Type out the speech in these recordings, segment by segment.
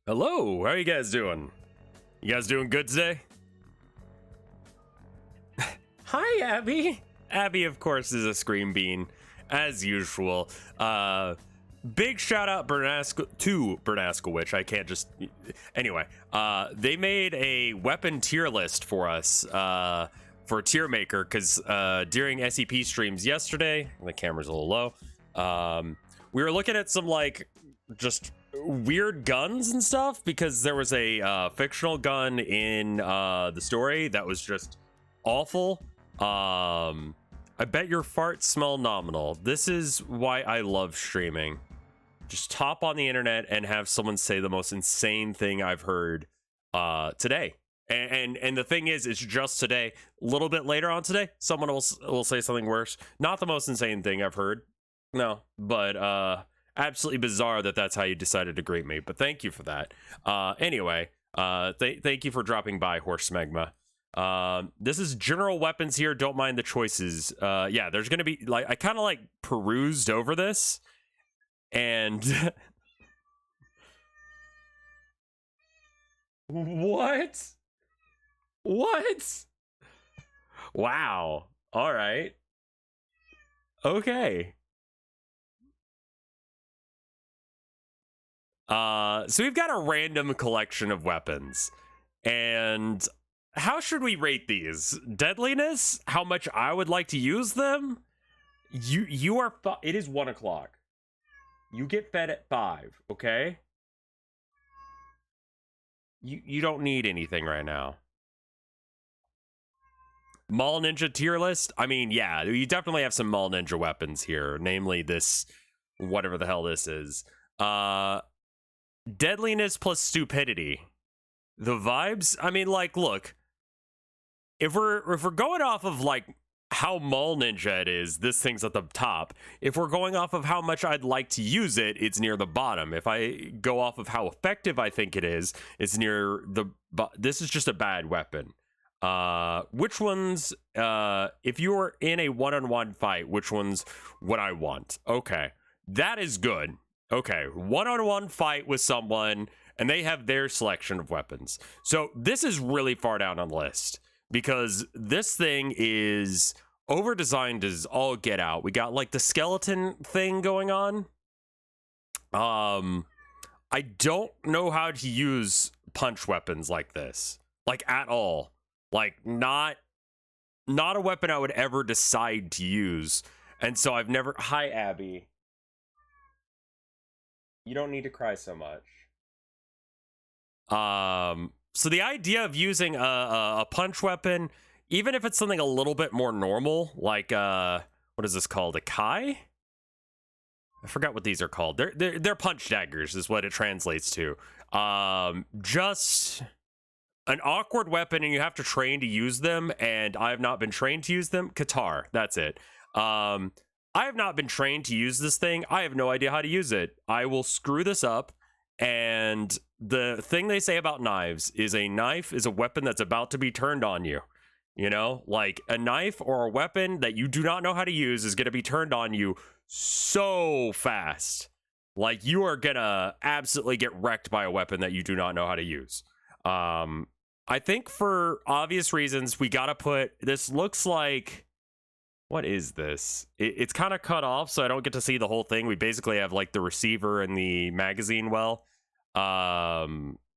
Hello, how you guys doing? You guys doing good today? Hi, Abby. Abby, of course, is a Scream Bean, as usual. Big shout out to Bernaskowicz. I can't just... Anyway, they made a weapon tier list for us, for Tier Maker, because during SCP streams yesterday, the camera's a little low, we were looking at some, like, just weird guns and stuff, because there was a fictional gun in the story that was just awful. I bet your farts smell nominal. This is why I love streaming. Just hop on the internet and have someone say the most insane thing I've heard today. And the thing is, it's just today. A little bit later on today, someone will say something worse. Not the most insane thing I've heard. No, but absolutely bizarre that that's how you decided to greet me. But thank you for that. Anyway, thank you for dropping by, Horse Smegma. This is general weapons here. Don't mind the choices. Yeah, there's gonna be, like, I kind of like perused over this, and what? Wow. All right. Okay. So we've got a random collection of weapons, and how should we rate these? Deadliness? How much I would like to use them? You are it is 1 o'clock. You get fed at 5, okay? You don't need anything right now. Mall Ninja tier list? I mean, yeah, you definitely have some Mall Ninja weapons here, namely this, whatever the hell this is. Deadliness plus stupidity. The vibes? I mean, like, look, if we're going off of, like, how Mall Ninja it is, this thing's at the top. If we're going off of how much I'd like to use it, it's near the bottom. If I go off of how effective I think it is, it's near the... This is just a bad weapon. Which ones, if you were in a one-on-one fight, which ones would I want? Okay, that is good. Okay, one-on-one fight with someone, and they have their selection of weapons. So this is really far down on the list, because this thing is over-designed as all get out. We got, like, the skeleton thing going on. I don't know how to use punch weapons like this, like, at all. Like, not a weapon I would ever decide to use. And so I've never... Hi, Abby. You don't need to cry so much. So the idea of using a punch weapon, even if it's something a little bit more normal, like, what is this called? A Kai? I forgot what these are called. They're punch daggers is what it translates to. Just an awkward weapon, and you have to train to use them, and I have not been trained to use them. Qatar, that's it. I have not been trained to use this thing. I have no idea how to use it. I will screw this up, and the thing they say about knives is a knife is a weapon that's about to be turned on you. You know, like, a knife or a weapon that you do not know how to use is going to be turned on you so fast. Like, you are going to absolutely get wrecked by a weapon that you do not know how to use. I think for obvious reasons, we got to put, this looks like, what is this? It's kind of cut off, so I don't get to see the whole thing. We basically have, like, the receiver and the magazine well.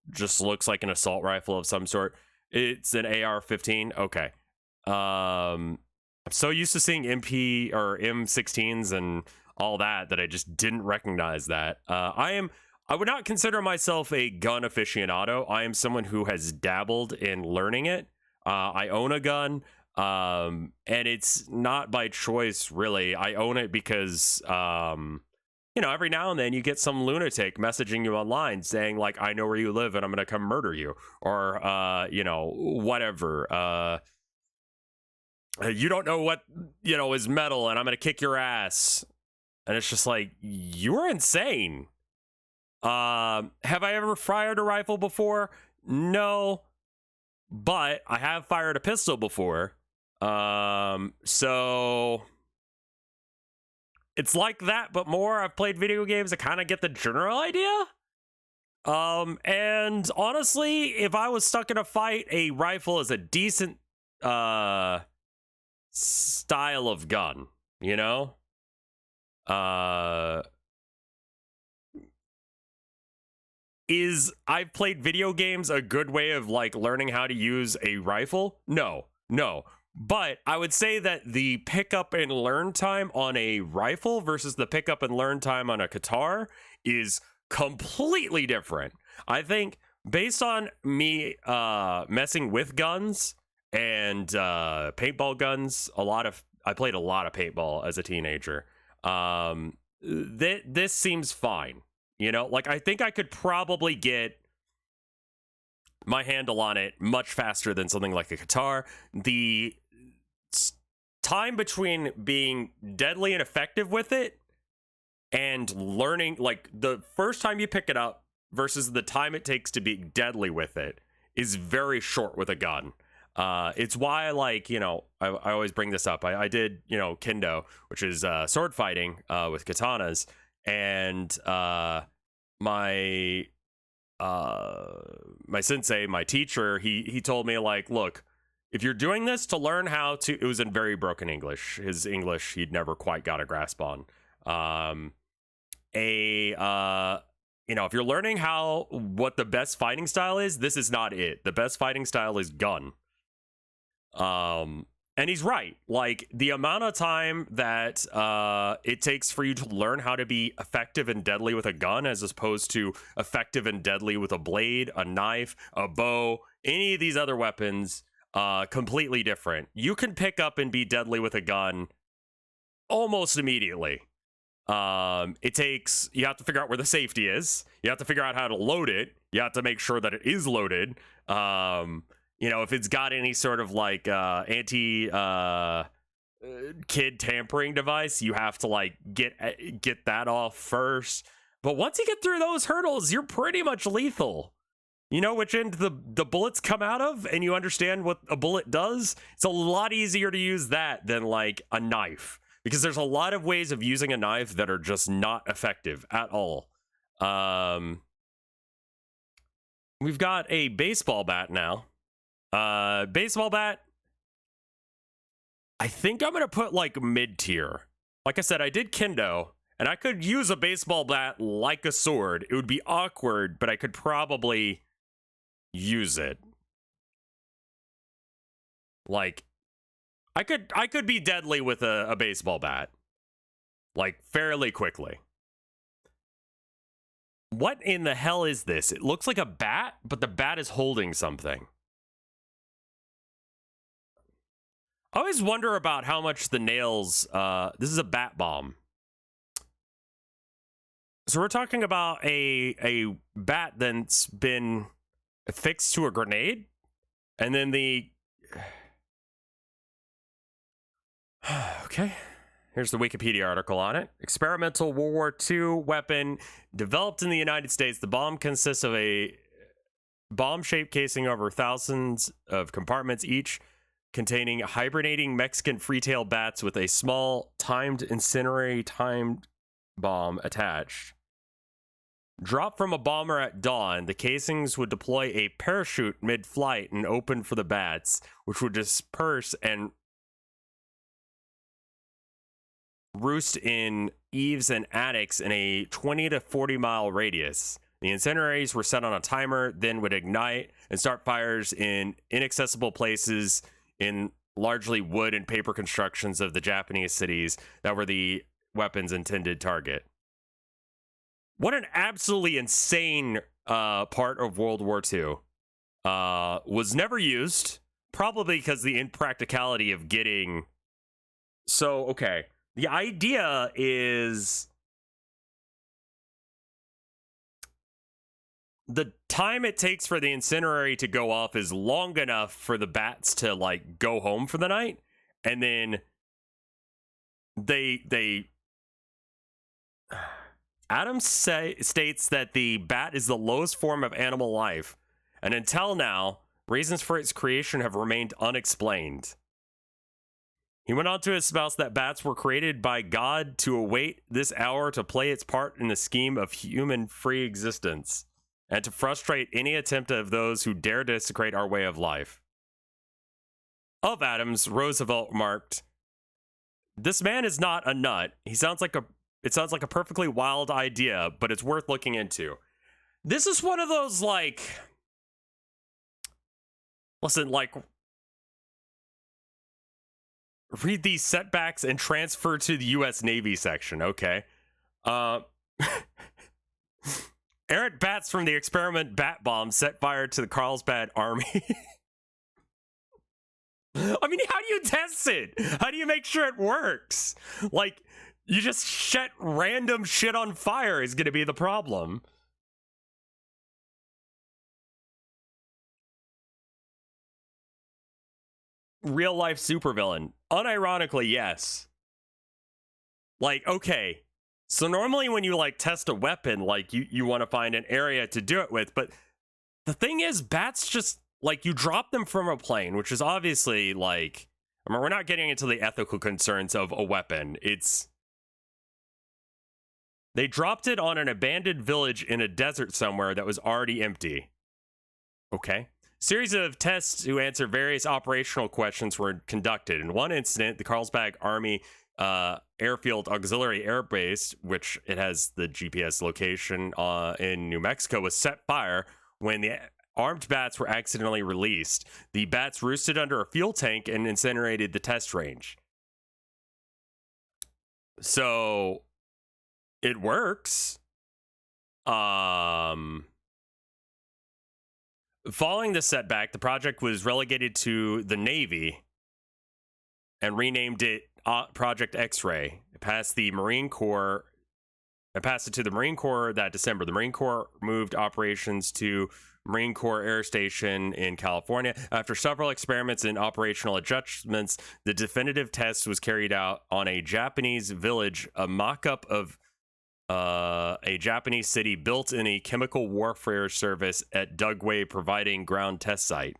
Just looks like an assault rifle of some sort. It's an AR-15. Okay. I'm so used to seeing MP or M16s and all that I just didn't recognize that. I would not consider myself a gun aficionado. I am someone who has dabbled in learning it. I own a gun. And it's not by choice, really. I own it because, you know, every now and then you get some lunatic messaging you online saying, like, I know where you live and I'm going to come murder you. Or, you know, whatever. You don't know what, you know, is metal and I'm going to kick your ass. And it's just like, you're insane. Have I ever fired a rifle before? No. But I have fired a pistol before. So it's like that, but more. I've played video games. I kind of get the general idea. And honestly, if I was stuck in a fight, a rifle is a decent style of gun, you know? Is I've played video games a good way of like learning how to use a rifle? No. But I would say that the pickup and learn time on a rifle versus the pickup and learn time on a guitar is completely different. I think based on me messing with guns and paintball guns, I played a lot of paintball as a teenager. This seems fine. You know, like I think I could probably get my handle on it much faster than something like a guitar. The time between being deadly and effective with it and learning, like the first time you pick it up versus the time it takes to be deadly with it is very short with a gun. It's why I like, you know, I always bring this up. I did, you know, kendo, which is sword fighting with katanas, and my sensei, my teacher, he told me, like, look, if you're doing this to learn how to, it was in very broken English. His English he'd never quite got a grasp on. You know, if you're learning what the best fighting style is, this is not it. The best fighting style is gun. And he's right. Like, the amount of time that it takes for you to learn how to be effective and deadly with a gun as opposed to effective and deadly with a blade, a knife, a bow, any of these other weapons, completely different. You can pick up and be deadly with a gun almost immediately. You have to figure out where the safety is. You have to figure out how to load it. You have to make sure that it is loaded. You know, if it's got any sort of like anti kid tampering device, you have to like get that off first. But once you get through those hurdles, you're pretty much lethal. You know which end the bullets come out of, and you understand what a bullet does. It's a lot easier to use that than like a knife, because there's a lot of ways of using a knife that are just not effective at all. We've got a baseball bat now. Baseball bat, I think I'm gonna put like mid-tier. Like I said, I did kendo, and I could use a baseball bat like a sword. It would be awkward, but I could probably use it. Like, I could be deadly with a baseball bat, like, fairly quickly. What in the hell is this? It looks like a bat, but the bat is holding something. I always wonder about how much the nails, this is a bat bomb. So we're talking about a bat that's been affixed to a grenade, and then okay, here's the Wikipedia article on it. Experimental World War II weapon developed in the United States. The bomb consists of a bomb-shaped casing over thousands of compartments, each containing hibernating Mexican free-tail bats with a small timed incendiary timed bomb attached. Dropped from a bomber at dawn, the casings would deploy a parachute mid-flight and open for the bats, which would disperse and roost in eaves and attics in a 20 to 40 mile radius. The incendiaries were set on a timer, then would ignite and start fires in inaccessible places in largely wood and paper constructions of the Japanese cities that were the weapon's intended target. What an absolutely insane part of World War II. Was never used, probably because the impracticality of getting... So, okay. The idea is... the time it takes for the incendiary to go off is long enough for the bats to, like, go home for the night. And then they Adams states that the bat is the lowest form of animal life, and until now, reasons for its creation have remained unexplained. He went on to espouse that bats were created by God to await this hour to play its part in the scheme of human free existence. and to frustrate any attempt of those who dare desecrate our way of life. Of Adams, Roosevelt remarked, "This man is not a nut. It sounds like a perfectly wild idea, but it's worth looking into." This is one of those, like, listen, like, read these setbacks and transfer to the U.S. Navy section, okay? Errant bats from the experiment bat bomb set fire to the Carlsbad Army. I mean, how do you test it? How do you make sure it works? Like, you just set random shit on fire is going to be the problem. Real life supervillain. Unironically, yes. Like, okay. So normally when you, like, test a weapon, like, you want to find an area to do it with, but the thing is, bats just, like, you drop them from a plane, which is obviously, like, I mean, we're not getting into the ethical concerns of a weapon. They dropped it on an abandoned village in a desert somewhere that was already empty. Okay. Series of tests to answer various operational questions were conducted. In one incident, the Carlsbad Army Airfield Auxiliary Air Base, which it has the GPS location in New Mexico, was set fire when the armed bats were accidentally released. The bats roosted under a fuel tank and incinerated the test range. So it works. Following the setback, the project was relegated to the Navy and renamed it Project X-Ray. It passed to the Marine Corps that December. The Marine Corps moved operations to Marine Corps Air Station in California. After several experiments and operational adjustments, the definitive test was carried out on a Japanese village, a mock-up of a Japanese city built in a chemical warfare service at Dugway providing ground test site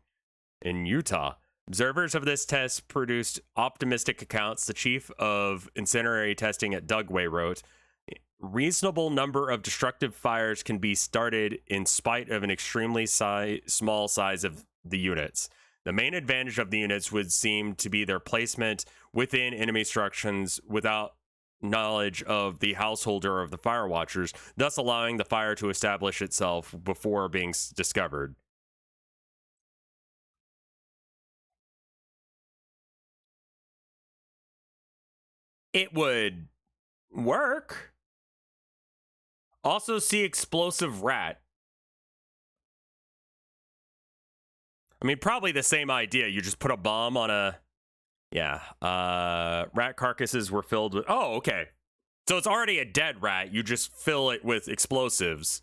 in Utah. Observers of this test produced optimistic accounts. The chief of incendiary testing at Dugway wrote, "Reasonable number of destructive fires can be started in spite of an extremely small size of the units. The main advantage of the units would seem to be their placement within enemy structures without knowledge of the householder of the fire watchers, thus allowing the fire to establish itself before being discovered." It would work. Also see explosive rat. I mean, probably the same idea. You just put a bomb on a... Yeah. Rat carcasses were filled with... Oh, okay. So it's already a dead rat. You just fill it with explosives.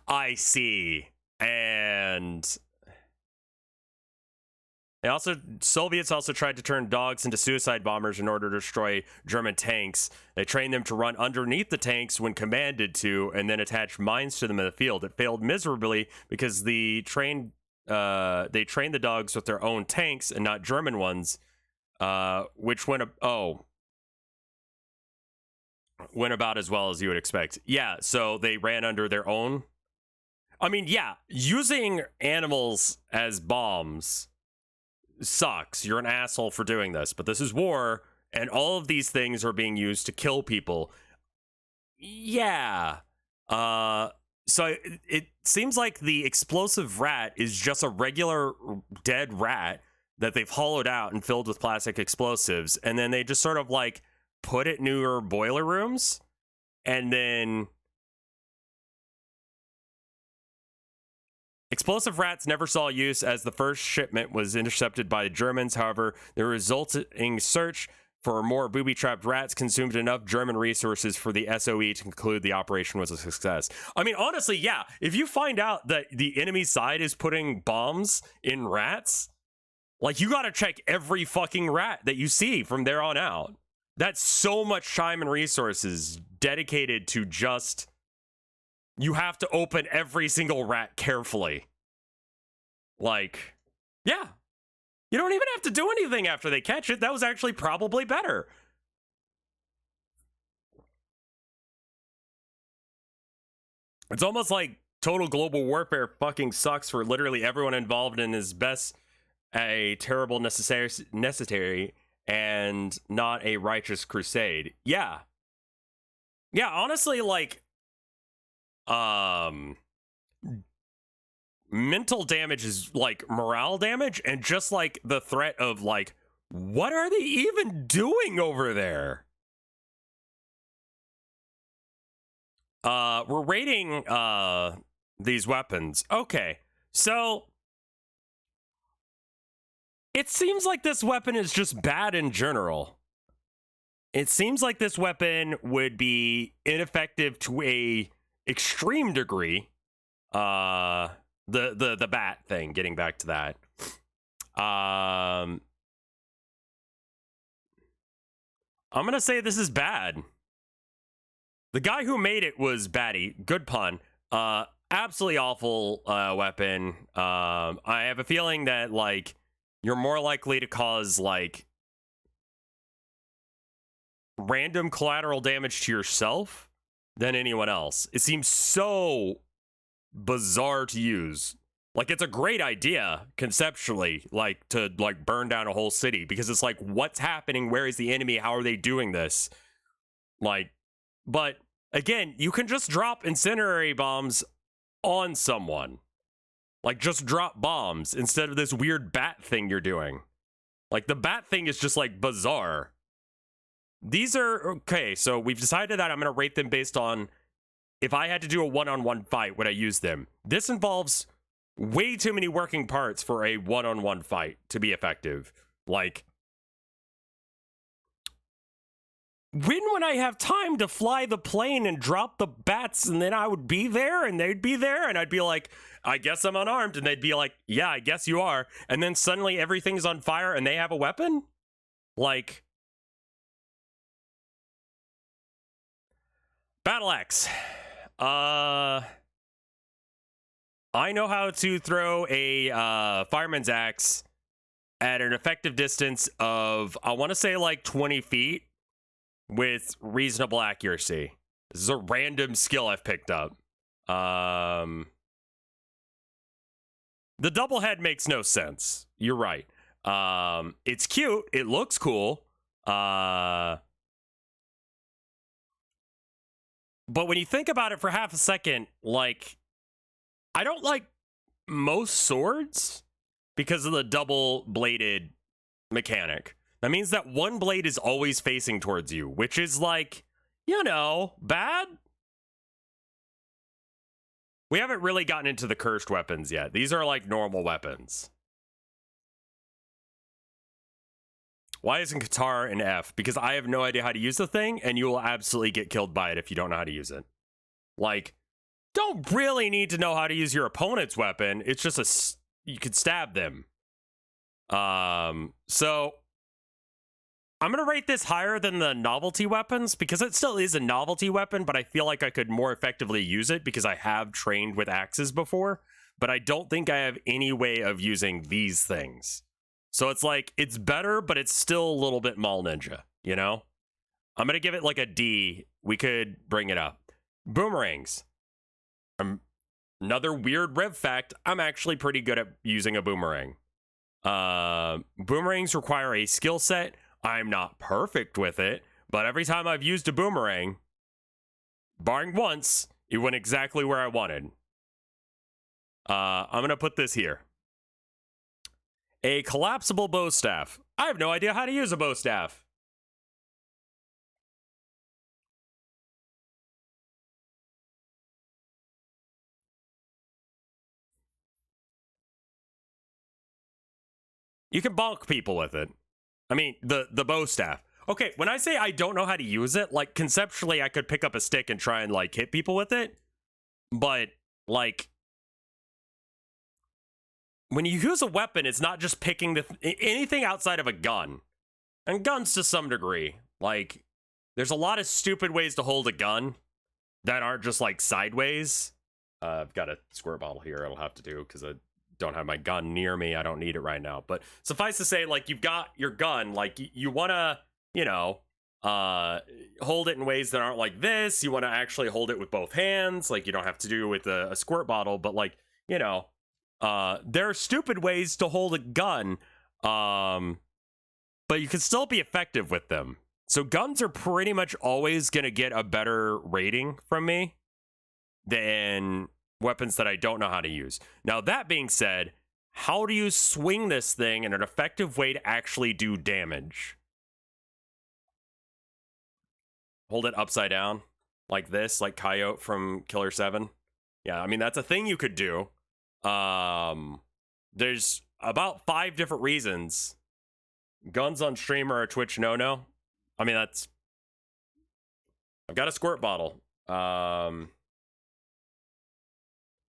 I see. And... Soviets also tried to turn dogs into suicide bombers in order to destroy German tanks. They trained them to run underneath the tanks when commanded to, and then attach mines to them in the field. It failed miserably because they trained the dogs with their own tanks and not German ones, which went about as well as you would expect. Yeah, so they ran under their own. I mean, yeah, using animals as bombs sucks. You're an asshole for doing this, but this is war, and all of these things are being used to kill people. Yeah. So it seems like the explosive rat is just a regular dead rat that they've hollowed out and filled with plastic explosives, and then they just sort of like put it near boiler rooms, and then explosive rats never saw use as the first shipment was intercepted by the Germans. However, the resulting search for more booby-trapped rats consumed enough German resources for the SOE to conclude the operation was a success. I mean, honestly, yeah, if you find out that the enemy side is putting bombs in rats, like, you gotta check every fucking rat that you see from there on out. That's so much time and resources dedicated to just... You have to open every single rat carefully. Like, yeah. You don't even have to do anything after they catch it. That was actually probably better. It's almost like total global warfare fucking sucks for literally everyone involved and is best a terrible necessary and not a righteous crusade. Yeah. Yeah, honestly, like, mental damage is like morale damage, and just like the threat of like, what are they even doing over there? We're rating these weapons. Okay, so it seems like this weapon is just bad in general. It seems like this weapon would be ineffective to a extreme degree. The bat thing, getting back to that. I'm gonna say this is bad. The guy who made it was batty. Good pun. Absolutely awful weapon. I have a feeling that like you're more likely to cause like random collateral damage to yourself than anyone else. It seems so bizarre to use. Like, it's a great idea conceptually, like to like burn down a whole city, because it's like, what's happening? Where is the enemy? How are they doing this? Like, but again, you can just drop incendiary bombs on someone. Like, just drop bombs instead of this weird bat thing you're doing. Like, the bat thing is just like bizarre. These are okay. So we've decided that I'm going to rate them based on if I had to do a one-on-one fight, would I use them? This involves way too many working parts for a one-on-one fight to be effective. Like, when would I have time to fly the plane and drop the bats, and then I would be there and they'd be there and I'd be like, I guess I'm unarmed, and they'd be like, yeah, I guess you are, and then suddenly everything's on fire and they have a weapon? Like, Battle Axe. I know how to throw a fireman's axe at an effective distance of, I want to say like 20 feet with reasonable accuracy. This is a random skill I've picked up. The double head makes no sense. You're right. It's cute. It looks cool. But when you think about it for half a second, like, I don't like most swords because of the double-bladed mechanic. That means that one blade is always facing towards you, which is like, you know, bad. We haven't really gotten into the cursed weapons yet. These are like normal weapons. Why isn't Qatar an F? Because I have no idea how to use the thing, and you will absolutely get killed by it if you don't know how to use it. Like, don't really need to know how to use your opponent's weapon. It's just you could stab them. So I'm gonna rate this higher than the novelty weapons because it still is a novelty weapon, but I feel like I could more effectively use it because I have trained with axes before, but I don't think I have any way of using these things. So it's like, it's better, but it's still a little bit mall ninja, you know? I'm going to give it like a D. We could bring it up. Boomerangs. Another weird rev fact, I'm actually pretty good at using a boomerang. Boomerangs require a skill set. I'm not perfect with it, but every time I've used a boomerang, barring once, it went exactly where I wanted. I'm going to put this here. A collapsible bow staff. I have no idea how to use a bow staff. You can bonk people with it. I mean, the bow staff. Okay, when I say I don't know how to use it, like, conceptually, I could pick up a stick and try and, like, hit people with it. But, like, when you use a weapon, it's not just picking anything outside of a gun. And guns to some degree. Like, there's a lot of stupid ways to hold a gun that aren't just, like, sideways. I've got a squirt bottle here I'll have to do because I don't have my gun near me. I don't need it right now. But suffice to say, like, you've got your gun. Like, you want to, you know, hold it in ways that aren't like this. You want to actually hold it with both hands. Like, you don't have to do it with a squirt bottle, but like, you know, there are stupid ways to hold a gun, but you can still be effective with them. So guns are pretty much always going to get a better rating from me than weapons that I don't know how to use. Now, that being said, how do you swing this thing in an effective way to actually do damage? Hold it upside down like this, like Coyote from Killer 7. Yeah, I mean, that's a thing you could do. There's about 5 different reasons. Guns on stream are a Twitch no-no. I mean, that's... I've got a squirt bottle.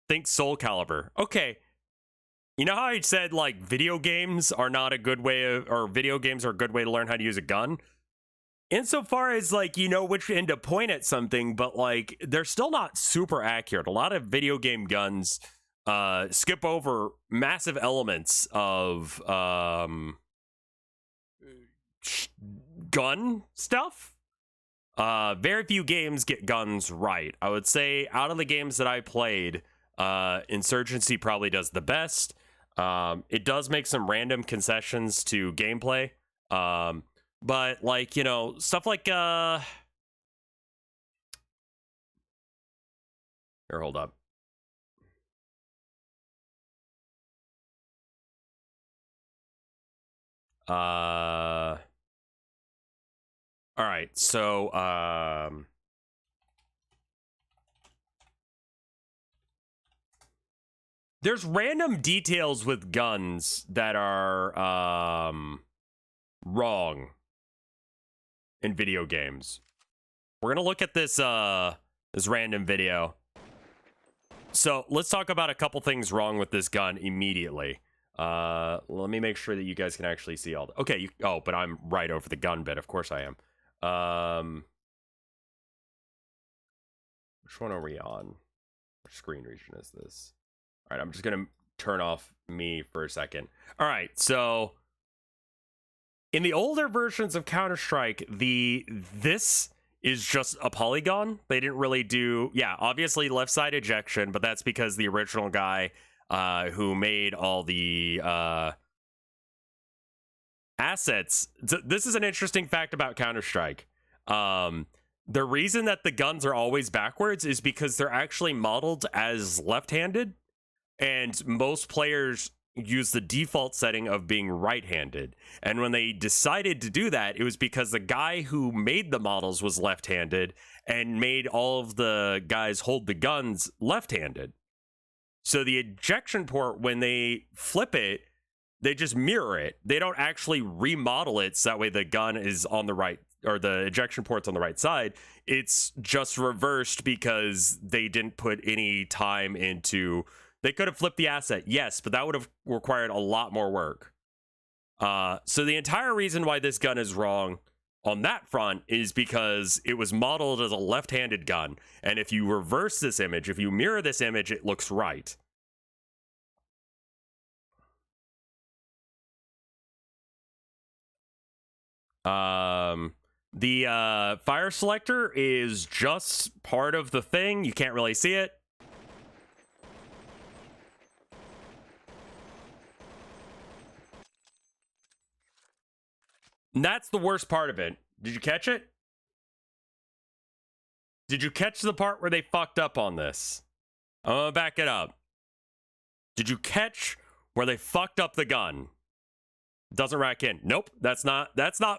Think Soul Calibur. Okay. You know how I said, like, video games are not a good way of... Or video games are a good way to learn how to use a gun? Insofar as, like, you know which end to point at something, but, like, they're still not super accurate. A lot of video game guns skip over massive elements of gun stuff. Very few games get guns right. I would say out of the games that I played, Insurgency probably does the best. It does make some random concessions to gameplay. But, like, you know, stuff like, here, hold up. All right, so, there's random details with guns that are, wrong in video games. We're gonna look at this this random video. So let's talk about a couple things wrong with this gun immediately. Let me make sure that you guys can actually see all the... Okay, oh, but I'm right over the gun bit. Of course I am. Which one are we on? Which screen region is this? All right, I'm just gonna turn off me for a second. All right, so in the older versions of Counter-Strike, this is just a polygon. They didn't really do... Yeah, obviously left side ejection, but that's because the original guy who made all the assets... This is an interesting fact about Counter-Strike. The reason that the guns are always backwards is because they're actually modeled as left-handed, and most players use the default setting of being right-handed. And when they decided to do that, it was because the guy who made the models was left-handed and made all of the guys hold the guns left-handed. So the ejection port, when they flip it, they just mirror it. They don't actually remodel it so that way the gun is on the right, or the ejection port's on the right side. It's just reversed because they didn't put any time into... They could have flipped the asset, yes, but that would have required a lot more work. So the entire reason why this gun is wrong on that front is because it was modeled as a left-handed gun. And if you reverse this image, if you mirror this image, it looks right. The fire selector is just part of the thing. You can't really see it. And that's the worst part of it. Did you catch it? Did you catch the part where they fucked up on this? I'm gonna back it up. Did you catch where they fucked up the gun? Doesn't rack in. Nope, that's not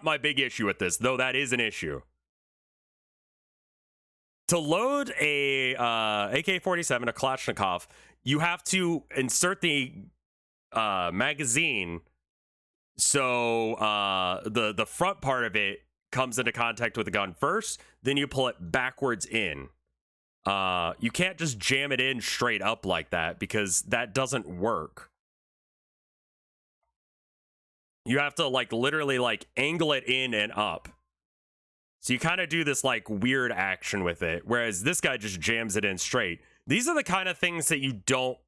my big issue with this, though that is an issue. To load a AK-47, a Kalashnikov, you have to insert the magazine. So the front part of it comes into contact with the gun first, then you pull it backwards in. You can't just jam it in straight up like that because that doesn't work. You have to like literally like angle it in and up. So you kind of do this like weird action with it, whereas this guy just jams it in straight. These are the kind of things that you don't...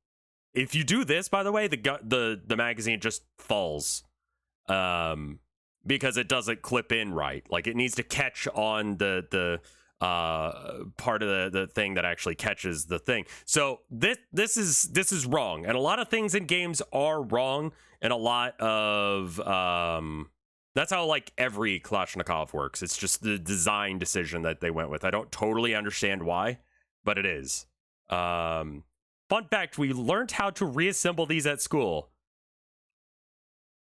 If you do this, by the way, the magazine just falls. because it doesn't clip in right. Like it needs to catch on the part of the thing that actually catches the thing. So this is wrong, and a lot of things in games are wrong, and a lot of that's how like every Kalashnikov works. It's just the design decision that they went with. I don't totally understand why, but it is. Fun fact: we learned how to reassemble these at school.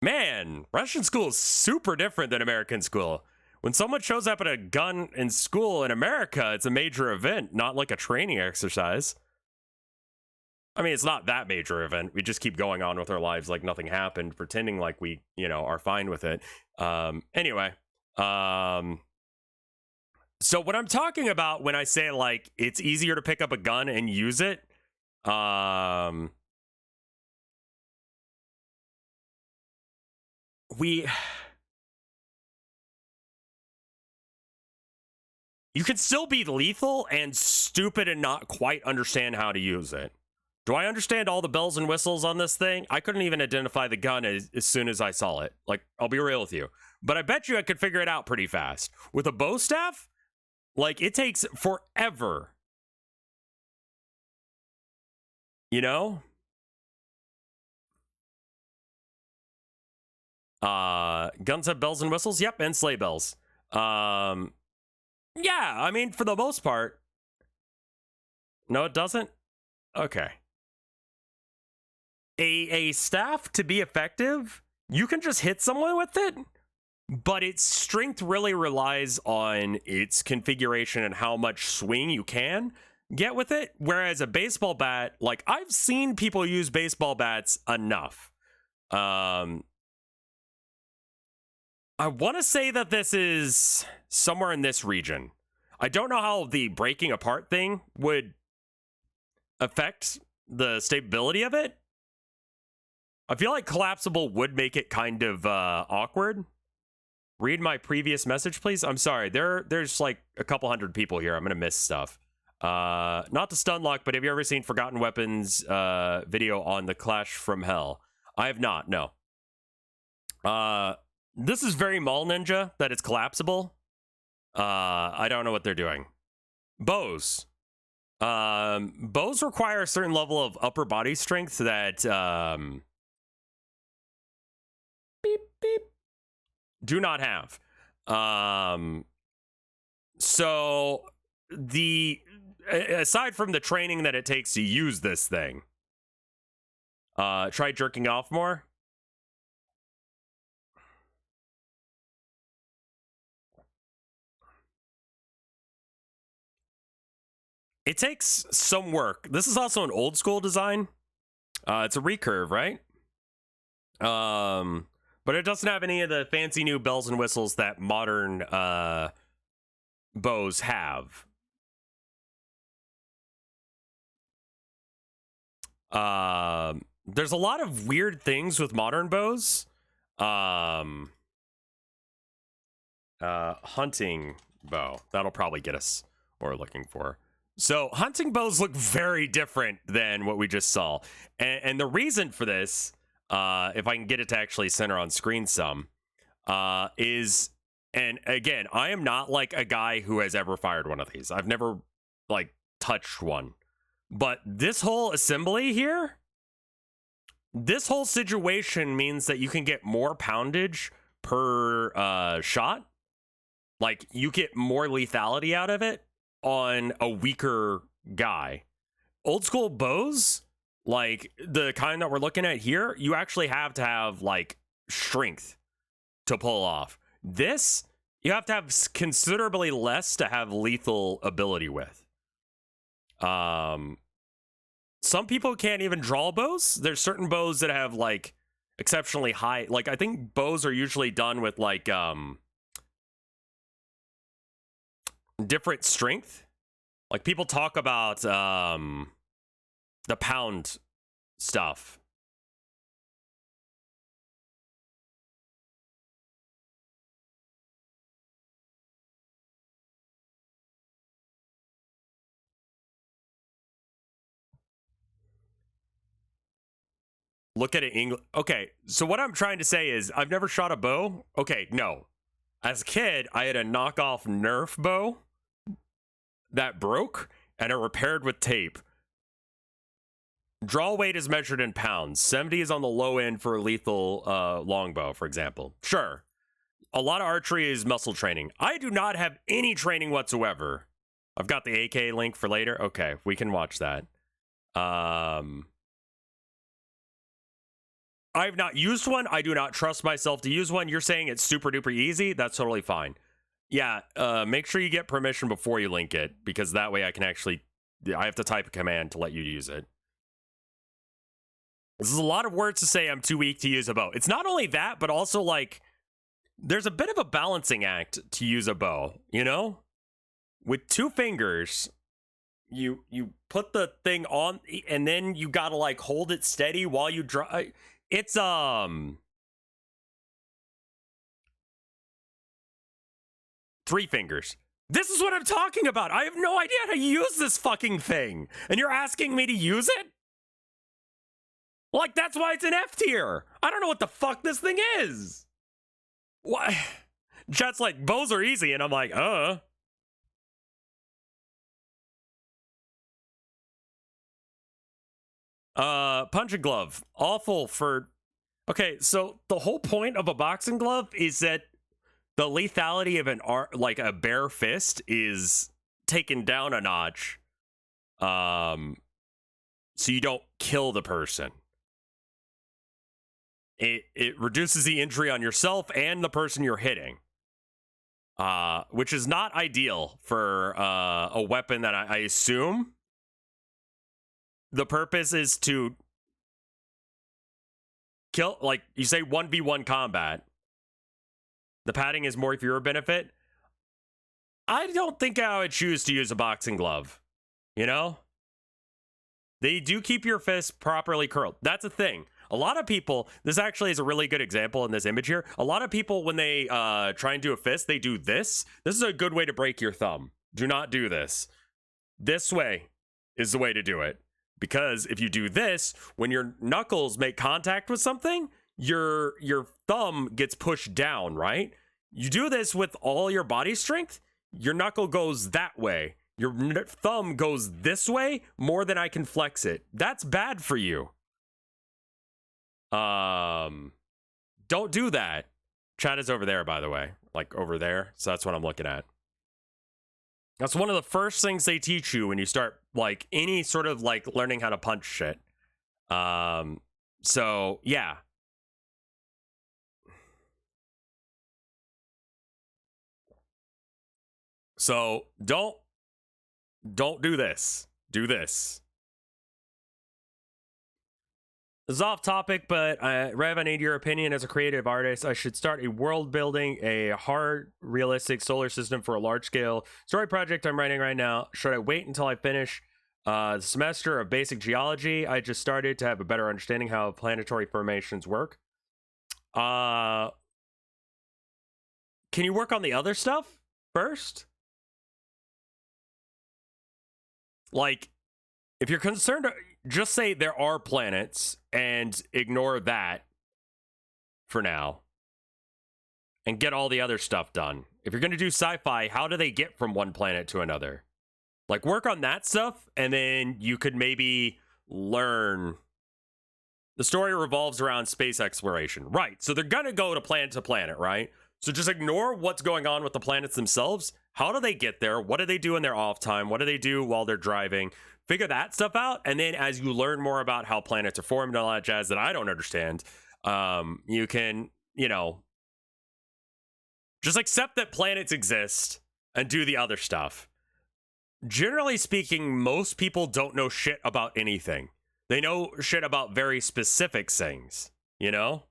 Man, Russian school is super different than American school. When someone shows up at a gun in school in America, it's a major event, not like a training exercise. I mean, it's not that major event. We just keep going on with our lives like nothing happened, pretending like we, are fine with it. Anyway, so what I'm talking about when I say like it's easier to pick up a gun and use it, you can still be lethal and stupid and not quite understand how to use it. Do I understand all the bells and whistles on this thing? I couldn't even identify the gun as soon as I saw it. Like, I'll be real with you. But I bet you I could figure it out pretty fast. With a bow staff, like, it takes forever. You know? Guns have bells and whistles? Yep, and sleigh bells. Yeah, I mean, for the most part. No, it doesn't? Okay. A staff, to be effective, you can just hit someone with it, but its strength really relies on its configuration and how much swing you can get with it. Whereas a baseball bat, like, I've seen people use baseball bats enough. I want to say that this is somewhere in this region. I don't know how the breaking apart thing would affect the stability of it. I feel like collapsible would make it kind of awkward. Read my previous message, please. I'm sorry. There's like a couple hundred people here. I'm going to miss stuff. Not to stun lock, but have you ever seen Forgotten Weapons video on the Clash from Hell? I have not, no. This is very Mall Ninja, that it's collapsible. I don't know what they're doing. Bows. Bows require a certain level of upper body strength that beep beep do not have. So aside from the training that it takes to use this thing, try jerking off more. It takes some work. This is also an old school design. It's a recurve, right? But it doesn't have any of the fancy new bells and whistles that modern bows have. There's a lot of weird things with modern bows. Hunting bow. That'll probably get us what we're looking for. So hunting bows look very different than what we just saw. And the reason for this, if I can get it to actually center on screen some, is, and again, I am not like a guy who has ever fired one of these. I've never like touched one. But this whole assembly here, this whole situation means that you can get more poundage per shot. Like, you get more lethality out of it on a weaker guy. Old school bows, like the kind that we're looking at here, you actually have to have like strength to pull off. This, you have to have considerably less to have lethal ability with. Some people can't even draw bows. There's certain bows that have like exceptionally high, like I think bows are usually done with like different strength. Like people talk about the pound stuff. look at it English. Okay, so what I'm trying to say is I've never shot a bow. Okay, no. As a kid, I had a knockoff Nerf bow that broke and it repaired with tape. Draw weight is measured in pounds. 70 is on the low end for a lethal longbow, for example. Sure. A lot of archery is muscle training. I do not have any training whatsoever. I've got the AK link for later. Okay, we can watch that. I've not used one. I do not trust myself to use one. You're saying it's super duper easy. That's totally fine. Yeah, make sure you get permission before you link it, because that way I can actually, I have to type a command to let you use it. This is a lot of words to say I'm too weak to use a bow. It's not only that, but also like, there's a bit of a balancing act to use a bow, you know? With 2 fingers, you put the thing on, and then you gotta like hold it steady while you draw. It's 3 fingers. This is what I'm talking about. I have no idea how to use this fucking thing, and you're asking me to use it? Like, that's why it's an F tier. I don't know what the fuck this thing is. What? Chat's like, bows are easy, and I'm like, punching glove. Awful for... Okay, so the whole point of a boxing glove is that the lethality of like a bare fist is taken down a notch. So you don't kill the person. It reduces the injury on yourself and the person you're hitting. Which is not ideal for a weapon that I assume the purpose is to kill, like you say 1v1 combat. The padding is more for your benefit. I don't think I would choose to use a boxing glove. You know? They do keep your fist properly curled. That's a thing. A lot of people, this actually is a really good example in this image here. A lot of people, when they try and do a fist, they do this. This is a good way to break your thumb. Do not do this. This way is the way to do it. Because if you do this, when your knuckles make contact with something, your thumb gets pushed down, right? You do this with all your body strength, your knuckle goes that way. Your thumb goes this way more than I can flex it. That's bad for you. Don't do that. Chat is over there, by the way. Like, over there. So that's what I'm looking at. That's one of the first things they teach you when you start, like, any sort of, like, learning how to punch shit. So, yeah. So, don't do this. Do this. This is off topic, but Rev, I need your opinion as a creative artist. I should start a world building, a hard, realistic solar system for a large scale story project I'm writing right now. Should I wait until I finish the semester of basic geology I just started to have a better understanding how planetary formations work? Can you work on the other stuff first? Like, if you're concerned, just say there are planets and ignore that for now and get all the other stuff done. If you're going to do sci-fi, how do they get from one planet to another? Like, work on that stuff, and then you could maybe learn. The story revolves around space exploration. Right, so they're going to go to planet, right? So just ignore what's going on with the planets themselves. How do they get there? What do they do in their off time? What do they do while they're driving? Figure that stuff out, and then as you learn more about how planets are formed and all that jazz that I don't understand, you can, you know, just accept that planets exist and do the other stuff. Generally speaking, most people don't know shit about anything. They know shit about very specific things, you know?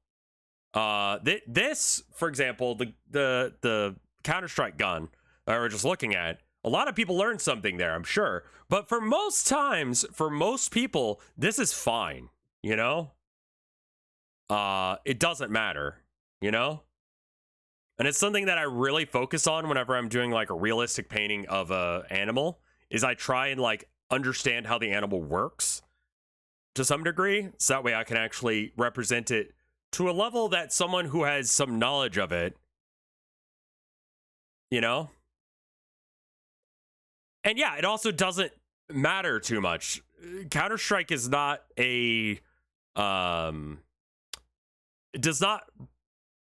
This, for example, the Counter-Strike gun that we're just looking at, a lot of people learn something there, I'm sure. But for most times, for most people, this is fine, you know? It doesn't matter, you know? And it's something that I really focus on whenever I'm doing, like, a realistic painting of a animal, is I try and, like, understand how the animal works. to some degree, so that way I can actually represent it to a level that someone who has some knowledge of it, you know? And yeah, it also doesn't matter too much. Counter-Strike is not a it does not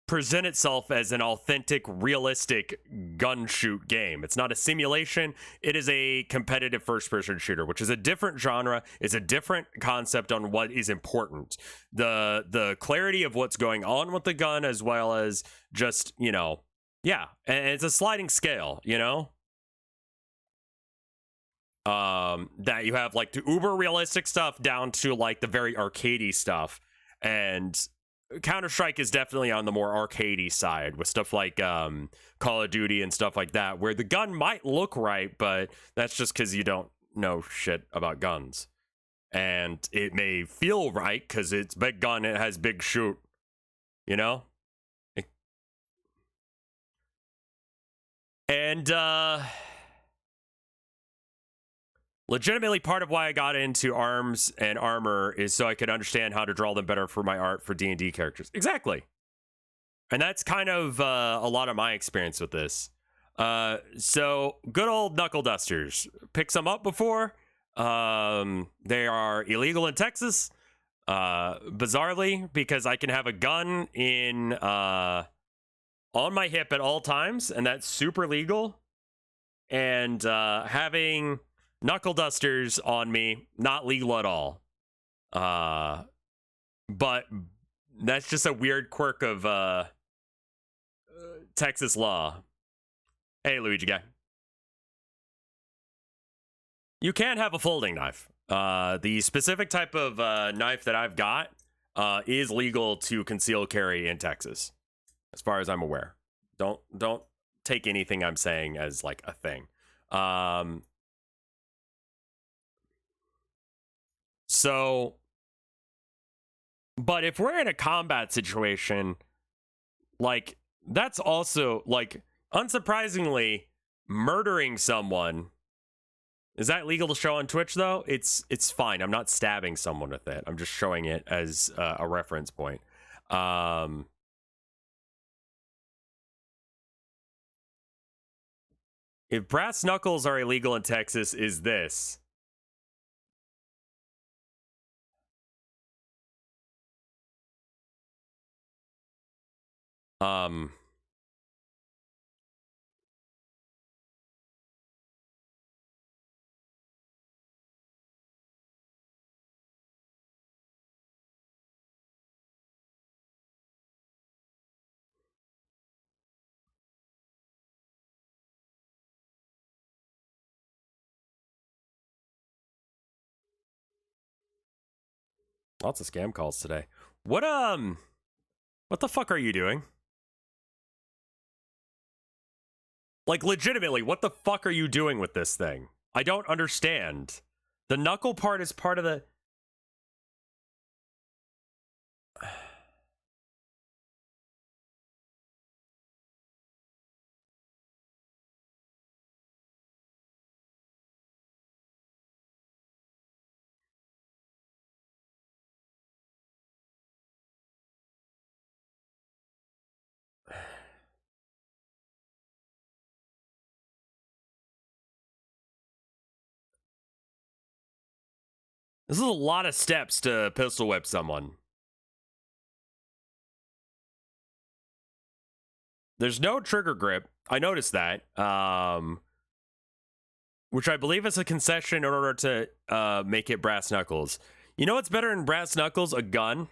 present itself as an authentic, realistic gun shoot game. It's not a simulation. It is a competitive first-person shooter, which is a different genre. It's a different concept on what is important. The clarity of what's going on with the gun, as well as just, you know, yeah, and it's a sliding scale, you know? That you have like the uber realistic stuff down to like the very arcadey stuff, and Counter-Strike is definitely on the more arcadey side with stuff like Call of Duty and stuff like that, where the gun might look right, but that's just because you don't know shit about guns. And it may feel right because it's big gun, it has big shoot, you know? And legitimately, part of why I got into arms and armor is so I could understand how to draw them better for my art for D&D characters. Exactly. And that's kind of a lot of my experience with this. So, good old knuckle dusters. Pick some up before. They are illegal in Texas. Bizarrely, because I can have a gun in on my hip at all times, and that's super legal. And having knuckle dusters on me, not legal at all. But that's just a weird quirk of Texas law. Hey, Luigi guy. You can have a folding knife. The specific type of knife that I've got is legal to conceal carry in Texas, as far as I'm aware. Don't take anything I'm saying as like a thing. So, but if we're in a combat situation, like, that's also, like, unsurprisingly, murdering someone, is that legal to show on Twitch, though? It's fine. I'm not stabbing someone with it. I'm just showing it as a reference point. If brass knuckles are illegal in Texas, is this? Lots of scam calls today. What the fuck are you doing? Like, legitimately, what the fuck are you doing with this thing? I don't understand. The knuckle part is part of the... This is a lot of steps to pistol whip someone. There's no trigger grip. I noticed that. Which I believe is a concession in order to make it brass knuckles. You know what's better than brass knuckles? A gun.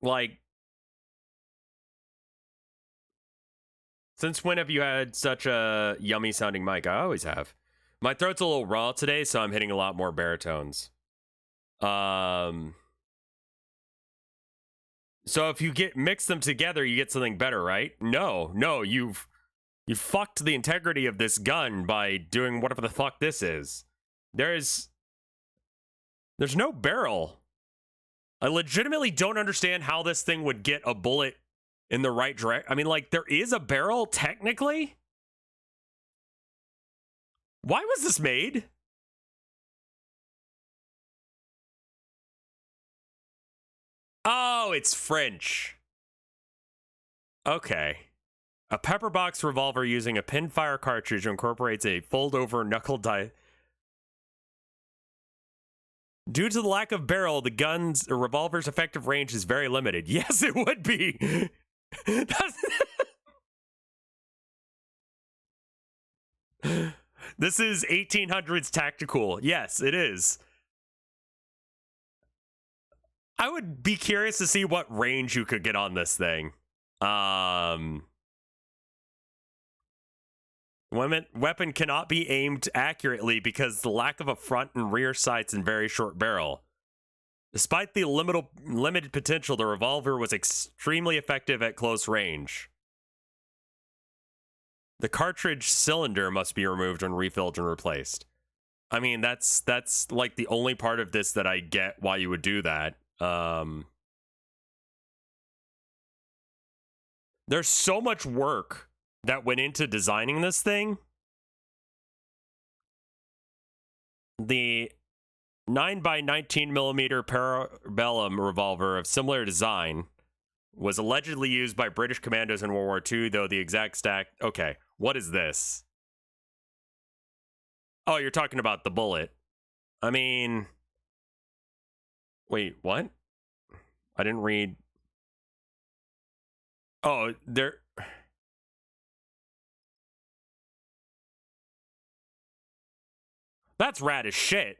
Like, since when have you had such a yummy sounding mic? I always have. My throat's a little raw today, so I'm hitting a lot more baritones. So if you mix them together, you get something better, right? No, you fucked the integrity of this gun by doing whatever the fuck this is. There's no barrel. I legitimately don't understand how this thing would get a bullet in the right direction. I mean, like, there is a barrel, technically. Why was this made? Oh, it's French. Okay. A pepperbox revolver using a pinfire cartridge incorporates a fold-over knuckle die. Due to the lack of barrel, the revolver's effective range is very limited. Yes, it would be. This is 1800s tactical. Yes, it is. I would be curious to see what range you could get on this thing. Weapon cannot be aimed accurately because the lack of a front and rear sights and very short barrel. Despite the limited potential, the revolver was extremely effective at close range. The cartridge cylinder must be removed when refilled and replaced. I mean, that's like the only part of this that I get why you would do that. There's so much work that went into designing this thing. The 9x19mm Parabellum revolver of similar design was allegedly used by British commandos in World War II, though the exact stack... Okay, what is this? Oh, you're talking about the bullet. I mean... Wait, what? I didn't read... Oh, there... That's rad as shit.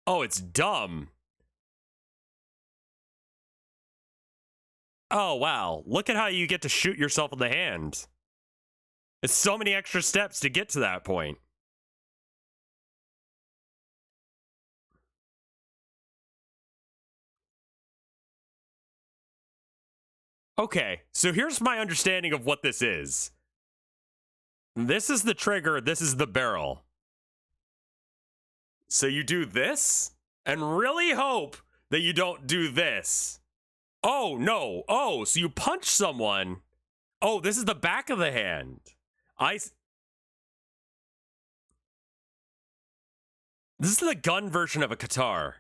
Oh, it's dumb. Oh, wow. Look at how you get to shoot yourself in the hand. It's so many extra steps to get to that point. Okay, so here's my understanding of what this is. This is the trigger, this is the barrel. So you do this, and really hope that you don't do this. Oh, no. Oh, so you punch someone. Oh, this is the back of the hand. This is the gun version of a guitar.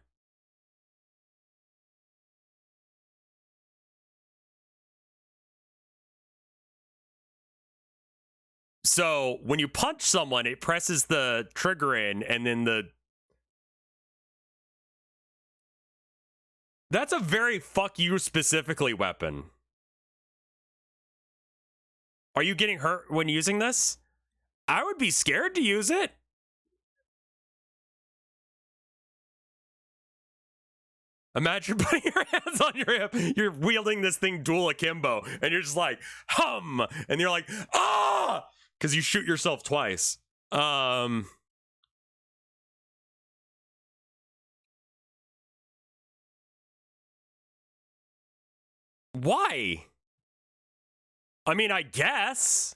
So when you punch someone, it presses the trigger in, and then the... That's a very fuck you specifically weapon. Are you getting hurt when using this? I would be scared to use it. Imagine putting your hands on your hip. You're wielding this thing dual akimbo, and you're just like, hum! And you're like, ah! Because you shoot yourself twice. Why? I mean, I guess.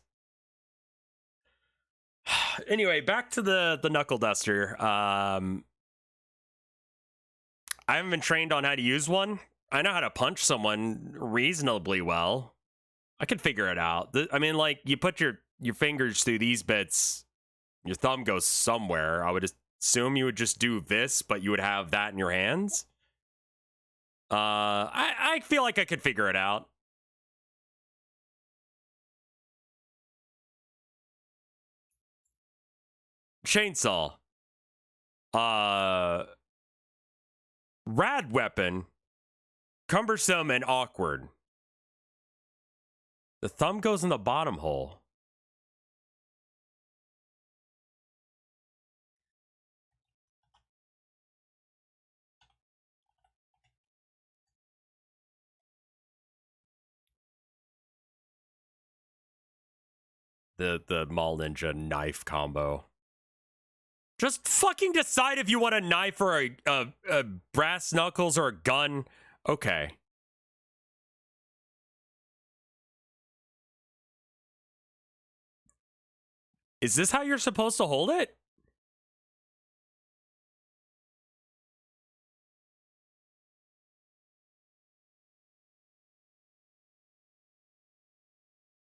Anyway, back to the knuckle duster. I haven't been trained on how to use one. I know how to punch someone reasonably well. I could figure it out. I mean, like, you put your fingers through these bits, your thumb goes somewhere. I would assume you would just do this, but you would have that in your hands. I feel like I could figure it out. Chainsaw. Rad weapon. Cumbersome and awkward. The thumb goes in the bottom hole. The Mall Ninja knife combo. Just fucking decide if you want a knife or a brass knuckles or a gun. Okay. Is this how you're supposed to hold it?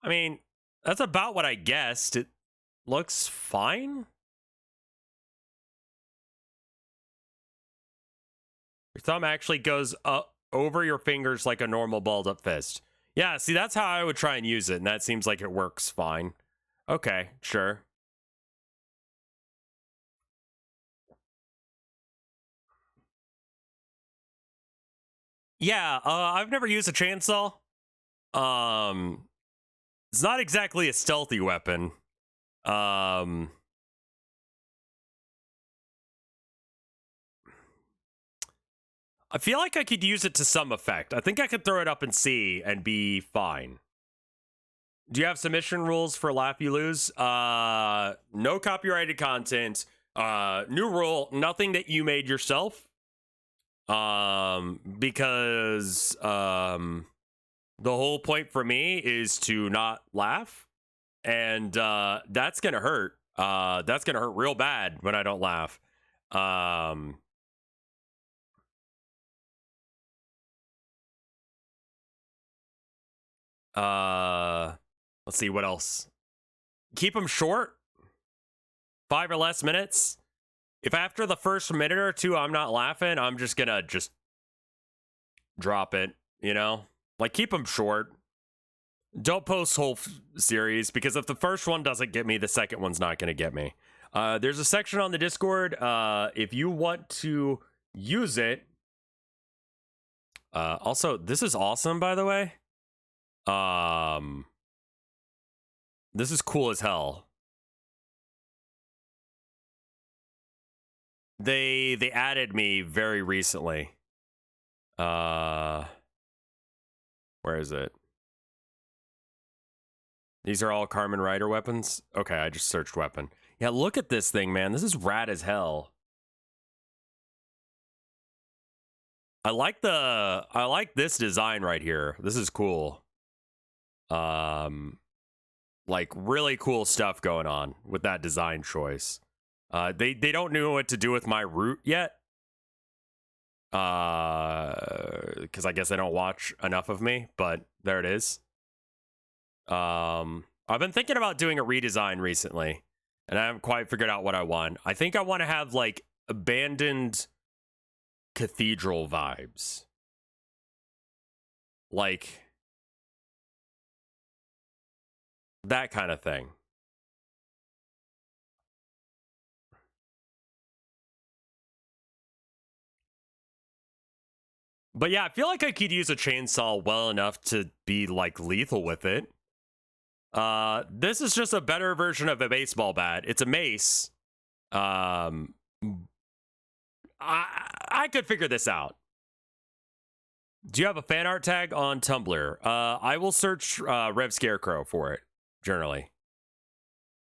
I mean, that's about what I guessed. looks fine. Your thumb actually goes up over your fingers like a normal balled up fist. Yeah, see, that's how I would try and use it, and that seems like it works fine. Okay, sure. Yeah, I've never used a chainsaw. It's not exactly a stealthy weapon. I feel like I could use it to some effect. I think I could throw it up and see and be fine. Do you have submission rules for Laugh You Lose? No copyrighted content. New rule, nothing that you made yourself. Because the whole point for me is to not laugh. And that's gonna hurt. That's gonna hurt real bad when I don't laugh. Let's see what else. Keep them short, 5 or less minutes. If after the first minute or two I'm not laughing, I'm just gonna drop it. You know, like keep them short. Don't post whole series, because if the first one doesn't get me, the second one's not gonna get me. There's a section on the Discord. If you want to use it. Also, this is awesome, by the way. This is cool as hell. They added me very recently. Where is it? These are all Carmen Rider weapons. Okay, I just searched weapon. Yeah, look at this thing, man. This is rad as hell. I like this design right here. This is cool. Like really cool stuff going on with that design choice. They don't know what to do with my root yet. Because I guess they don't watch enough of me, but there it is. I've been thinking about doing a redesign recently, and I haven't quite figured out what I want. I think I want to have like abandoned cathedral vibes. Like that kind of thing. But yeah, I feel like I could use a chainsaw well enough to be like lethal with it. This is just a better version of a baseball bat. It's a mace. I could figure this out. Do you have a fan art tag on Tumblr? I will search RevScarecrow for it, generally.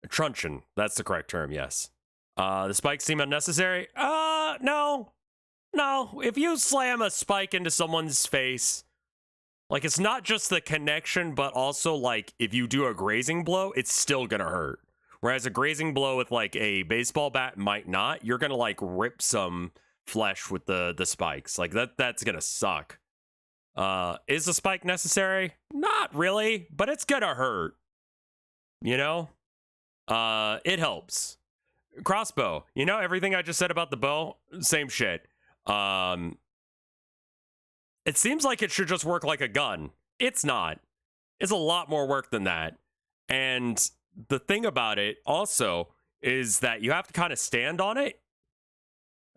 Truncheon, that's the correct term, yes. The spikes seem unnecessary? No. No, if you slam a spike into someone's face, like it's not just the connection, but also like if you do a grazing blow, it's still gonna hurt. Whereas a grazing blow with like a baseball bat might not. You're gonna like rip some flesh with the spikes. Like that's gonna suck. Is the spike necessary? Not really, but it's gonna hurt. You know? It helps. Crossbow. You know everything I just said about the bow? Same shit. It seems like it should just work like a gun. It's not. It's a lot more work than that. And the thing about it also is that you have to kind of stand on it.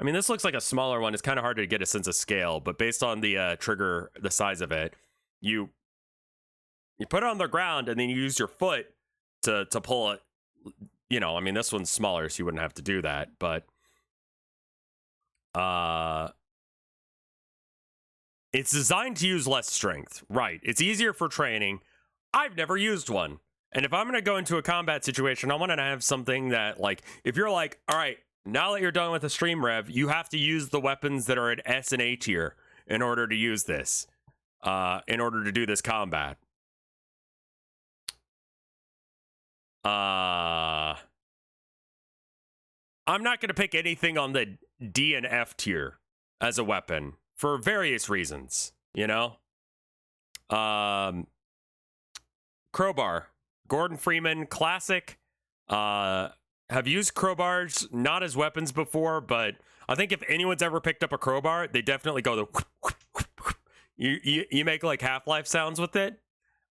I mean, this looks like a smaller one. It's kind of hard to get a sense of scale, but based on the trigger, the size of it, you put it on the ground and then you use your foot to pull it. You know, I mean, this one's smaller, so you wouldn't have to do that, but it's designed to use less strength. Right. It's easier for training. I've never used one. And if I'm going to go into a combat situation, I want to have something that, like, if you're like, all right, now that you're done with the stream rev, you have to use the weapons that are at S and A tier in order to use this, in order to do this combat. I'm not going to pick anything on the D and F tier as a weapon for various reasons, you know? Crowbar, Gordon Freeman, classic. Have used crowbars, not as weapons before, but I think if anyone's ever picked up a crowbar, they definitely go the you make like Half-Life sounds with it.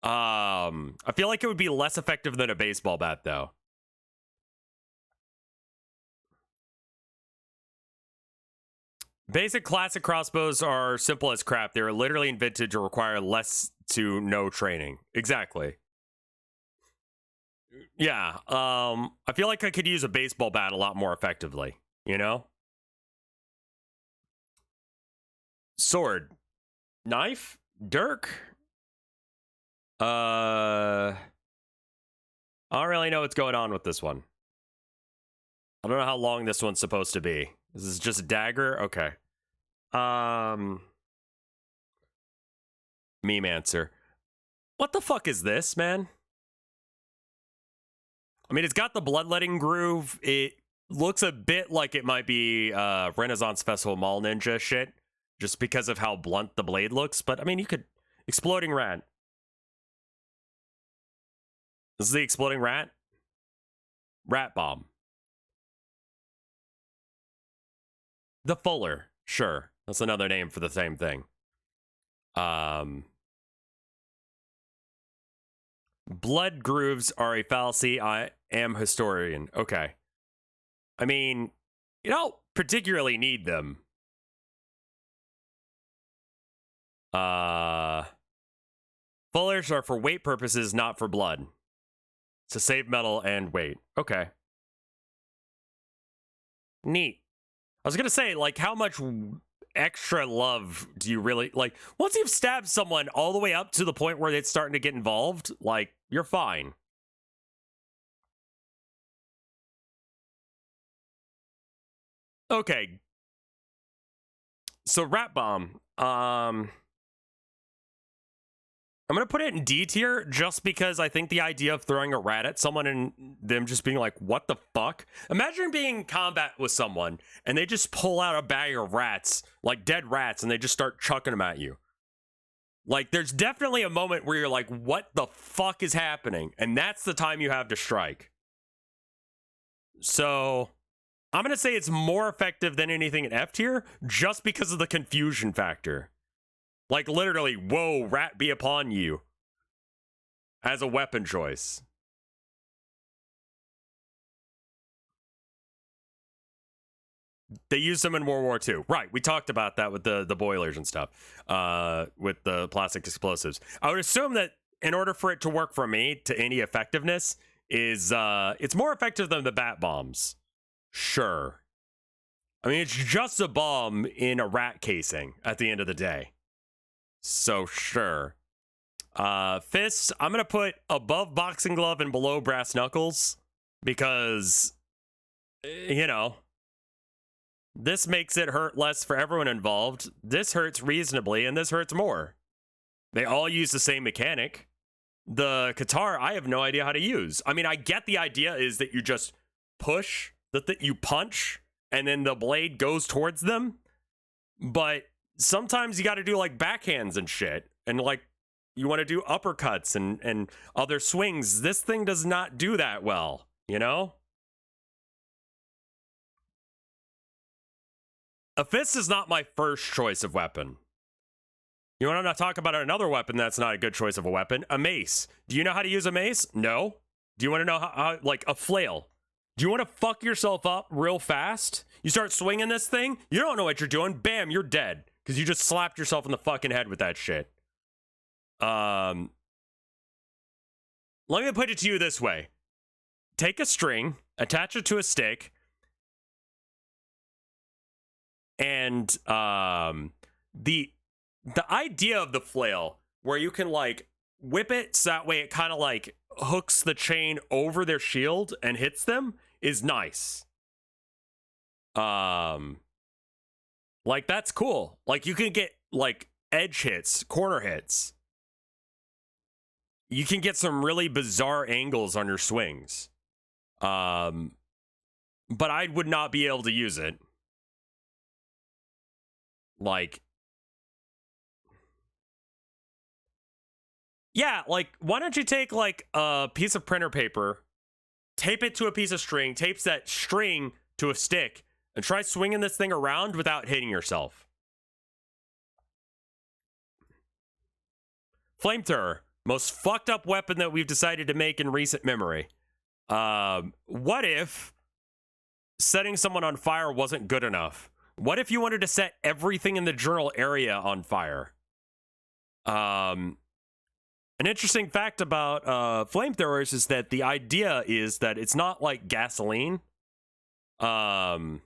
I feel like it would be less effective than a baseball bat, though. Basic classic crossbows are simple as crap. They're literally invented to require less to no training. Exactly. Yeah. I feel like I could use a baseball bat a lot more effectively, you know? Sword. Knife? Dirk? I don't really know what's going on with this one. I don't know how long this one's supposed to be. This is just a dagger? Okay. Meme answer. What the fuck is this, man? I mean, it's got the bloodletting groove. It looks a bit like it might be Renaissance Festival Mall Ninja shit, just because of how blunt the blade looks. But, I mean, you could... Exploding rat. This is the exploding rat? Rat bomb. The Fuller. Sure. That's another name for the same thing. Blood grooves are a fallacy. I am historian. Okay. I mean, you don't particularly need them. Fullers are for weight purposes, not for blood. To save metal and weight. Okay. Neat. I was gonna say, like, how much extra love do you really, like, once you've stabbed someone all the way up to the point where it's starting to get involved, like, you're fine. Okay. So, rat bomb. I'm going to put it in D tier just because I think the idea of throwing a rat at someone and them just being like, what the fuck? Imagine being in combat with someone and they just pull out a bag of rats, like dead rats, and they just start chucking them at you. Like, there's definitely a moment where you're like, what the fuck is happening? And that's the time you have to strike. So, I'm going to say it's more effective than anything in F tier just because of the confusion factor. Like, literally, whoa, rat be upon you. As a weapon choice. They used them in World War II. Right, we talked about that with the boilers and stuff. With the plastic explosives. I would assume that in order for it to work for me to any effectiveness, is it's more effective than the bat bombs. Sure. I mean, it's just a bomb in a rat casing at the end of the day. So, sure. Fists, I'm going to put above boxing glove and below brass knuckles. Because, you know, this makes it hurt less for everyone involved. This hurts reasonably, and this hurts more. They all use the same mechanic. The guitar, I have no idea how to use. I mean, I get the idea is that you just push, that you punch, and then the blade goes towards them. But sometimes you got to do like backhands and shit, and like you want to do uppercuts and other swings. This thing does not do that well, you know? A fist is not my first choice of weapon. You want to talk about another weapon that's not a good choice of a weapon? A mace. Do you know how to use a mace? No. Do you want to know how like a flail? Do you want to fuck yourself up real fast? You start swinging this thing, you don't know what you're doing, bam, you're dead. Because you just slapped yourself in the fucking head with that shit. Let me put it to you this way. Take a string, attach it to a stick, and the idea of the flail, where you can like whip it so that way it kind of like hooks the chain over their shield and hits them, is nice. Like, that's cool. Like, you can get, like, edge hits, corner hits. You can get some really bizarre angles on your swings. But I would not be able to use it. Like, yeah, like, why don't you take, like, a piece of printer paper tape it to a piece of string, tapes that string to a stick, and try swinging this thing around without hitting yourself. Flamethrower, most fucked up weapon that we've decided to make in recent memory. What if setting someone on fire wasn't good enough? What if you wanted to set everything in the journal area on fire? An interesting fact about flamethrowers is that the idea is that it's not like gasoline, or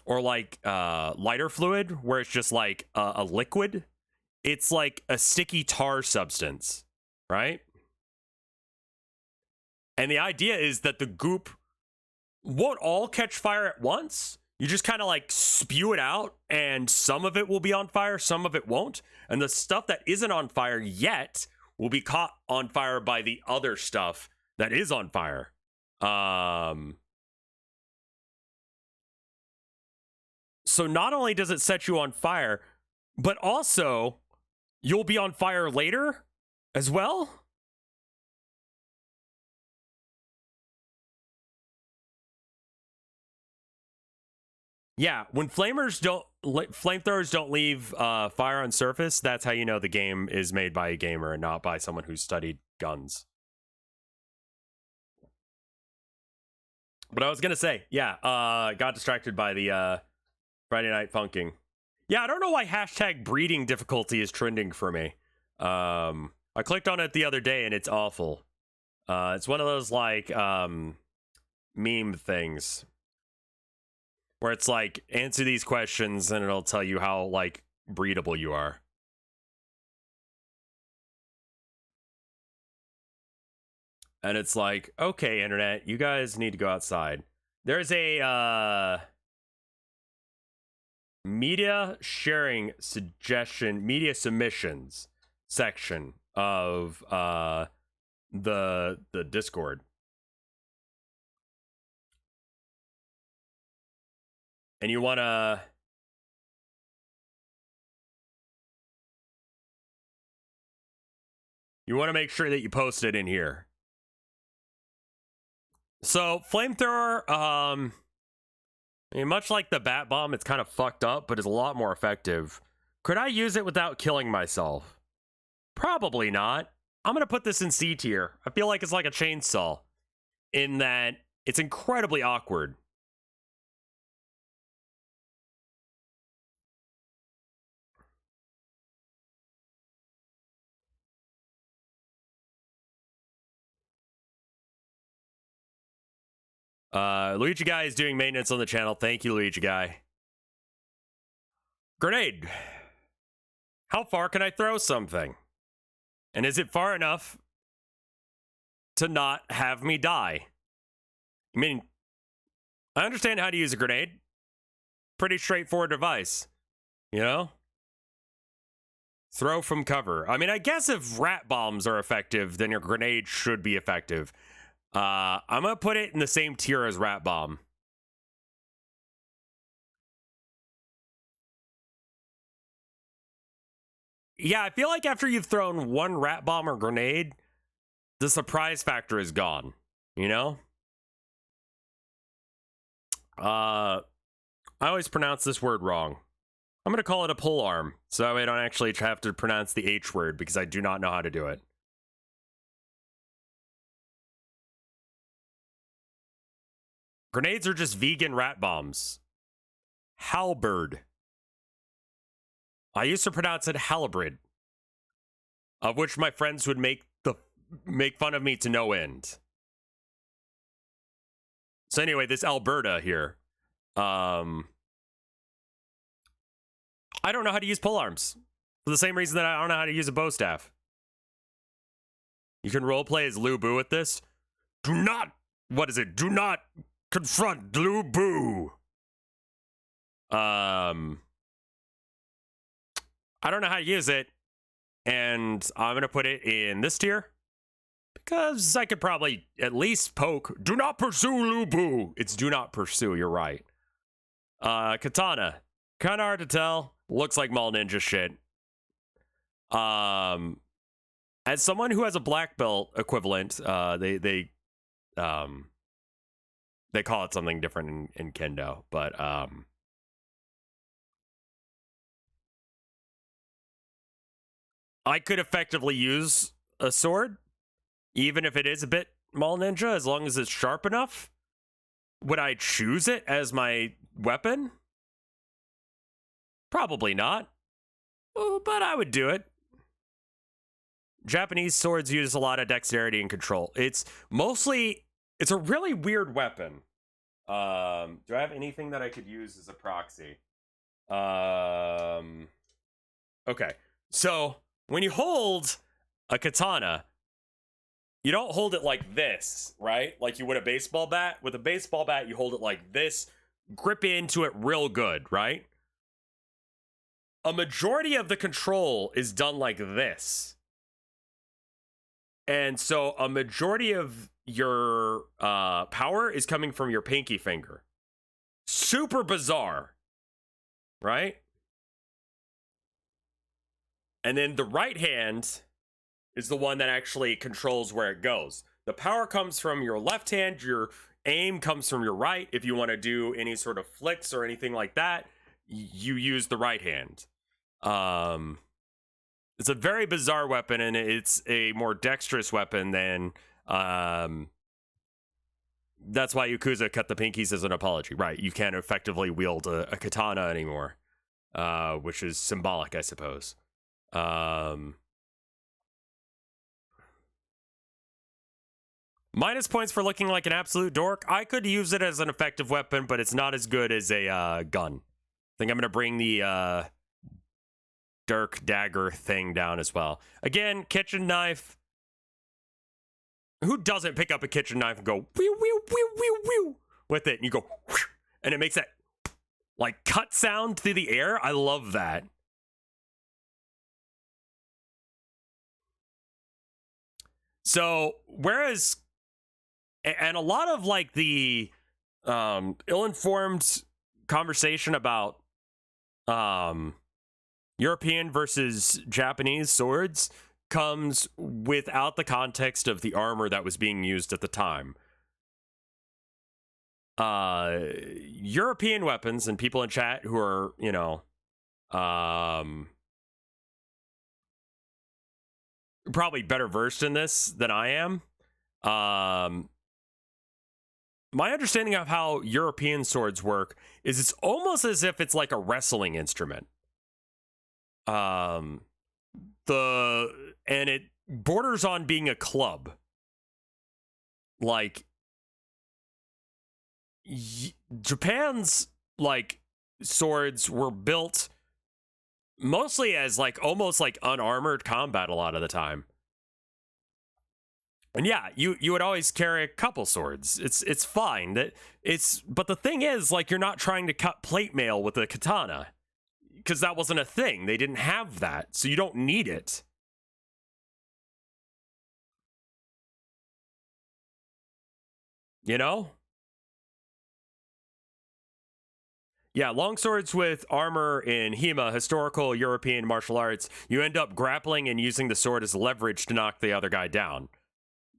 like lighter fluid, where it's just like a liquid. It's like a sticky tar substance, right? And the idea is that the goop won't all catch fire at once. You just kind of like spew it out, and some of it will be on fire, some of it won't. And the stuff that isn't on fire yet will be caught on fire by the other stuff that is on fire. So not only does it set you on fire, but also you'll be on fire later as well. Yeah, when flamethrowers don't leave fire on surface, that's how you know the game is made by a gamer and not by someone who's studied guns. But I was gonna say, yeah, got distracted by the Friday Night Funking. Yeah, I don't know why hashtag breeding difficulty is trending for me. I clicked on it the other day and it's awful. It's one of those like meme things where it's like, answer these questions and it'll tell you how like breedable you are. And it's like, okay, internet, you guys need to go outside. There's a media sharing suggestion, media submissions section of the Discord. And you want to make sure that you post it in here. So, flamethrower, I mean, much like the bat bomb, it's kind of fucked up, but it's a lot more effective. Could I use it without killing myself? Probably not. I'm going to put this in C tier. I feel like it's like a chainsaw in that it's incredibly awkward. Luigi Guy is doing maintenance on the channel. Thank you, Luigi Guy. Grenade. How far can I throw something? And is it far enough to not have me die? I mean, I understand how to use a grenade. Pretty straightforward device, you know? Throw from cover. I mean, I guess if rat bombs are effective, then your grenade should be effective. I'm gonna put it in the same tier as rat bomb. Yeah, I feel like after you've thrown one rat bomb or grenade, the surprise factor is gone, you know? I always pronounce this word wrong. I'm gonna call it a pole arm, so I don't actually have to pronounce the H word because I do not know how to do it. Grenades are just vegan rat bombs. Halberd. I used to pronounce it halberd, of which my friends would make fun of me to no end. So anyway, this Alberta here, I don't know how to use pole arms for the same reason that I don't know how to use a bow staff. You can roleplay as Lu Bu with this. Do not confront Lu Bu. I don't know how to use it, and I'm gonna put it in this tier because I could probably at least poke. Do not pursue Lu Bu. It's do not pursue. You're right. Katana, kind of hard to tell. Looks like Mall Ninja shit. As someone who has a black belt equivalent, They call it something different in Kendo, but I could effectively use a sword, even if it is a bit mall ninja, as long as it's sharp enough. Would I choose it as my weapon? Probably not. But I would do it. Japanese swords use a lot of dexterity and control. It's a really weird weapon. Do I have anything that I could use as a proxy? Okay. So when you hold a katana, you don't hold it like this, right? Like you would a baseball bat. With a baseball bat, you hold it like this, grip into it real good, right? A majority of the control is done like this. And so a majority of your power is coming from your pinky finger. Super bizarre, right? And then the right hand is the one that actually controls where it goes. The power comes from your left hand. Your aim comes from your right. If you want to do any sort of flicks or anything like that, you use the right hand. It's a very bizarre weapon, and it's a more dexterous weapon than that's why Yakuza cut the pinkies as an apology, right? You can't effectively wield a katana anymore, which is symbolic, I suppose. Minus points for looking like an absolute dork. I could use it as an effective weapon, but it's not as good as a gun. I think I'm going to bring the dirk dagger thing down as well. Again, kitchen knife. Who doesn't pick up a kitchen knife and go whew, whew, whew, whew, whew, with it? And you go whew, and it makes that like cut sound through the air. I love that. So whereas, and a lot of like the ill-informed conversation about European versus Japanese swords comes without the context of the armor that was being used at the time. European weapons, and people in chat who are, you know, probably better versed in this than I am. My understanding of how European swords work is it's almost as if it's like a wrestling instrument. And it borders on being a club. Like Japan's like swords were built mostly as like almost like unarmored combat a lot of the time. And yeah, you would always carry a couple swords. It's fine. But the thing is, like, you're not trying to cut plate mail with a katana, because that wasn't a thing. They didn't have that, so you don't need it. You know? Yeah, longswords with armor in HEMA, historical European martial arts, you end up grappling and using the sword as leverage to knock the other guy down,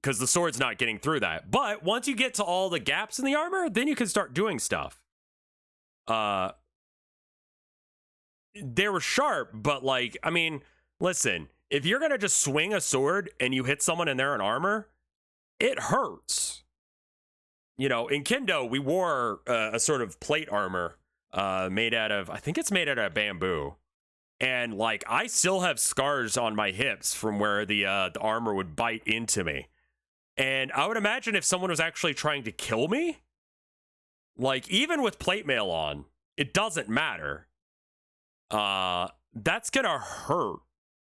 because the sword's not getting through that. But once you get to all the gaps in the armor, then you can start doing stuff. They were sharp, but like, I mean, listen, if you're gonna just swing a sword and you hit someone and they're in armor, it hurts. You know, in Kendo, we wore a sort of plate armor made out of, I think it's made out of bamboo. And like, I still have scars on my hips from where the armor would bite into me. And I would imagine if someone was actually trying to kill me, like, even with plate mail on, it doesn't matter. That's gonna hurt.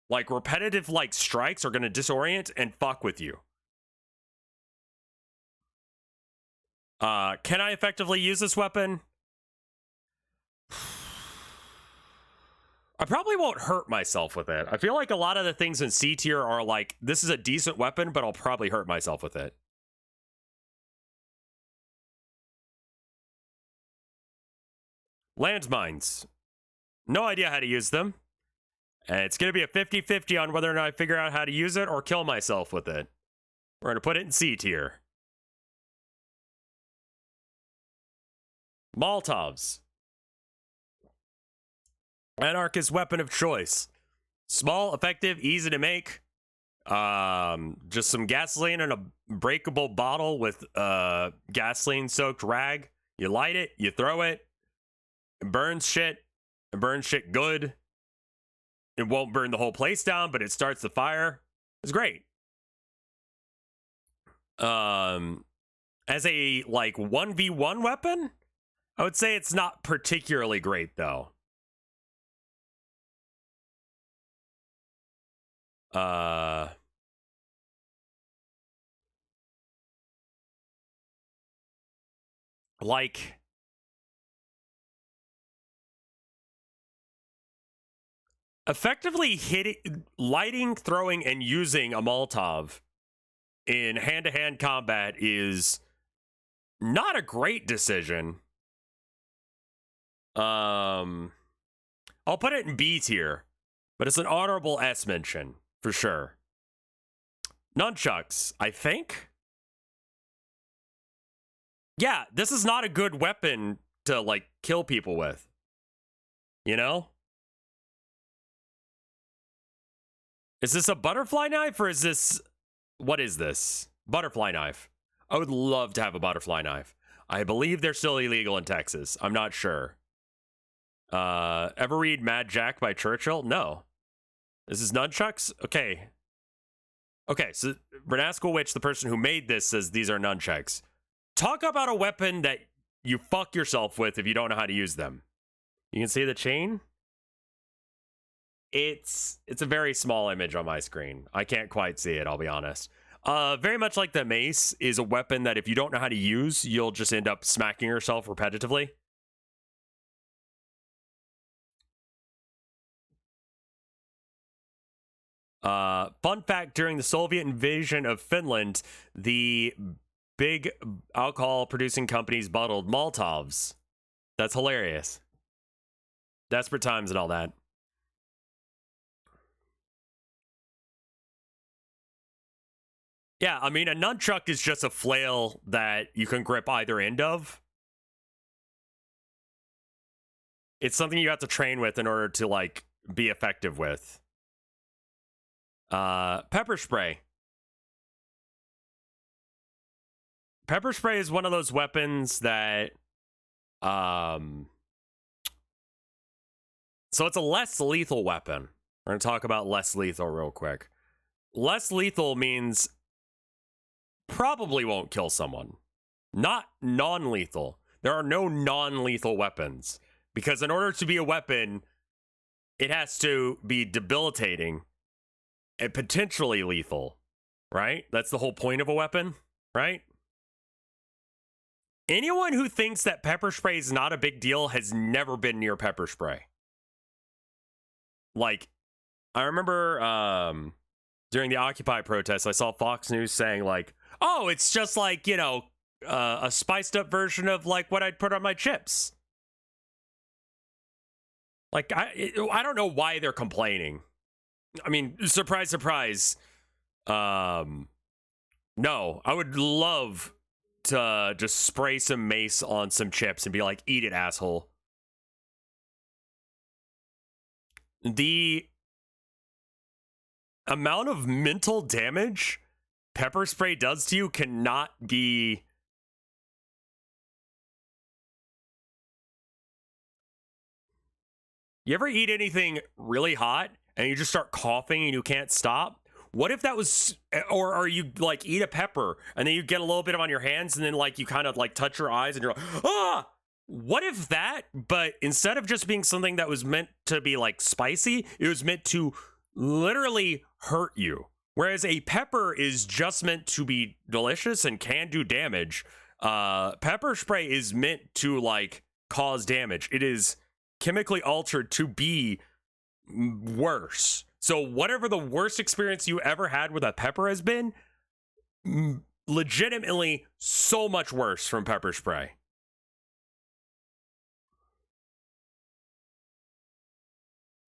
Like, repetitive like strikes are gonna disorient and fuck with you. Can I effectively use this weapon? I probably won't hurt myself with it. I feel like a lot of the things in C tier are like, this is a decent weapon, but I'll probably hurt myself with it. Landmines. No idea how to use them. And it's going to be a 50-50 on whether or not I figure out how to use it or kill myself with it. We're going to put it in C tier. Molotovs. Anarchist weapon of choice. Small, effective, easy to make. Just some gasoline in a breakable bottle with gasoline soaked rag. You light it, you throw it. It burns shit. It burns shit good. It won't burn the whole place down, but it starts the fire. It's great. As a like 1v1 weapon, I would say it's not particularly great though. Like effectively lighting, throwing, and using a Molotov in hand-to-hand combat is not a great decision. I'll put it in B tier, but it's an honorable S mention for sure. Nunchucks, I think. Yeah, this is not a good weapon to like kill people with. You know? Is this a butterfly knife or is this... What is this? Butterfly knife. I would love to have a butterfly knife. I believe they're still illegal in Texas. I'm not sure. Ever read Mad Jack by Churchill? No. This is nunchucks? Okay. Okay, so Renascal Witch, the person who made this, says these are nunchucks. Talk about a weapon that you fuck yourself with if you don't know how to use them. You can see the chain? It's a very small image on my screen. I can't quite see it, I'll be honest. Very much like the mace is a weapon that if you don't know how to use, you'll just end up smacking yourself repetitively. Fun fact, during the Soviet invasion of Finland, the big alcohol producing companies bottled Molotovs. That's hilarious. Desperate times and all that. Yeah, I mean, a nunchuck is just a flail that you can grip either end of. It's something you have to train with in order to, like, be effective with. Pepper spray. Pepper spray is one of those weapons that, so it's a less lethal weapon. We're gonna talk about less lethal real quick. Less lethal means probably won't kill someone. Not non-lethal. There are no non-lethal weapons. Because in order to be a weapon, it has to be debilitating and potentially lethal, right? That's the whole point of a weapon, right? Anyone who thinks that pepper spray is not a big deal has never been near pepper spray. Like, I remember during the Occupy protests, I saw Fox News saying, like, oh, it's just like, you know, a spiced up version of, like, what I'd put on my chips. Like, I don't know why they're complaining. I mean, surprise, surprise. No, I would love to just spray some mace on some chips and be like, eat it, asshole. The amount of mental damage pepper spray does to you cannot be... You ever eat anything really hot and you just start coughing and you can't stop? What if that was, or you like eat a pepper and then you get a little bit on your hands and then like you kind of like touch your eyes and you're like, ah! What if that, but instead of just being something that was meant to be like spicy, it was meant to literally hurt you. Whereas a pepper is just meant to be delicious and can do damage. Pepper spray is meant to like cause damage. It is chemically altered to be worse. So whatever the worst experience you ever had with a pepper has been, legitimately so much worse from pepper spray.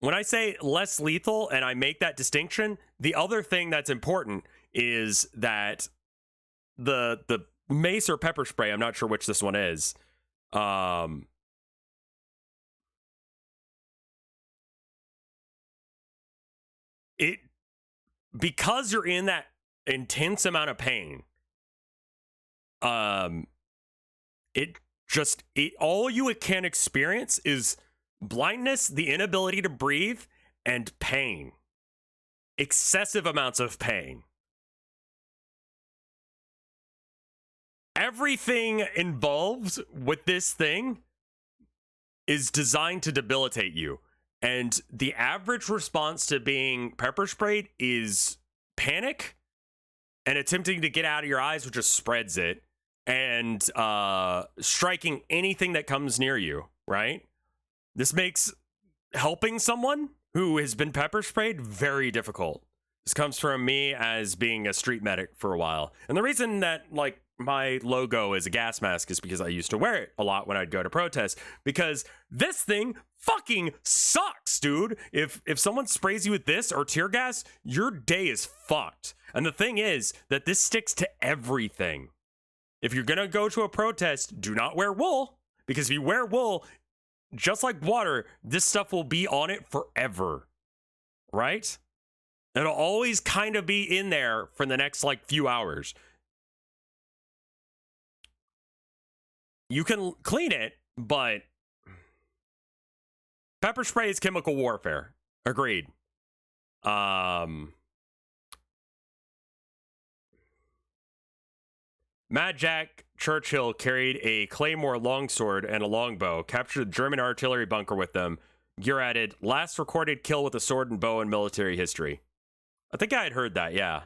When I say less lethal and I make that distinction, the other thing that's important is that the mace or pepper spray, I'm not sure which this one is, It because you're in that intense amount of pain, all you can experience is blindness, the inability to breathe, and pain. Excessive amounts of pain. Everything involved with this thing is designed to debilitate you. And the average response to being pepper sprayed is panic and attempting to get out of your eyes, which just spreads it, and striking anything that comes near you, right? This makes helping someone who has been pepper sprayed very difficult. This comes from me as being a street medic for a while. And the reason that, like, my logo is a gas mask is because I used to wear it a lot when I'd go to protest, because this thing fucking sucks, dude. If someone sprays you with this or tear gas, your day is fucked. And the thing is that this sticks to everything. If you're gonna go to a protest, do not wear wool, because if you wear wool, just like water, this stuff will be on it forever, right? It'll always kind of be in there for the next, like, few hours. You can clean it, but pepper spray is chemical warfare. Agreed. Mad Jack Churchill carried a claymore longsword and a longbow, captured a German artillery bunker with them. Gear added, last recorded kill with a sword and bow in military history. I think I had heard that, yeah.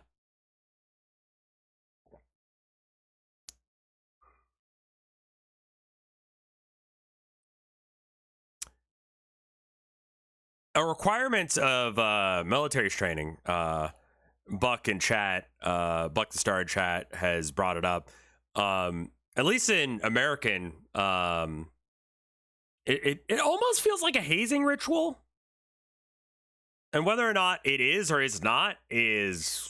A requirement of military training, Buck in chat, Buck the Star in chat has brought it up. At least in American, it almost feels like a hazing ritual. And whether or not it is or is not is...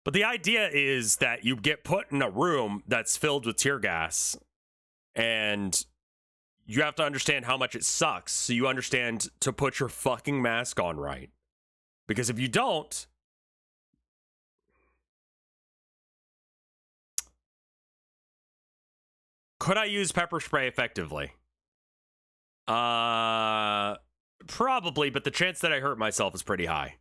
But the idea is that you get put in a room that's filled with tear gas, and you have to understand how much it sucks, so you understand to put your fucking mask on right. Because if you don't... Could I use pepper spray effectively? Probably, but the chance that I hurt myself is pretty high.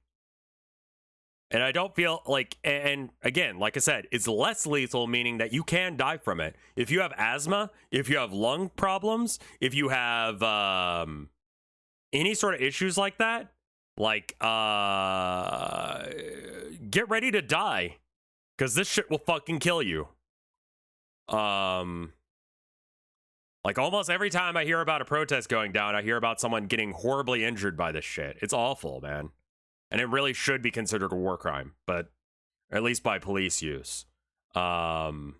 And I don't feel like, and again, like I said, it's less lethal, meaning that you can die from it. If you have asthma, if you have lung problems, if you have any sort of issues like that, like, get ready to die, because this shit will fucking kill you. Like, almost every time I hear about a protest going down, I hear about someone getting horribly injured by this shit. It's awful, man. And it really should be considered a war crime, but at least by police use. My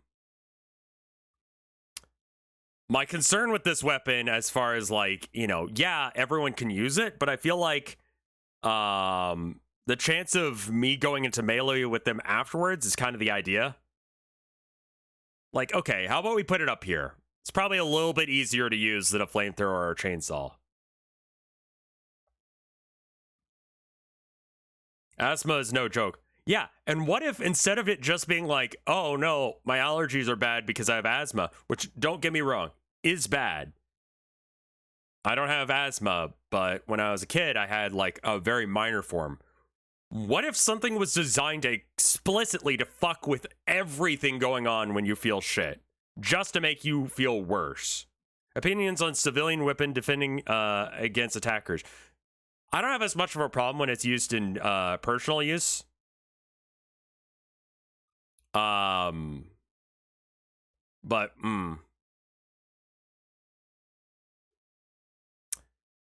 concern with this weapon, as far as, like, you know, yeah, everyone can use it, but I feel like the chance of me going into melee with them afterwards is kind of the idea. Like, okay, how about we put it up here? It's probably a little bit easier to use than a flamethrower or a chainsaw. Asthma is no joke. Yeah, and what if instead of it just being like, oh no, my allergies are bad because I have asthma, which, don't get me wrong, is bad. I don't have asthma, but when I was a kid, I had, like, a very minor form. What if something was designed explicitly to fuck with everything going on when you feel shit, just to make you feel worse? Opinions on civilian weapon defending against attackers. I don't have as much of a problem when it's used in personal use.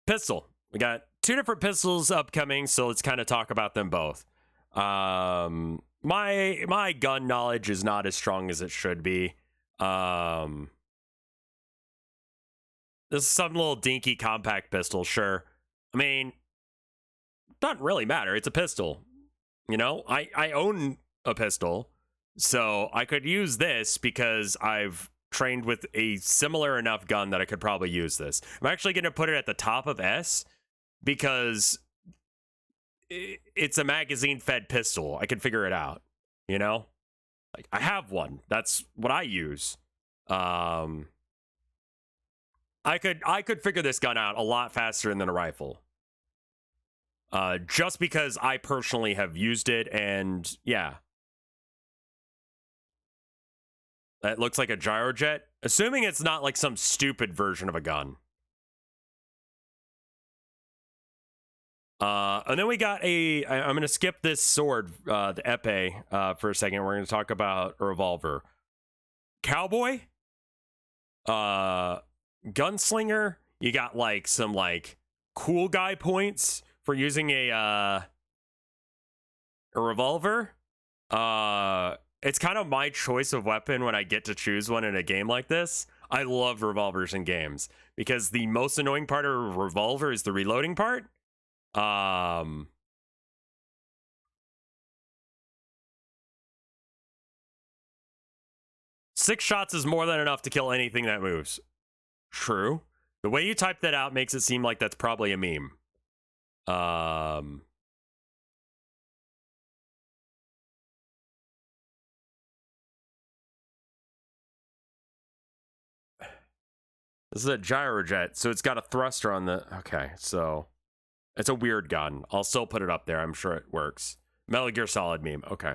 Pistol. We got two different pistols upcoming, so let's kind of talk about them both. My gun knowledge is not as strong as it should be. This is some little dinky compact pistol, sure. I mean, doesn't really matter. It's a pistol. You know, I own a pistol, so I could use this because I've trained with a similar enough gun that I could probably use this. I'm actually going to put it at the top of S because it's a magazine-fed pistol. I can figure it out, you know? Like, I have one. That's what I use. I could figure this gun out a lot faster than a rifle. Just because I personally have used it, and yeah. That looks like a gyrojet. Assuming it's not like some stupid version of a gun. And then we got I'm going to skip this sword, the epee, for a second. We're going to talk about a revolver. Cowboy? Gunslinger? You got like some like cool guy points for using a revolver. It's kind of my choice of weapon when I get to choose one in a game like this. I love revolvers in games because the most annoying part of a revolver is the reloading part. 6 shots is more than enough to kill anything that moves. True. The way you type that out makes it seem like that's probably a meme. This is a gyrojet, so it's got a thruster on the... Okay, so... It's a weird gun. I'll still put it up there. I'm sure it works. Metal Gear Solid meme. Okay.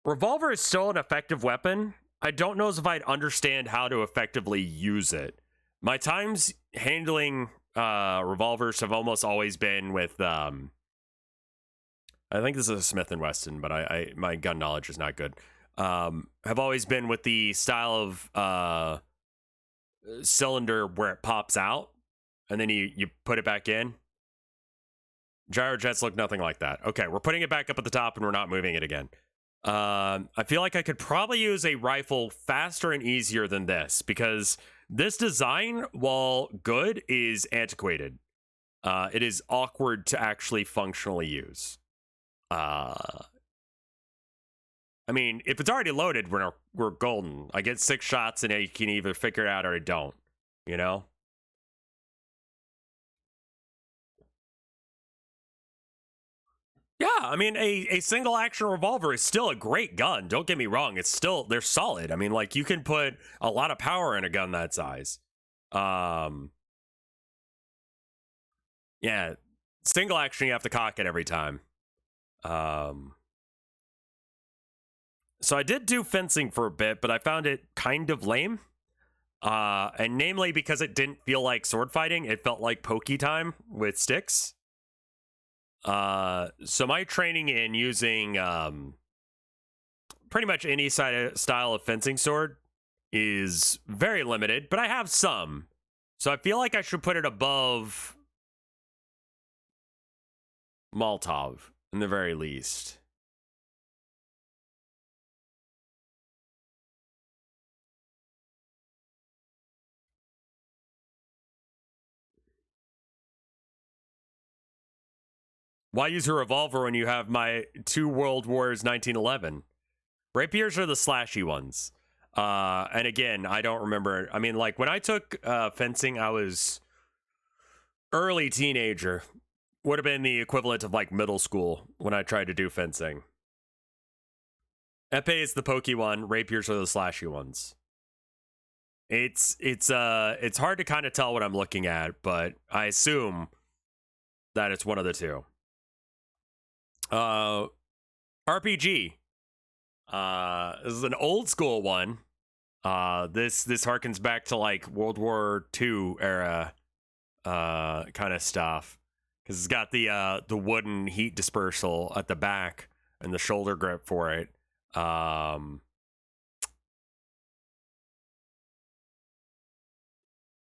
Revolver is still an effective weapon. I don't know if I'd understand how to effectively use it. My times handling revolvers have almost always been with... I think this is a Smith & Wesson, but my gun knowledge is not good. Have always been with the style of cylinder where it pops out. And then you put it back in. Gyrojets look nothing like that. Okay, we're putting it back up at the top and we're not moving it again. I feel like I could probably use a rifle faster and easier than this because this design, while good, is antiquated. It is awkward to actually functionally use. I mean, if it's already loaded, we're golden. I get 6 shots and you can either figure it out or I don't, you know? Yeah, I mean, a single action revolver is still a great gun. Don't get me wrong. They're solid. I mean, like, you can put a lot of power in a gun that size. Yeah, single action, you have to cock it every time. So I did do fencing for a bit, but I found it kind of lame. And namely because it didn't feel like sword fighting. It felt like pokey time with sticks. So my training in using pretty much any style of fencing sword is very limited, but I have some. So I feel like I should put it above Molotov in the very least. Why use a revolver when you have my 2 World Wars 1911? Rapiers are the slashy ones. And again, I don't remember. I mean, like, when I took fencing, I was early teenager. Would have been the equivalent of, like, middle school when I tried to do fencing. Epee is the pokey one. Rapiers are the slashy ones. It's hard to kind of tell what I'm looking at, but I assume that it's one of the two. RPG. This is an old school one. This harkens back to like World War II era kind of stuff. Because it's got the wooden heat dispersal at the back and the shoulder grip for it.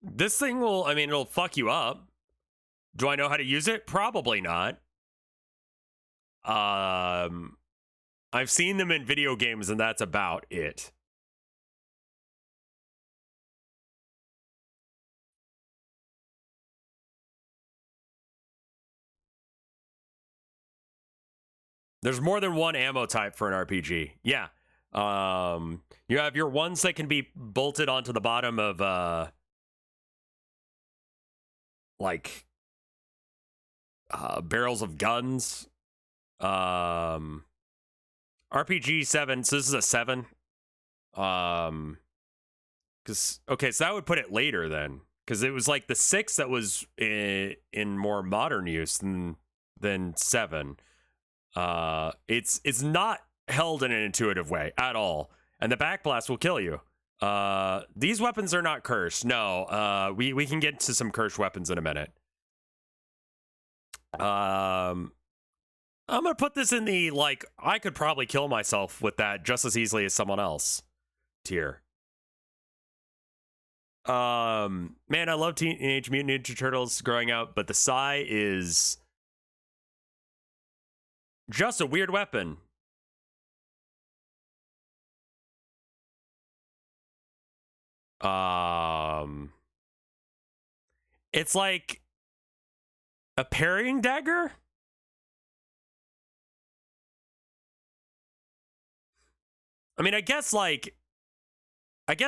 This thing will, I mean, it'll fuck you up. Do I know how to use it? Probably not. I've seen them in video games, and that's about it. There's more than one ammo type for an RPG. Yeah. You have your ones that can be bolted onto the bottom of like barrels of guns. RPG 7, so this is a 7. Because okay, so that would put it later then, because it was like the 6 that was in more modern use than 7. It's not held in an intuitive way at all, and the backblast will kill you. These weapons are not cursed. No, we can get to some cursed weapons in a minute. I'm gonna put this in the, like, I could probably kill myself with that just as easily as someone else tier. Man, I love Teenage Mutant Ninja Turtles growing up, but the Sai is just a weird weapon. It's like a parrying dagger. I mean, I guess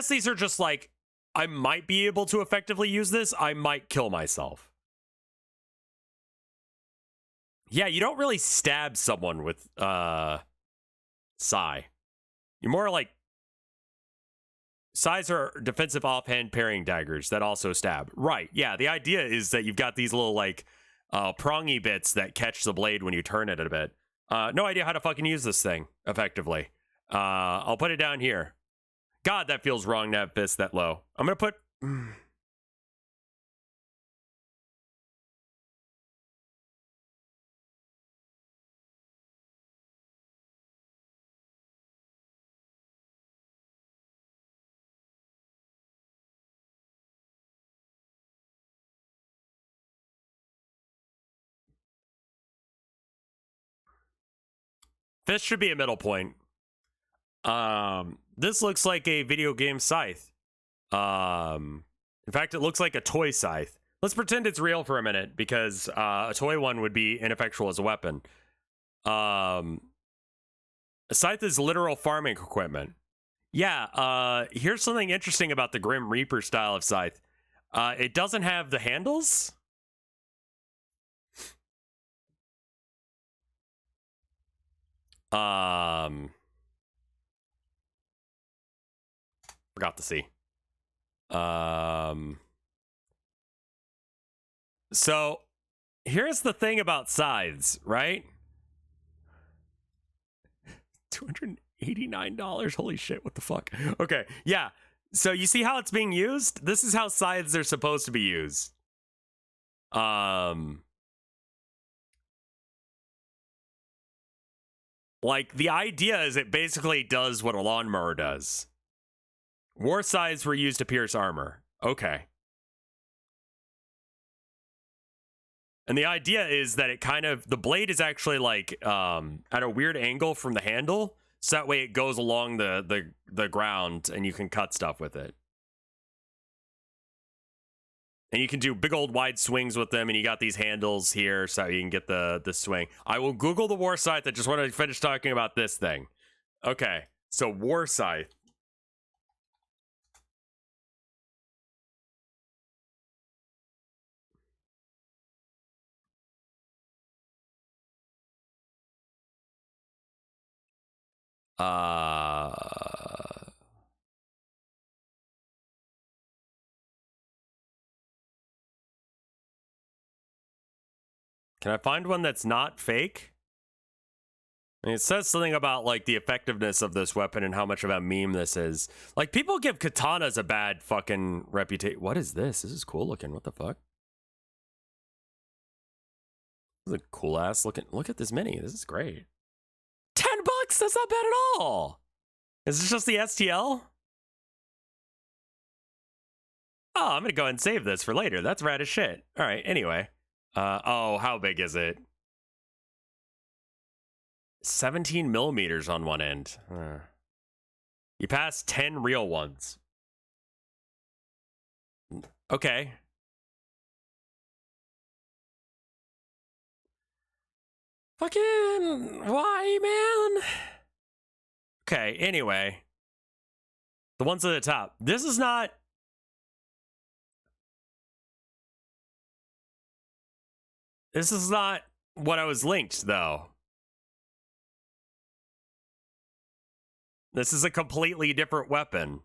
these are just like, I might be able to effectively use this. I might kill myself. Yeah, you don't really stab someone with Sai. You're more like, Sais are defensive offhand parrying daggers that also stab. Right, yeah, the idea is that you've got these little, like, prongy bits that catch the blade when you turn it a bit. No idea how to fucking use this thing effectively. I'll put it down here. God, that feels wrong to have fists that low. I'm gonna put... Fist should be a middle point. This looks like a video game scythe. In fact, it looks like a toy scythe. Let's pretend it's real for a minute, because a toy one would be ineffectual as a weapon. A scythe is literal farming equipment. Yeah, here's something interesting about the Grim Reaper style of scythe. It doesn't have the handles. Forgot to see. So here's the thing about scythes, right? $289. Holy shit, what the fuck? Okay, yeah. So you see how it's being used? This is how scythes are supposed to be used. Like, the idea is it basically does what a lawnmower does. War scythes were used to pierce armor. Okay. And the idea is that it kind of, the blade is actually like at a weird angle from the handle, so that way it goes along the ground and you can cut stuff with it. And you can do big old wide swings with them, and you got these handles here so you can get the swing. I will Google the war scythe. I just want to finish talking about this thing. Okay, so war scythe. Can I find one that's not fake? I mean, it says something about, like, the effectiveness of this weapon and how much of a meme this is. Like, people give katanas a bad fucking reputation. What is this? This is cool looking. What the fuck? This is a cool ass looking. Look at this mini. This is great. $10? That's not bad at all. Is this just the STL? Oh, I'm gonna go ahead and save this for later. That's rad as shit. All right, anyway. Oh, how big is it? 17 millimeters on one end. You pass 10 real ones. Okay. Fucking why, man? Okay, anyway. The ones at the top. This is not... This is not what I was linked, though. This is a completely different weapon.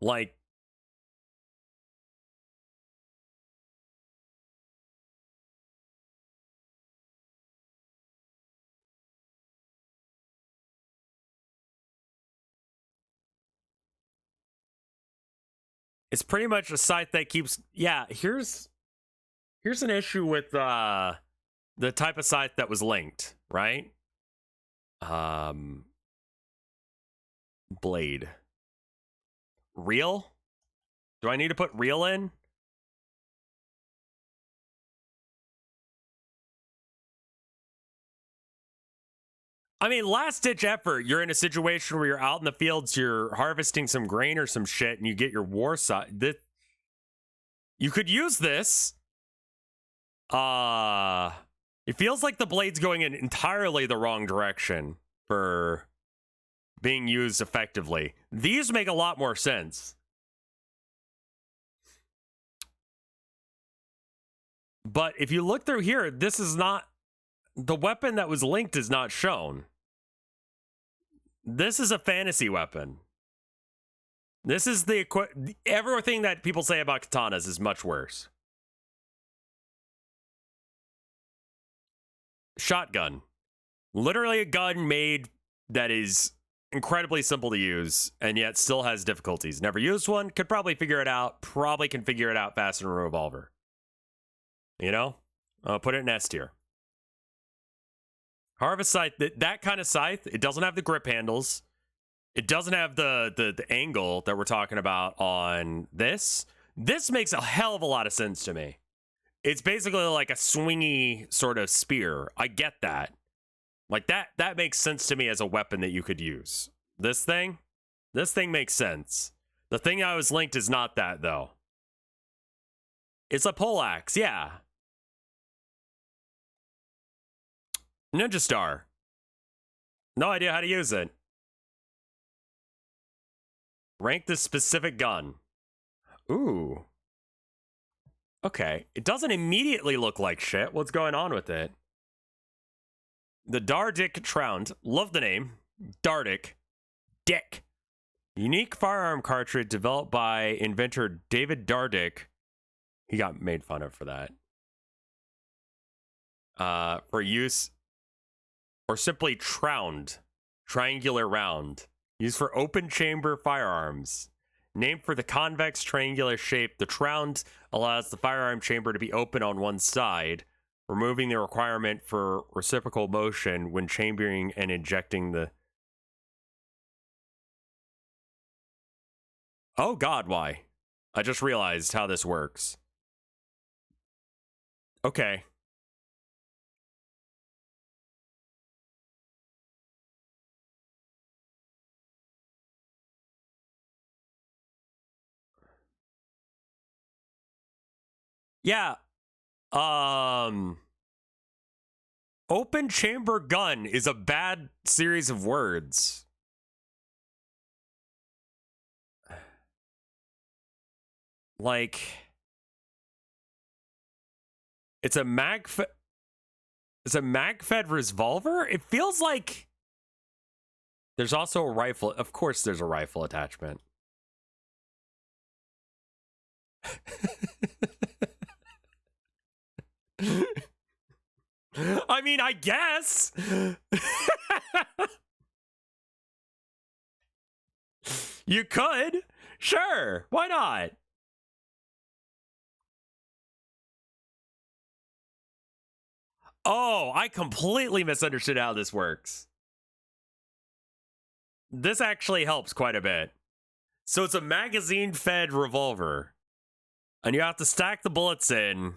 Like, it's pretty much a site that keeps... Yeah, here's an issue with the type of site that was linked, right? Blade. Real? Do I need to put real in? I mean, last ditch effort. You're in a situation where you're out in the fields, you're harvesting some grain or some shit, and you get your war side. You could use this. It feels like the blade's going in entirely the wrong direction for being used effectively. These make a lot more sense. But if you look through here, this is not... The weapon that was linked is not shown. This is a fantasy weapon. This is everything that people say about katanas is much worse. Shotgun. Literally a gun made that is incredibly simple to use and yet still has difficulties. Never used one, could probably figure it out. Probably can figure it out faster than a revolver. You know? I'll put it in S tier. Harvest scythe, that kind of scythe, it doesn't have the grip handles. It doesn't have the angle that we're talking about on this. This makes a hell of a lot of sense to me. It's basically like a swingy sort of spear. I get that. Like that makes sense to me as a weapon that you could use. This thing makes sense. The thing I was linked is not that though. It's a poleaxe, yeah. Ninja Star. No idea how to use it. Rank the specific gun. Ooh. Okay. It doesn't immediately look like shit. What's going on with it? The Dardic Tround. Love the name. Dardic. Dick. Unique firearm cartridge developed by inventor David Dardic. He got made fun of for that. For use... Or simply Tround. Triangular round. Used for open chamber firearms. Named for the convex triangular shape, the Tround allows the firearm chamber to be open on one side, removing the requirement for reciprocal motion when chambering and injecting the... Oh god, why? I just realized how this works. Okay. Yeah. Open chamber gun is a bad series of words. Like, it's a mag-fed revolver? It feels like there's also a rifle. Of course there's a rifle attachment. I mean, I guess. You could. Sure. Why not? Oh, I completely misunderstood how this works. This actually helps quite a bit. So it's a magazine-fed revolver. And you have to stack the bullets in.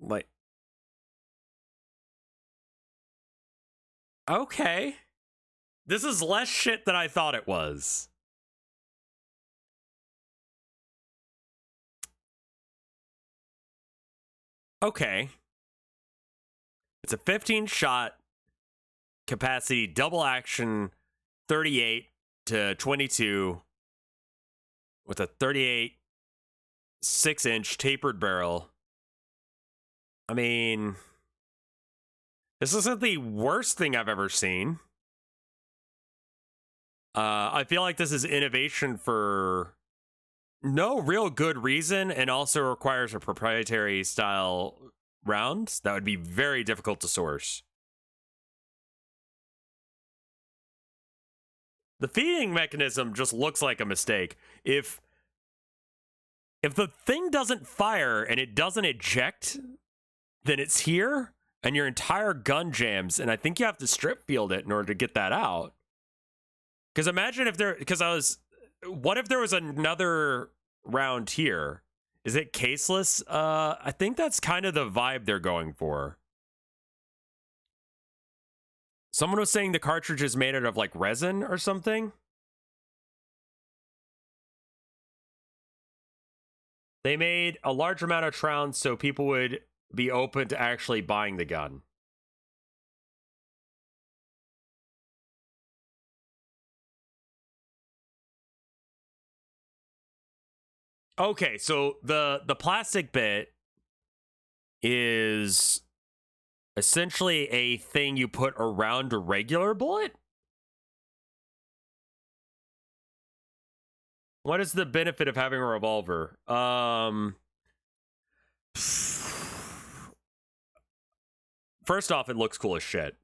Like... Okay. This is less shit than I thought it was. Okay. It's a 15 shot capacity double action 38 to 22 with a 38 6-inch tapered barrel. I mean, this isn't the worst thing I've ever seen. I feel like this is innovation for no real good reason, and also requires a proprietary style round that would be very difficult to source. The feeding mechanism just looks like a mistake. If the thing doesn't fire and it doesn't eject, then it's here and your entire gun jams, and I think you have to strip field it in order to get that out. Because imagine if what if there was another round here? Is it caseless? I think that's kind of the vibe they're going for. Someone was saying the cartridge is made out of like resin or something. They made a large amount of rounds so people would be open to actually buying the gun. Okay, so the plastic bit is essentially a thing you put around a regular bullet? What is the benefit of having a revolver? First off, it looks cool as shit.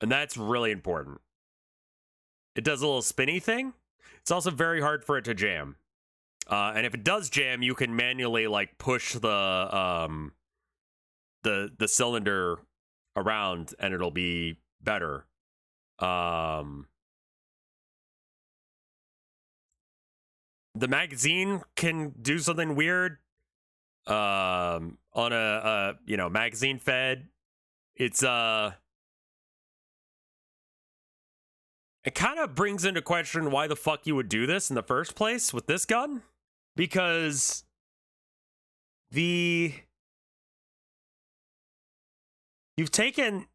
And that's really important. It does a little spinny thing. It's also very hard for it to jam. And if it does jam, you can manually like push the cylinder around and it'll be better. The magazine can do something weird. On a magazine fed. It's it kind of brings into question why the fuck you would do this in the first place with this gun, because you've taken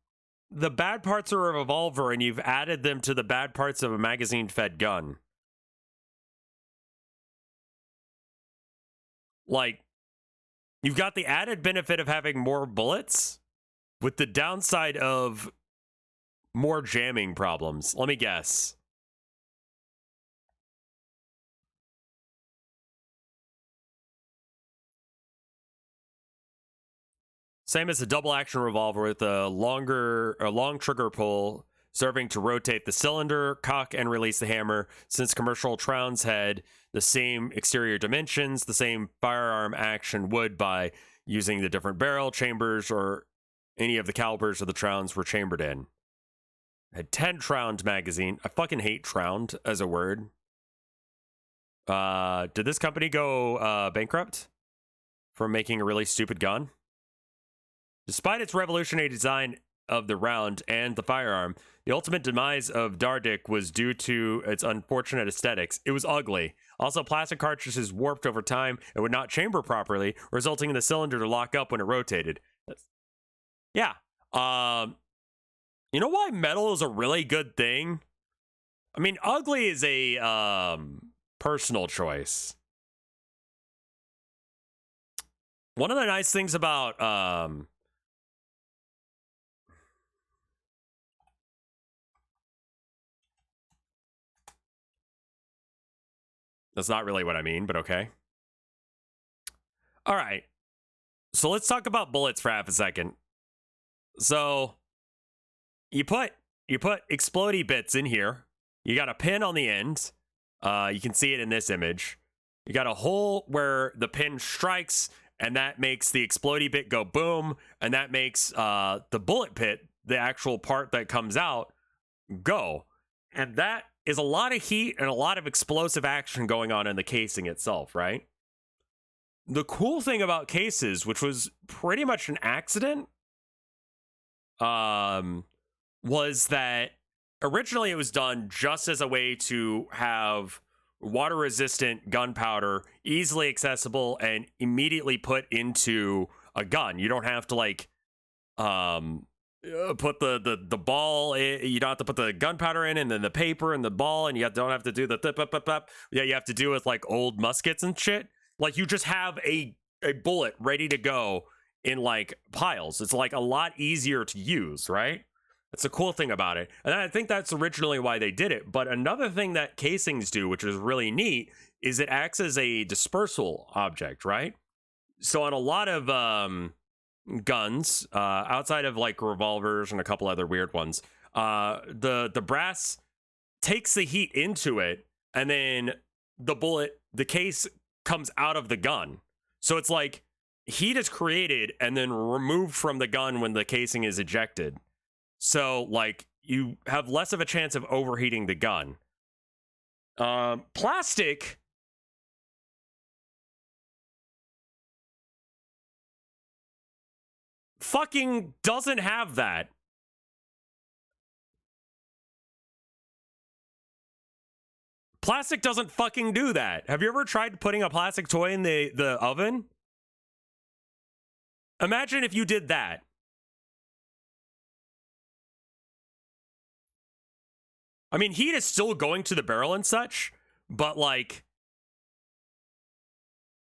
the bad parts of a revolver and you've added them to the bad parts of a magazine fed gun. Like, you've got the added benefit of having more bullets with the downside of more jamming problems. Let me guess. Same as a double action revolver with a long trigger pull, serving to rotate the cylinder, cock, and release the hammer. Since commercial rounds had the same exterior dimensions, the same firearm action would by using the different barrel chambers or any of the calibers of the rounds were chambered in. Had 10 round magazine. I fucking hate round as a word. Did this company go bankrupt from making a really stupid gun? Despite its revolutionary design of the round and the firearm, the ultimate demise of Dardic was due to its unfortunate aesthetics. It was ugly. Also, plastic cartridges warped over time and would not chamber properly, resulting in the cylinder to lock up when it rotated. Yeah. You know why metal is a really good thing? I mean, ugly is a personal choice. One of the nice things about that's not really what I mean, but okay. All right. So let's talk about bullets for half a second. So you put explodey bits in here. You got a pin on the end. You can see it in this image. You got a hole where the pin strikes, and that makes the explodey bit go boom, and that makes the bullet pit, the actual part that comes out, go. And that is a lot of heat and a lot of explosive action going on in the casing itself, right? The cool thing about cases, which was pretty much an accident, was that originally it was done just as a way to have water resistant gunpowder easily accessible and immediately put into a gun. You don't have to like put the ball in, you don't have to put the gunpowder in and then the paper and the ball, and you don't have to do the yeah, you have to do with like old muskets and shit. Like you just have a bullet ready to go in like piles. It's like a lot easier to use, right? That's a cool thing about it. And I think that's originally why they did it. But another thing that casings do, which is really neat, is it acts as a dispersal object, right? So on a lot of guns, outside of like revolvers and a couple other weird ones, the brass takes the heat into it, and then the case comes out of the gun. So it's like heat is created and then removed from the gun when the casing is ejected. So, like, you have less of a chance of overheating the gun. Plastic fucking doesn't have that. Plastic doesn't fucking do that. Have you ever tried putting a plastic toy in the oven? Imagine if you did that. I mean, heat is still going to the barrel and such, but like,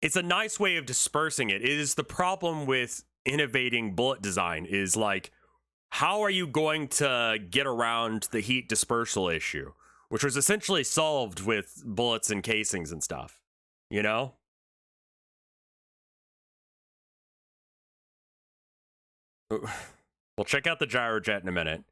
it's a nice way of dispersing it. It is the problem with innovating bullet design is like, how are you going to get around the heat dispersal issue, which was essentially solved with bullets and casings and stuff, you know? We'll check out the gyrojet in a minute.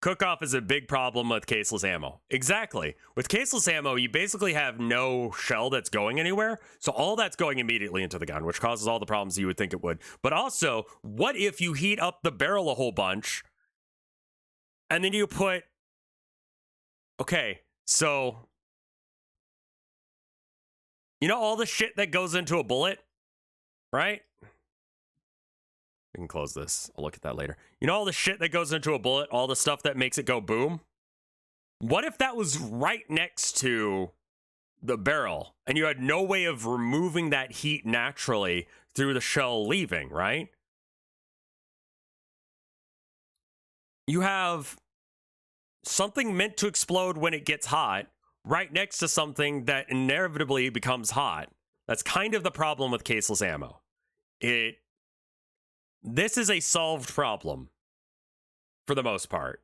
Cook-off is a big problem with caseless ammo. Exactly. With caseless ammo, you basically have no shell that's going anywhere, so all that's going immediately into the gun, which causes all the problems you would think it would. But also, what if you heat up the barrel a whole bunch, and then you put... Okay, so... You know all the shit that goes into a bullet? Right? We can close this. I'll look at that later. You know all the shit that goes into a bullet? All the stuff that makes it go boom? What if that was right next to the barrel and you had no way of removing that heat naturally through the shell leaving, right? You have something meant to explode when it gets hot right next to something that inevitably becomes hot. That's kind of the problem with caseless ammo. This is a solved problem for the most part.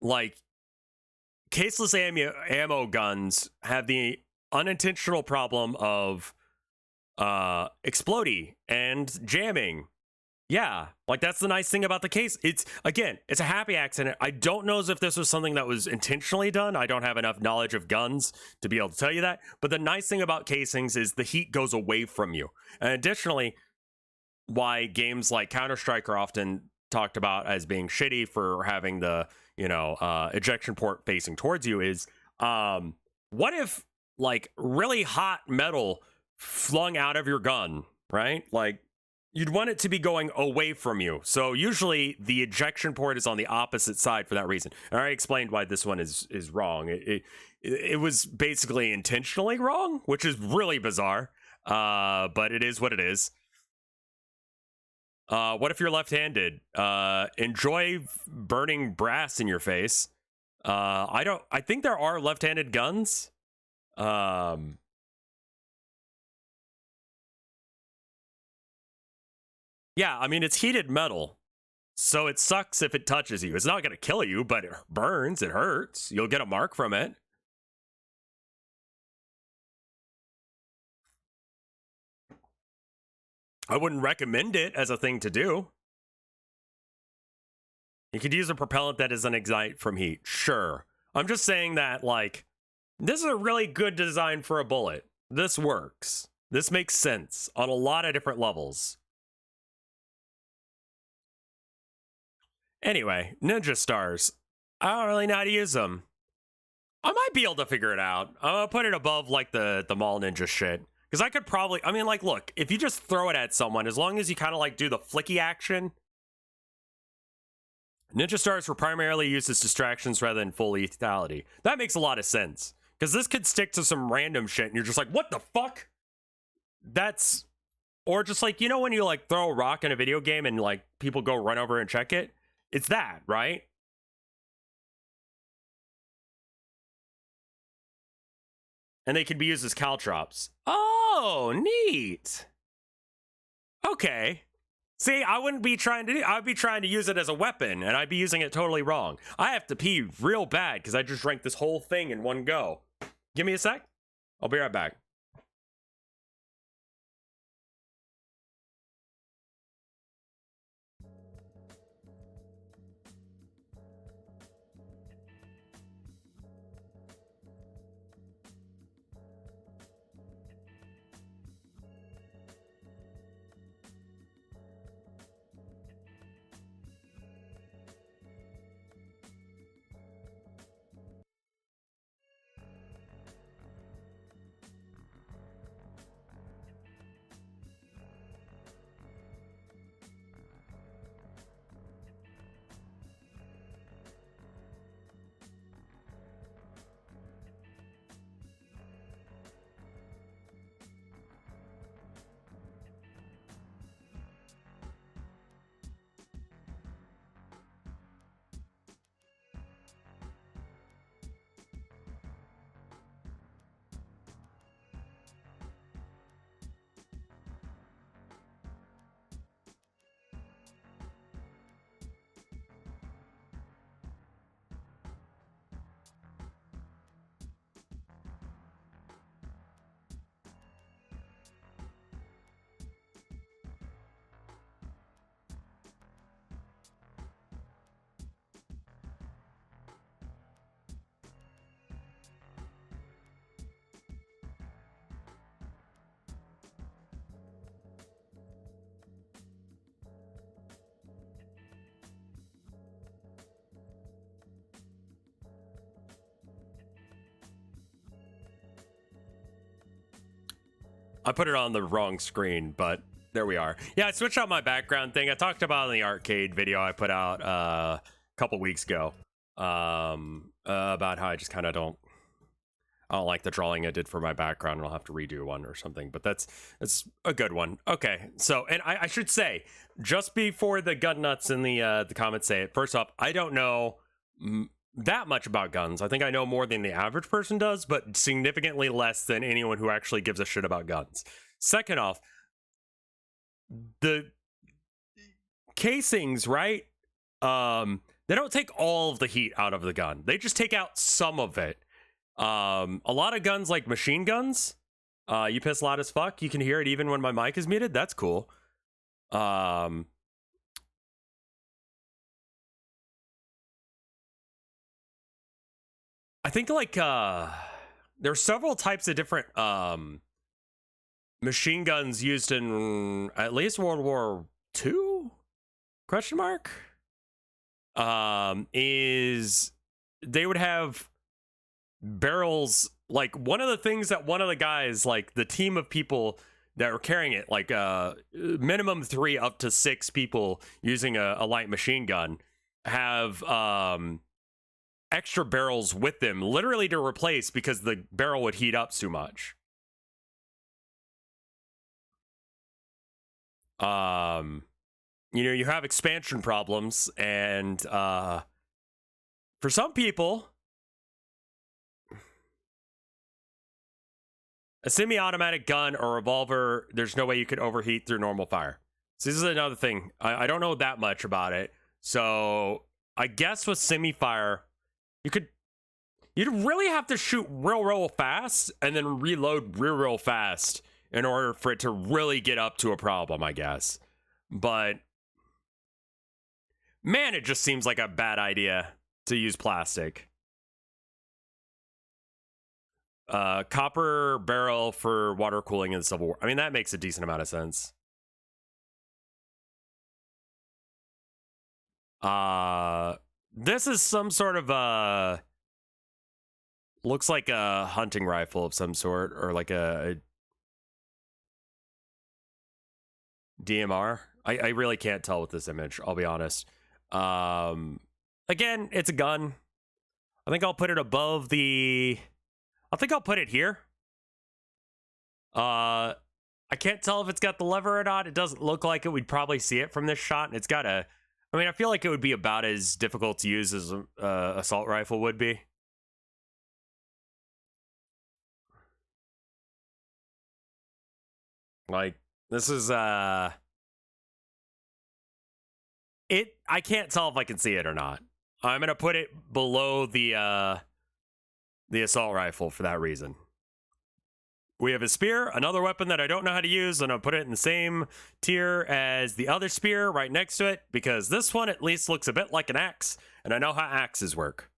Like, caseless ammo guns have the unintentional problem of exploding and jamming. Yeah, like that's the nice thing about the case. It's a happy accident. I don't know as if this was something that was intentionally done. I don't have enough knowledge of guns to be able to tell you that. But the nice thing about casings is the heat goes away from you. And additionally, why games like Counter-Strike are often talked about as being shitty for having the, ejection port facing towards you is, what if, like, really hot metal flung out of your gun, right? Like, you'd want it to be going away from you. So usually the ejection port is on the opposite side for that reason. And I explained why this one is wrong. It was basically intentionally wrong, which is really bizarre, but it is what it is. What if you're left-handed? Enjoy burning brass in your face. I think there are left-handed guns. Yeah, I mean, it's heated metal, so it sucks if it touches you. It's not gonna kill you, but it burns, it hurts. You'll get a mark from it. I wouldn't recommend it as a thing to do. You could use a propellant that doesn't ignite from heat. Sure. I'm just saying that, like, this is a really good design for a bullet. This works. This makes sense on a lot of different levels. Anyway, ninja stars. I don't really know how to use them. I might be able to figure it out. I'm gonna put it above, like, the mall ninja shit. Because I could probably, I mean, like, look, if you just throw it at someone, as long as you kind of, like, do the flicky action, Ninja stars were primarily used as distractions rather than full lethality. That makes a lot of sense. Because this could stick to some random shit and you're just like, what the fuck? That's... Or just like, you know when you like throw a rock in a video game and like people go run over and check it? It's that, right? And they can be used as caltrops. Oh, neat. Okay. See, I wouldn't be trying to I'd be trying to use it as a weapon, and I'd be using it totally wrong. I have to pee real bad because I just drank this whole thing in one go. Give me a sec. I'll be right back. I put it on the wrong screen, but there we are. Yeah, I switched out my background thing. I talked about it in the arcade video I put out a couple weeks ago about how I just kind of I don't like the drawing I did for my background, and I'll have to redo one or something. But that's a good one. Okay, so and I should say just before the gun nuts in the comments say it. First off, I don't know that much about guns. I think I know more than the average person does, but significantly less than anyone who actually gives a shit about guns. Second off, the casings, right? They don't take all of the heat out of the gun. They just take out some of it. A lot of guns, like machine guns, you piss loud as fuck. You can hear it even when my mic is muted. That's cool. I think like there's several types of different machine guns used in at least World War II? Question mark? Is they would have barrels. Like one of the things that one of the guys, like the team of people that were carrying it, like minimum 3 up to 6 people using a light machine gun, have extra barrels with them, literally to replace because the barrel would heat up too much. You know, you have expansion problems, and for some people, a semi-automatic gun or revolver, there's no way you could overheat through normal fire. So this is another thing. I don't know that much about it. So I guess with semi-fire, you'd really have to shoot real fast and then reload real fast in order for it to really get up to a problem, I guess. But man, it just seems like a bad idea to use plastic. Copper barrel for water cooling in the Civil War. I mean, that makes a decent amount of sense. This is some sort of looks like a hunting rifle of some sort, or like a DMR. I really can't tell with this image, I'll be honest. Again, it's a gun. I think I'll put it above the... I think I'll put it here. I can't tell if it's got the lever or not. It doesn't look like it. We'd probably see it from this shot. And it's got a... I mean, I feel like it would be about as difficult to use as an assault rifle would be. Like, this is, I can't tell if I can see it or not. I'm gonna put it below the assault rifle for that reason. We have a spear, another weapon that I don't know how to use, and I'll put it in the same tier as the other spear right next to it, because this one at least looks a bit like an axe, and I know how axes work.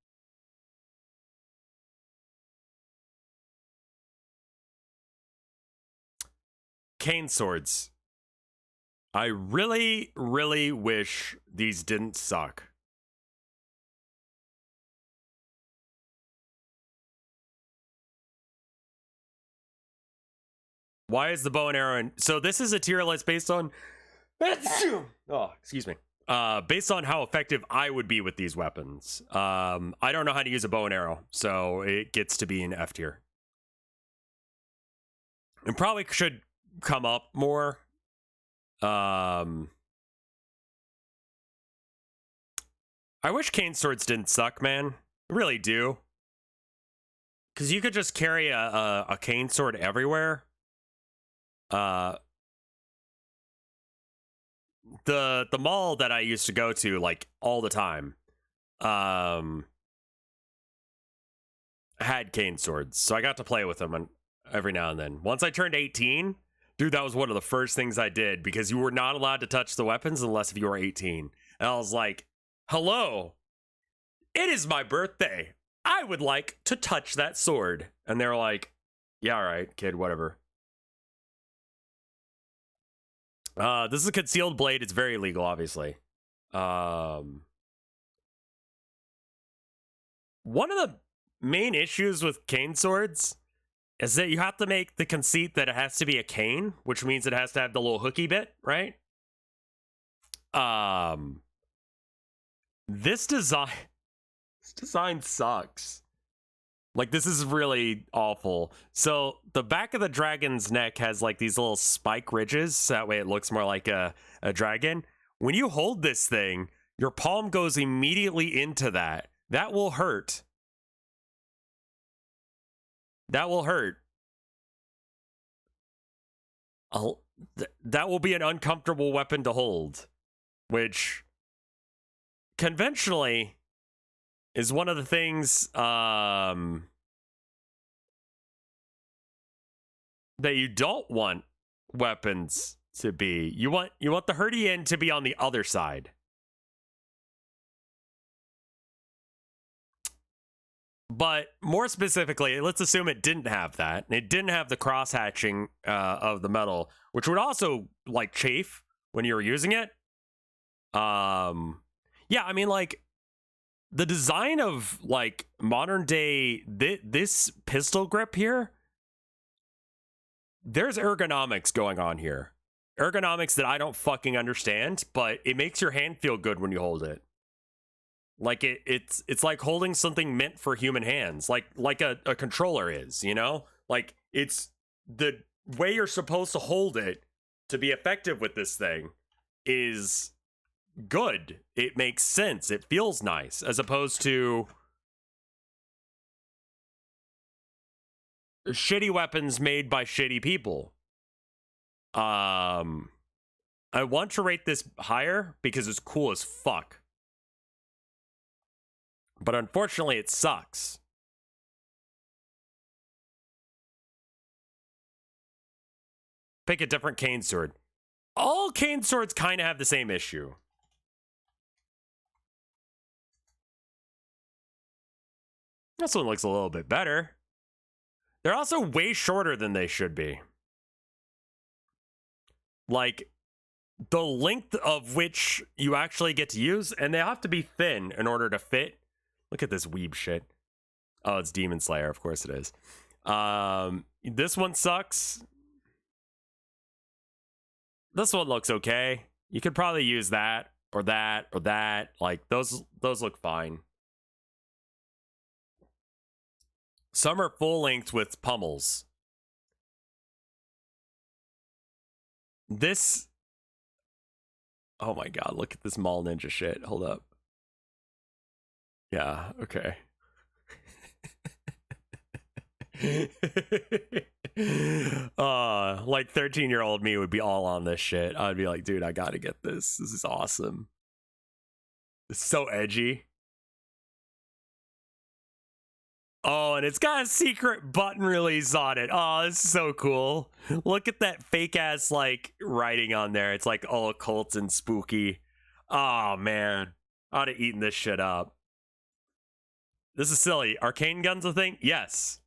Cane swords. I really, really wish these didn't suck. Why is the bow and arrow in... So this is a tier list based on... Oh, excuse me. Based on how effective I would be with these weapons. I don't know how to use a bow and arrow, so it gets to be an F tier. And probably should come up more. I wish cane swords didn't suck, man. I really do. Because you could just carry a cane sword everywhere. The mall that I used to go to like all the time had cane swords, so I got to play with them every now and then. Once I turned 18, dude, that was one of the first things I did, because you were not allowed to touch the weapons unless if you were 18. And I was like, hello, it is my birthday, I would like to touch that sword. And they were like, yeah, all right, kid, whatever. This is a concealed blade. It's very illegal, obviously. One of the main issues with cane swords is that you have to make the conceit that it has to be a cane, which means it has to have the little hooky bit, right? This design sucks. Like, this is really awful. So the back of the dragon's neck has like these little spike ridges, so that way it looks more like a dragon. When you hold this thing, your palm goes immediately into that. That will hurt. That will hurt. That will be an uncomfortable weapon to hold, which conventionally is one of the things that you don't want weapons to be. You want the hurty end to be on the other side. But more specifically, let's assume it didn't have that. It didn't have the cross hatching of the metal, which would also like chafe when you were using it. Yeah, I mean, like, the design of like modern day this pistol grip here, there's ergonomics going on here. Ergonomics that I don't fucking understand, but it makes your hand feel good when you hold it. Like it's like holding something meant for human hands, like a controller is, you know? Like, it's the way you're supposed to hold it to be effective with this thing is good. It makes sense. It feels nice, as opposed to shitty weapons made by shitty people. I want to rate this higher because it's cool as fuck. But unfortunately, it sucks. Pick a different cane sword. All cane swords kind of have the same issue. This one looks a little bit better. They're also way shorter than they should be. Like, the length of which you actually get to use, and they have to be thin in order to fit. Look at this weeb shit. Oh, it's Demon Slayer. Of course it is. This one sucks. This one looks okay. You could probably use that or that or that. Like those look fine. Some are full length with pummels. This, oh my god, look at this mall ninja shit. Hold up. Yeah, okay. Like 13-year-old me would be all on this shit. I'd be like, dude, I gotta get this. This is awesome. It's so edgy. Oh, and it's got a secret button release on it. Oh, this is so cool. Look at that fake ass like writing on there. It's like all occult and spooky. Oh man, I'd have eaten this shit up. This is silly. Arcane guns a thing? Yes.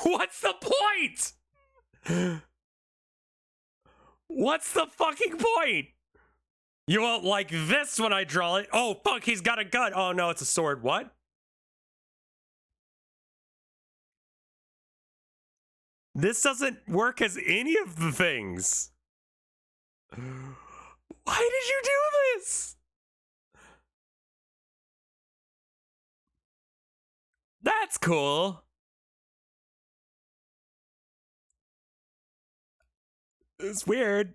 What's the point? What's the fucking point? You won't like this when I draw it. Oh, fuck, he's got a gun. Oh, no, it's a sword. What? This doesn't work as any of the things. Why did you do this? That's cool. It's weird.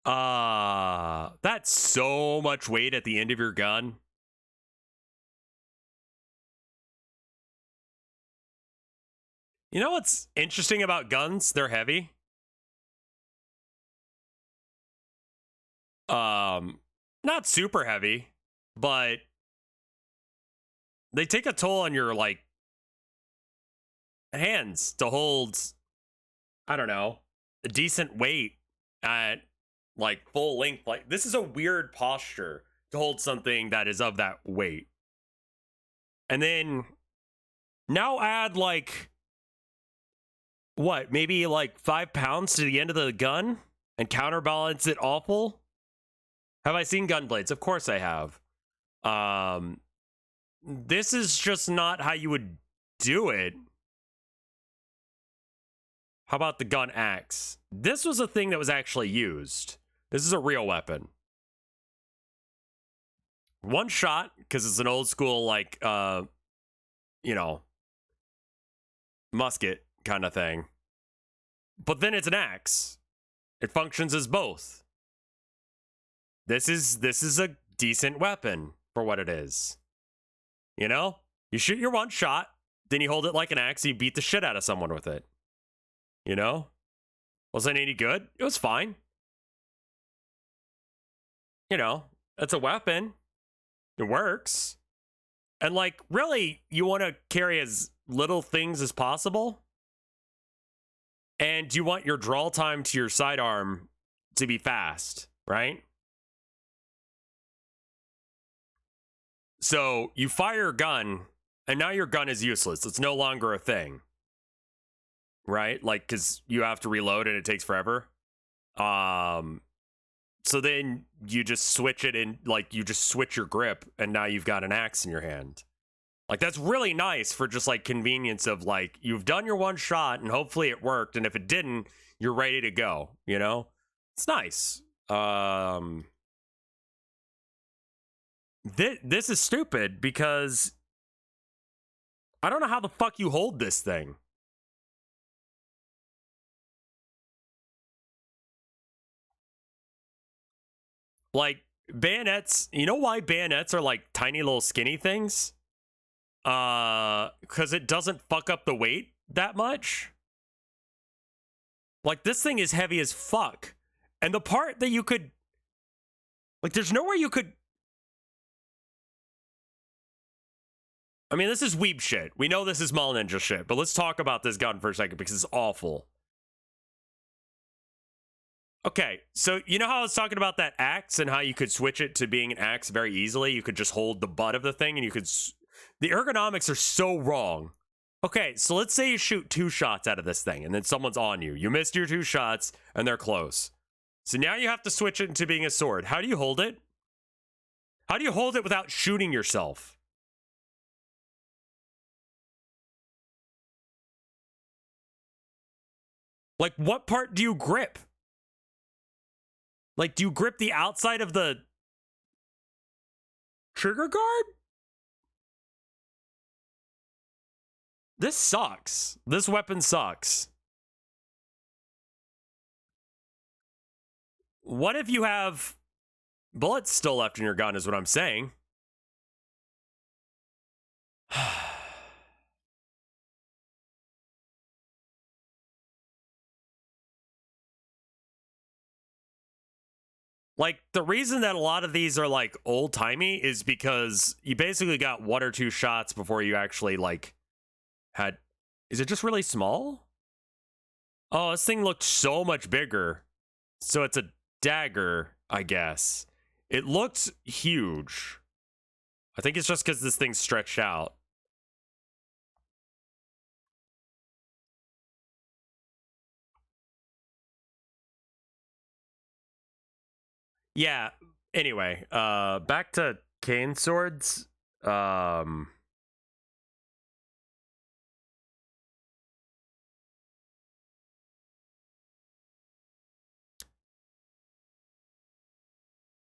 That's so much weight at the end of your gun. You know what's interesting about guns? They're heavy. Not super heavy, but they take a toll on your like hands to hold, I don't know, a decent weight at like full length. Like this is a weird posture to hold something that is of that weight. And then now add like what, maybe like 5 pounds to the end of the gun and counterbalance it awful. Have I seen gun blades? Of course I have. This is just not how you would do it. How about the gun axe? This was a thing that was actually used. This is a real weapon. One shot, because it's an old school, like, you know, musket kind of thing. But then it's an axe. It functions as both. This is a decent weapon for what it is. You know? You shoot your one shot, then you hold it like an axe and you beat the shit out of someone with it. You know? Wasn't any good? It was fine. You know, it's a weapon. It works. And like, really, you want to carry as little things as possible? And you want your draw time to your sidearm to be fast, right? So you fire a gun, and now your gun is useless. It's no longer a thing. Right? Like, because you have to reload and it takes forever. So then you just switch it in, like, you just switch your grip, and now you've got an axe in your hand. Like, that's really nice for just, like, convenience of, like, you've done your one shot, and hopefully it worked, and if it didn't, you're ready to go, you know? It's nice. This is stupid, because I don't know how the fuck you hold this thing. Like, bayonets, you know why bayonets are, like, tiny little skinny things? Because it doesn't fuck up the weight that much. Like, this thing is heavy as fuck. And the part that you could... Like, there's nowhere you could... I mean, this is weeb shit. We know this is mall ninja shit, but let's talk about this gun for a second because it's awful. Okay, so you know how I was talking about that axe and how you could switch it to being an axe very easily? You could just hold the butt of the thing and you could... The ergonomics are so wrong. Okay, so let's say you shoot 2 shots out of this thing and then someone's on you. You missed your 2 shots and they're close. So now you have to switch it into being a sword. How do you hold it? How do you hold it without shooting yourself? Like, what part do you grip? Like, do you grip the outside of the trigger guard? This sucks. This weapon sucks. What if you have bullets still left in your gun, is what I'm saying. Like, the reason that a lot of these are, like, old-timey is because you basically got 1 or 2 shots before you actually, like, had... Is it just really small? Oh, this thing looked so much bigger. So it's a dagger, I guess. It looks huge. I think it's just because this thing's stretched out. Yeah, anyway, back to cane swords.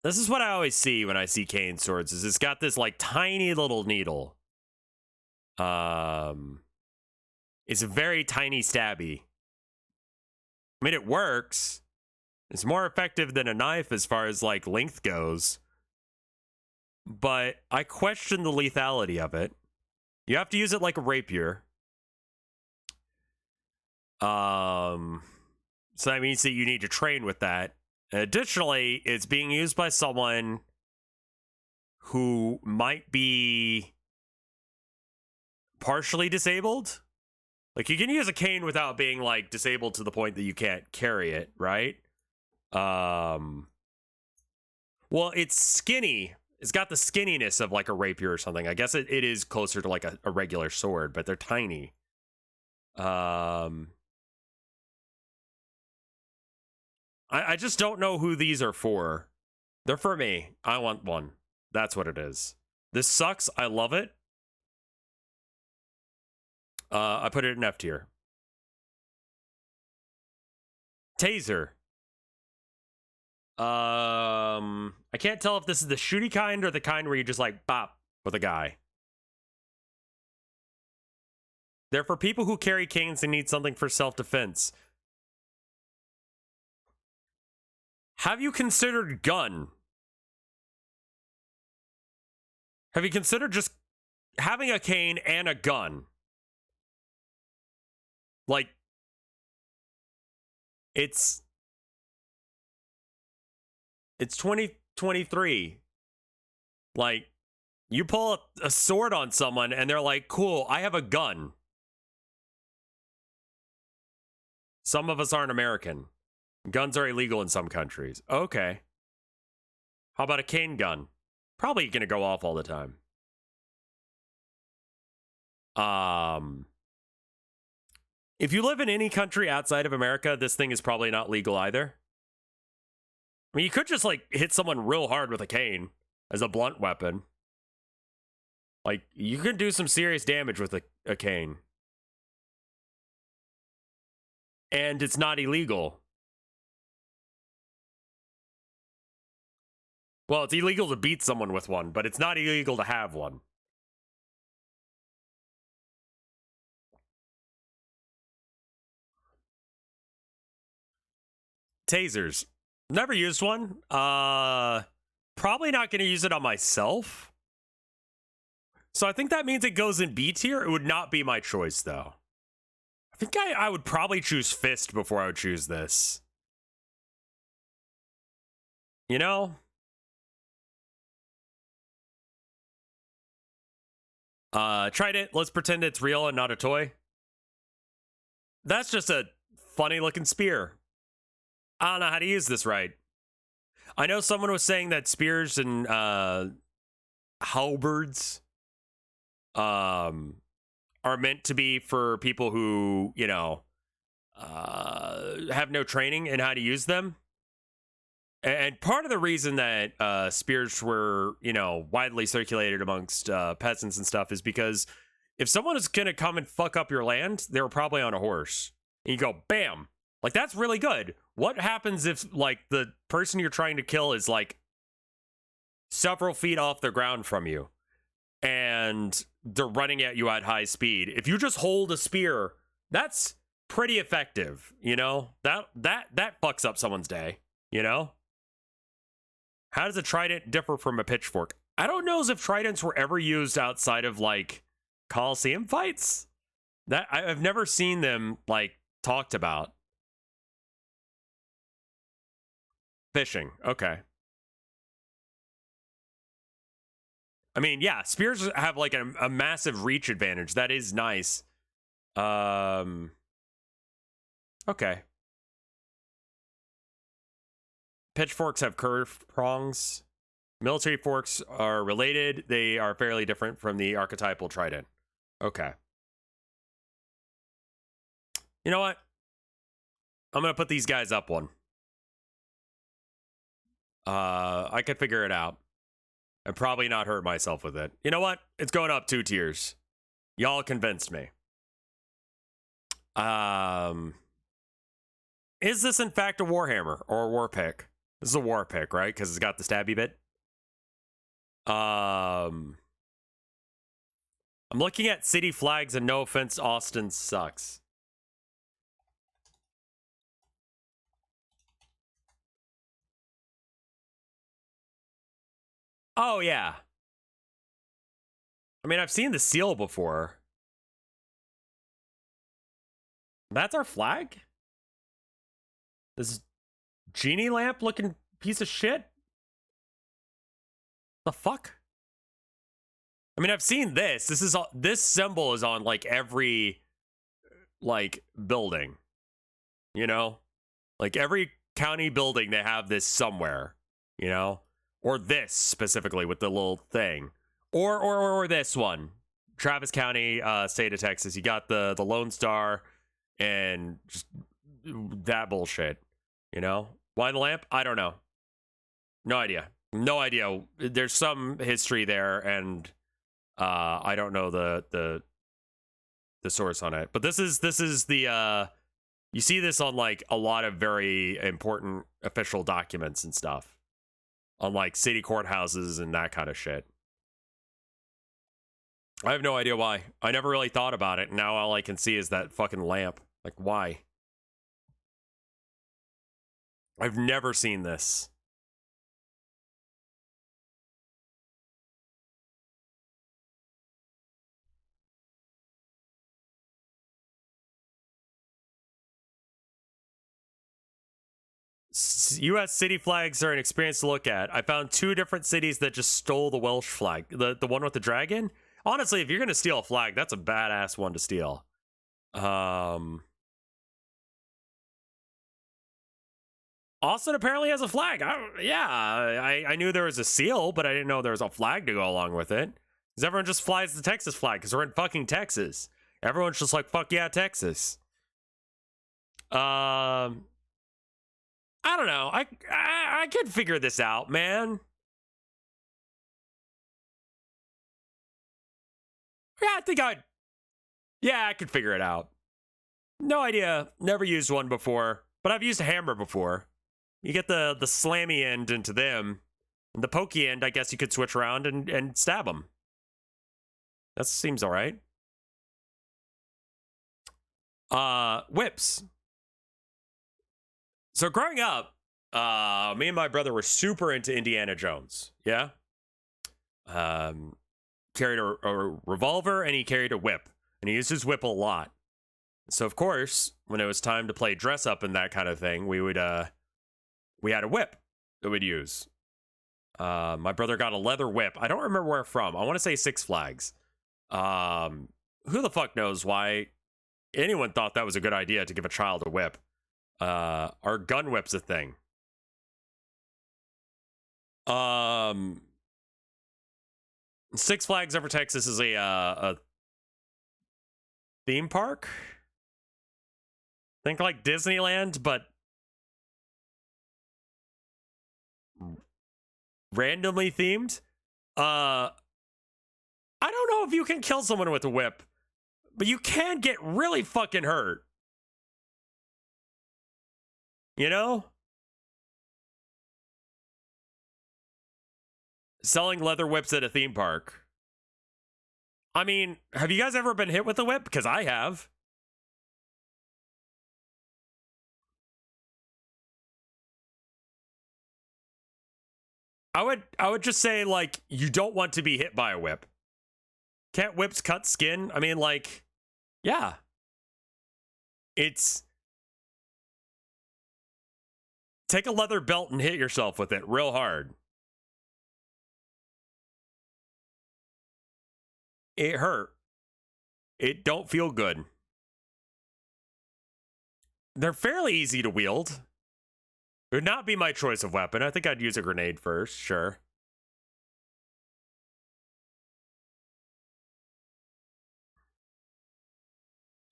This is what I always see when I see cane swords, is it's got this, like, tiny little needle. It's a very tiny stabby. I mean, it works. It's more effective than a knife as far as, like, length goes. But I question the lethality of it. You have to use it like a rapier. So that means that you need to train with that. Additionally, it's being used by someone who might be partially disabled. Like, you can use a cane without being, like, disabled to the point that you can't carry it, right? Well, it's skinny. It's got the skinniness of, like, a rapier or something. I guess it is closer to, like, a regular sword, but they're tiny. I just don't know who these are for. They're for me. I want one. That's what it is. This sucks. I love it. I put it in F tier. Taser. I can't tell if this is the shooty kind or the kind where you just, like, bop with a guy. They're for people who carry canes and need something for self-defense. Have you considered gun? Have you considered just having a cane and a gun? Like, it's 2023. Like, you pull a sword on someone and they're like, cool, I have a gun. Some of us aren't American. Guns are illegal in some countries. Okay. How about a cane gun? Probably gonna go off all the time. If you live in any country outside of America, this thing is probably not legal either. I mean, you could just, like, hit someone real hard with a cane as a blunt weapon. Like, you can do some serious damage with a cane. And it's not illegal. Well, it's illegal to beat someone with one, but it's not illegal to have one. Tasers. Never used one. Probably not going to use it on myself. So I think that means it goes in B tier. It would not be my choice, though. I think I would probably choose fist before I would choose this. You know? Tried it. Let's pretend it's real and not a toy. That's just a funny looking spear. I don't know how to use this right. I know someone was saying that spears and halberds are meant to be for people who, you know, have no training in how to use them. And part of the reason that spears were, you know, widely circulated amongst peasants and stuff is because if someone is going to come and fuck up your land, they were probably on a horse. And you go, bam. Like, that's really good. What happens if, like, the person you're trying to kill is, like, several feet off the ground from you and they're running at you at high speed? If you just hold a spear, that's pretty effective, you know? That fucks up someone's day, you know? How does a trident differ from a pitchfork? I don't know as if tridents were ever used outside of, like, Coliseum fights. That I've never seen them, like, talked about. Fishing, okay. I mean, yeah, spears have, like, a massive reach advantage. That is nice. Okay. Pitchforks have curved prongs. Military forks are related. They are fairly different from the archetypal trident. Okay. You know what? I'm going to put these guys up one. I could figure it out. I'd probably not hurt myself with it. You know what? It's going up 2 tiers. Y'all convinced me. Is this in fact a Warhammer or a war pick? This is a war pick, right? Because it's got the stabby bit. I'm looking at city flags, and no offense, Austin sucks. Oh, yeah. I mean, I've seen the seal before. That's our flag? This genie lamp looking piece of shit? The fuck? I mean, I've seen this. This symbol is on, like, every, like, building. You know? Like, every county building, they have this somewhere. You know? Or this, specifically, with the little thing. Or this one. Travis County, state of Texas. You got the Lone Star and just that bullshit. You know? Why the lamp? I don't know. No idea. No idea. There's some history there, and I don't know the source on it. But this is the you see this on, like, a lot of very important official documents and stuff. On, like, city courthouses and that kind of shit. I have no idea why. I never really thought about it. Now all I can see is that fucking lamp. Like, why? I've never seen this. U.S. city flags are an experience to look at. I found 2 different cities that just stole the Welsh flag. The one with the dragon? Honestly, if you're going to steal a flag, that's a badass one to steal. Austin apparently has a flag. I knew there was a seal, but I didn't know there was a flag to go along with it. Because everyone just flies the Texas flag because we're in fucking Texas. Everyone's just like, fuck yeah, Texas. I don't know. I could figure this out, man. Yeah, I could figure it out. No idea. Never used one before, but I've used a hammer before. You get the slammy end into them. And the pokey end, I guess you could switch around and stab them. That seems all right. Whips. So growing up, me and my brother were super into Indiana Jones. Yeah. Carried a revolver, and he carried a whip, and he used his whip a lot. So of course, when it was time to play dress up and that kind of thing, we had a whip that we'd use. My brother got a leather whip. I don't remember where from. I want to say Six Flags. Who the fuck knows why anyone thought that was a good idea to give a child a whip. Our gun whip's a thing. Six Flags Over Texas is a theme park. Think like Disneyland, but randomly themed. I don't know if you can kill someone with a whip, but you can get really fucking hurt. You know? Selling leather whips at a theme park. I mean, have you guys ever been hit with a whip? Because I have. I would just say, like, you don't want to be hit by a whip. Can't whips cut skin? I mean, like, yeah. It's... Take a leather belt and hit yourself with it real hard. It hurt. It don't feel good. They're fairly easy to wield. It would not be my choice of weapon. I think I'd use a grenade first, sure.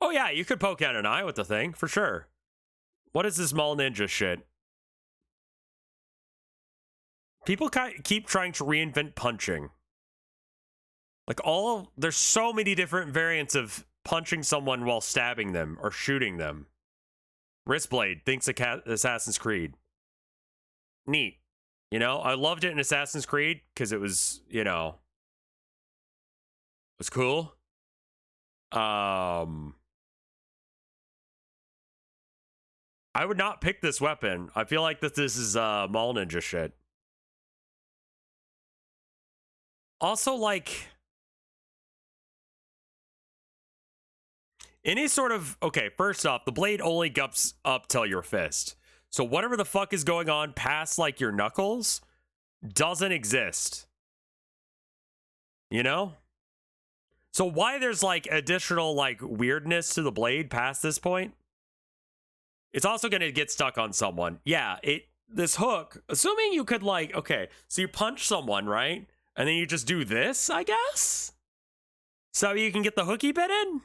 Oh yeah, you could poke out an eye with the thing, for sure. What is this mall ninja shit? People keep trying to reinvent punching. Like there's so many different variants of punching someone while stabbing them or shooting them. Wristblade thinks Assassin's Creed. Neat. You know, I loved it in Assassin's Creed because it was, you know, it was cool. I would not pick this weapon. I feel like that this is mall ninja shit. Also, like, any sort of, okay, first off, the blade only gups up till your fist. So whatever the fuck is going on past, like, your knuckles doesn't exist. You know? So why there's, like, additional, like, weirdness to the blade past this point? It's also going to get stuck on someone. Yeah, this hook, assuming you could, like, okay, so you punch someone, right? And then you just do this, I guess? So you can get the hooky bit in?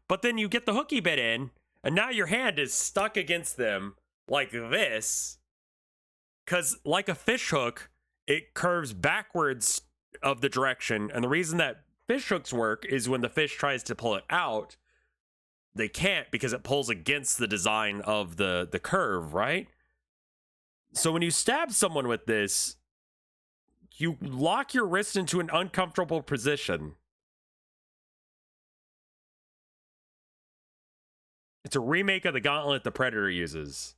But then you get the hooky bit in, and now your hand is stuck against them like this. Because like a fish hook, it curves backwards of the direction. And the reason that fish hooks work is when the fish tries to pull it out, they can't because it pulls against the design of the curve, right? So when you stab someone with this, you lock your wrist into an uncomfortable position. It's a remake of the gauntlet the Predator uses.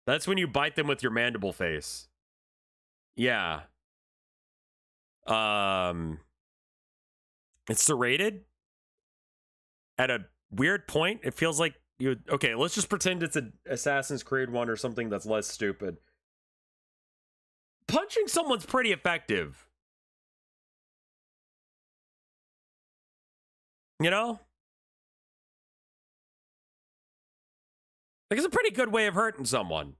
That's when you bite them with your mandible face. Yeah. It's serrated at a weird point. It feels like you... Okay, let's just pretend it's an Assassin's Creed one or something that's less stupid. Punching someone's pretty effective. You know? Like, it's a pretty good way of hurting someone.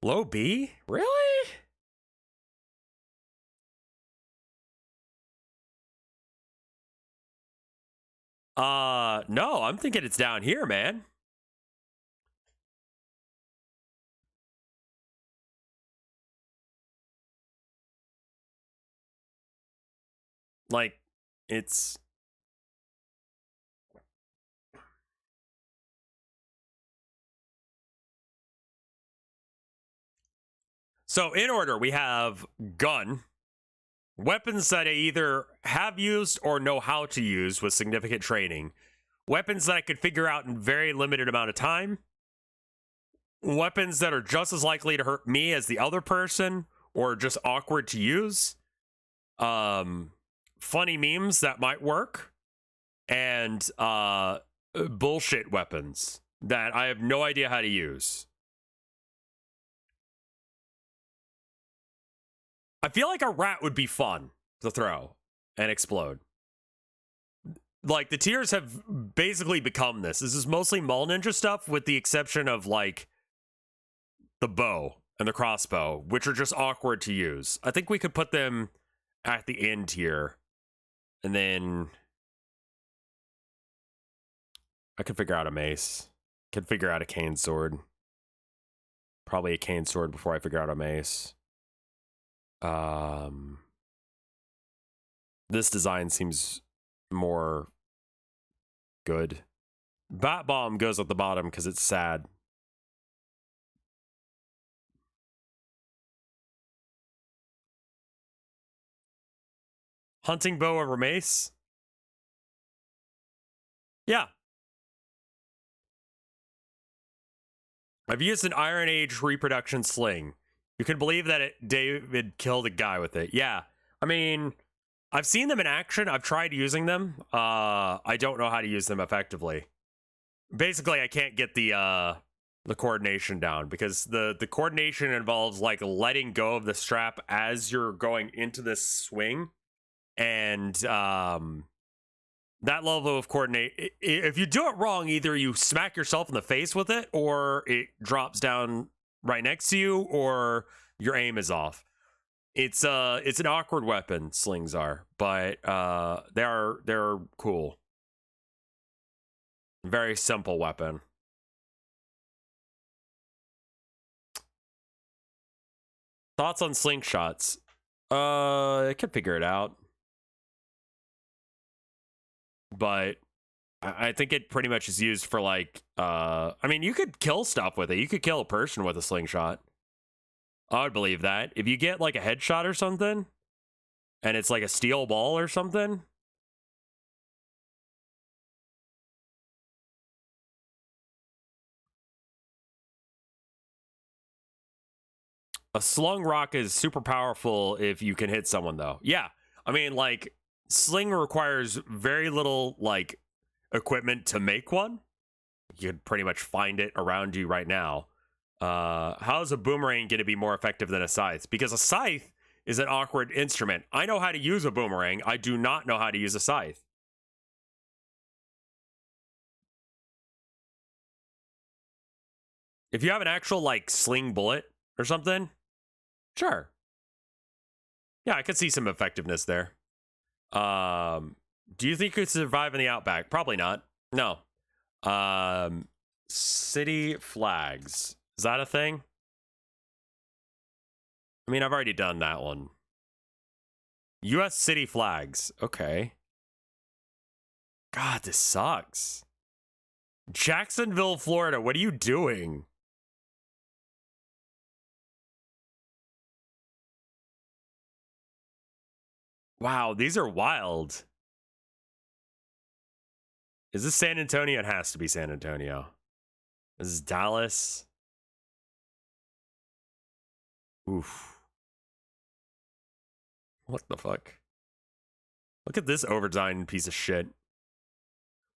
Low B? Really? No, I'm thinking it's down here, man. Like, it's... So, in order, we have gun, weapons that I either have used or know how to use with significant training, weapons that I could figure out in very limited amount of time, weapons that are just as likely to hurt me as the other person or just awkward to use, funny memes that might work, and bullshit weapons that I have no idea how to use. I feel like a rat would be fun to throw and explode. Like, the tiers have basically become this. This is mostly mall ninja stuff with the exception of, like, the bow and the crossbow, which are just awkward to use. I think we could put them at the end here. And then I could figure out a mace. Could figure out a cane sword. Probably a cane sword before I figure out a mace. This design seems more good. Bat bomb goes at the bottom because it's sad. Hunting bow over mace? Yeah. I've used an Iron Age reproduction sling. You can believe that David killed a guy with it. Yeah. I mean, I've seen them in action. I've tried using them. I don't know how to use them effectively. Basically, I can't get the coordination down because the coordination involves like letting go of the strap as you're going into this swing. And that level of coordinate, if you do it wrong, either you smack yourself in the face with it, or it drops down right next to you, or your aim is off. It's an awkward weapon, slings are, but they're cool. Very simple weapon. Thoughts on slingshots? I could figure it out. But I think it pretty much is used for like, I mean, you could kill stuff with it. You could kill a person with a slingshot. I would believe that. If you get like a headshot or something, and it's like a steel ball or something. A slung rock is super powerful if you can hit someone though. Yeah, I mean, like, sling requires very little like equipment to make one. You could pretty much find it around you right now. How is a boomerang going to be more effective than a scythe? Because a scythe is an awkward instrument. I know how to use a boomerang. I do not know how to use a scythe. If you have an actual like sling bullet or something, sure. Yeah, I could see some effectiveness there. Do you think you could survive in the outback? Probably not. No. City flags. Is that a thing? I mean, I've already done that one. U.S. city flags. Okay. God, this sucks. Jacksonville, Florida. What are you doing? Wow, these are wild. Is this San Antonio? It has to be San Antonio. This is Dallas. Oof. What the fuck? Look at this overdesigned piece of shit.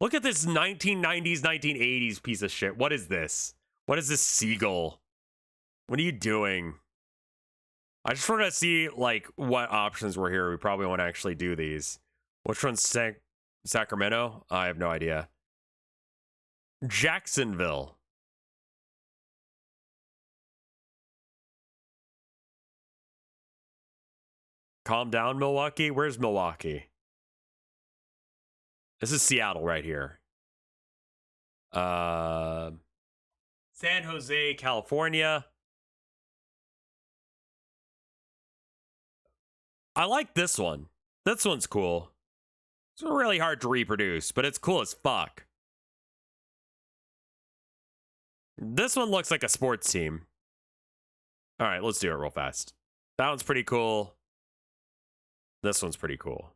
Look at this 1990s, 1980s piece of shit. What is this? What is this seagull? What are you doing? I just want to see, like, what options were here. We probably want to actually do these. Which one's Sacramento? I have no idea. Jacksonville. Calm down, Milwaukee. Where's Milwaukee? This is Seattle right here. San Jose, California. I like this one. This one's cool. It's really hard to reproduce, but it's cool as fuck. This one looks like a sports team. All right, let's do it real fast. That one's pretty cool. This one's pretty cool.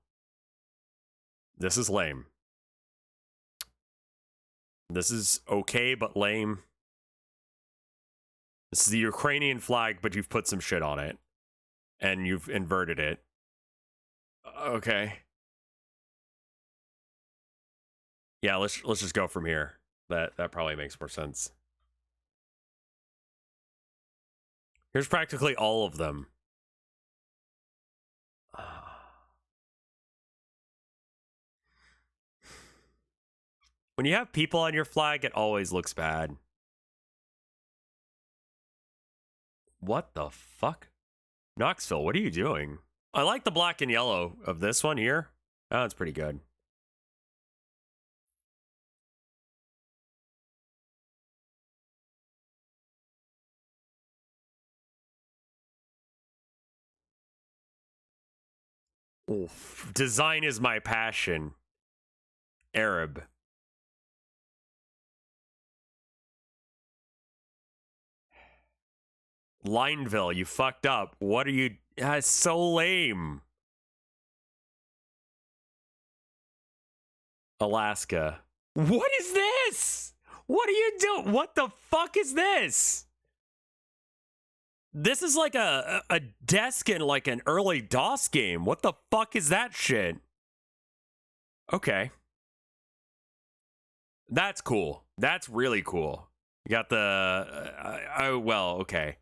This is lame. This is okay, but lame. This is the Ukrainian flag, but you've put some shit on it. And you've inverted it. Okay. Yeah, let's just go from here. That probably makes more sense. Here's practically all of them. When you have people on your flag, it always looks bad. What the fuck? Knoxville, what are you doing? I like the black and yellow of this one here. Oh, that's pretty good. Oof. Design is my passion. Arab. Lineville, you fucked up. What are you? That's so lame. Alaska. What is this? What are you doing? What the fuck is this? This is like a desk in like an early DOS game. What the fuck is that shit? Okay. That's cool. That's really cool. You got the well, okay.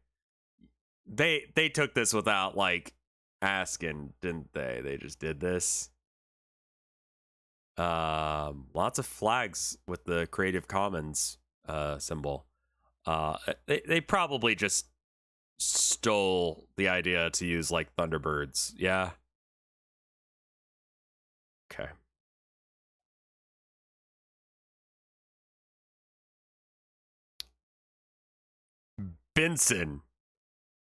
They took this without like asking, didn't they? They just did this. Lots of flags with the Creative Commons symbol. They probably just stole the idea to use like Thunderbirds. Yeah. Okay. Benson.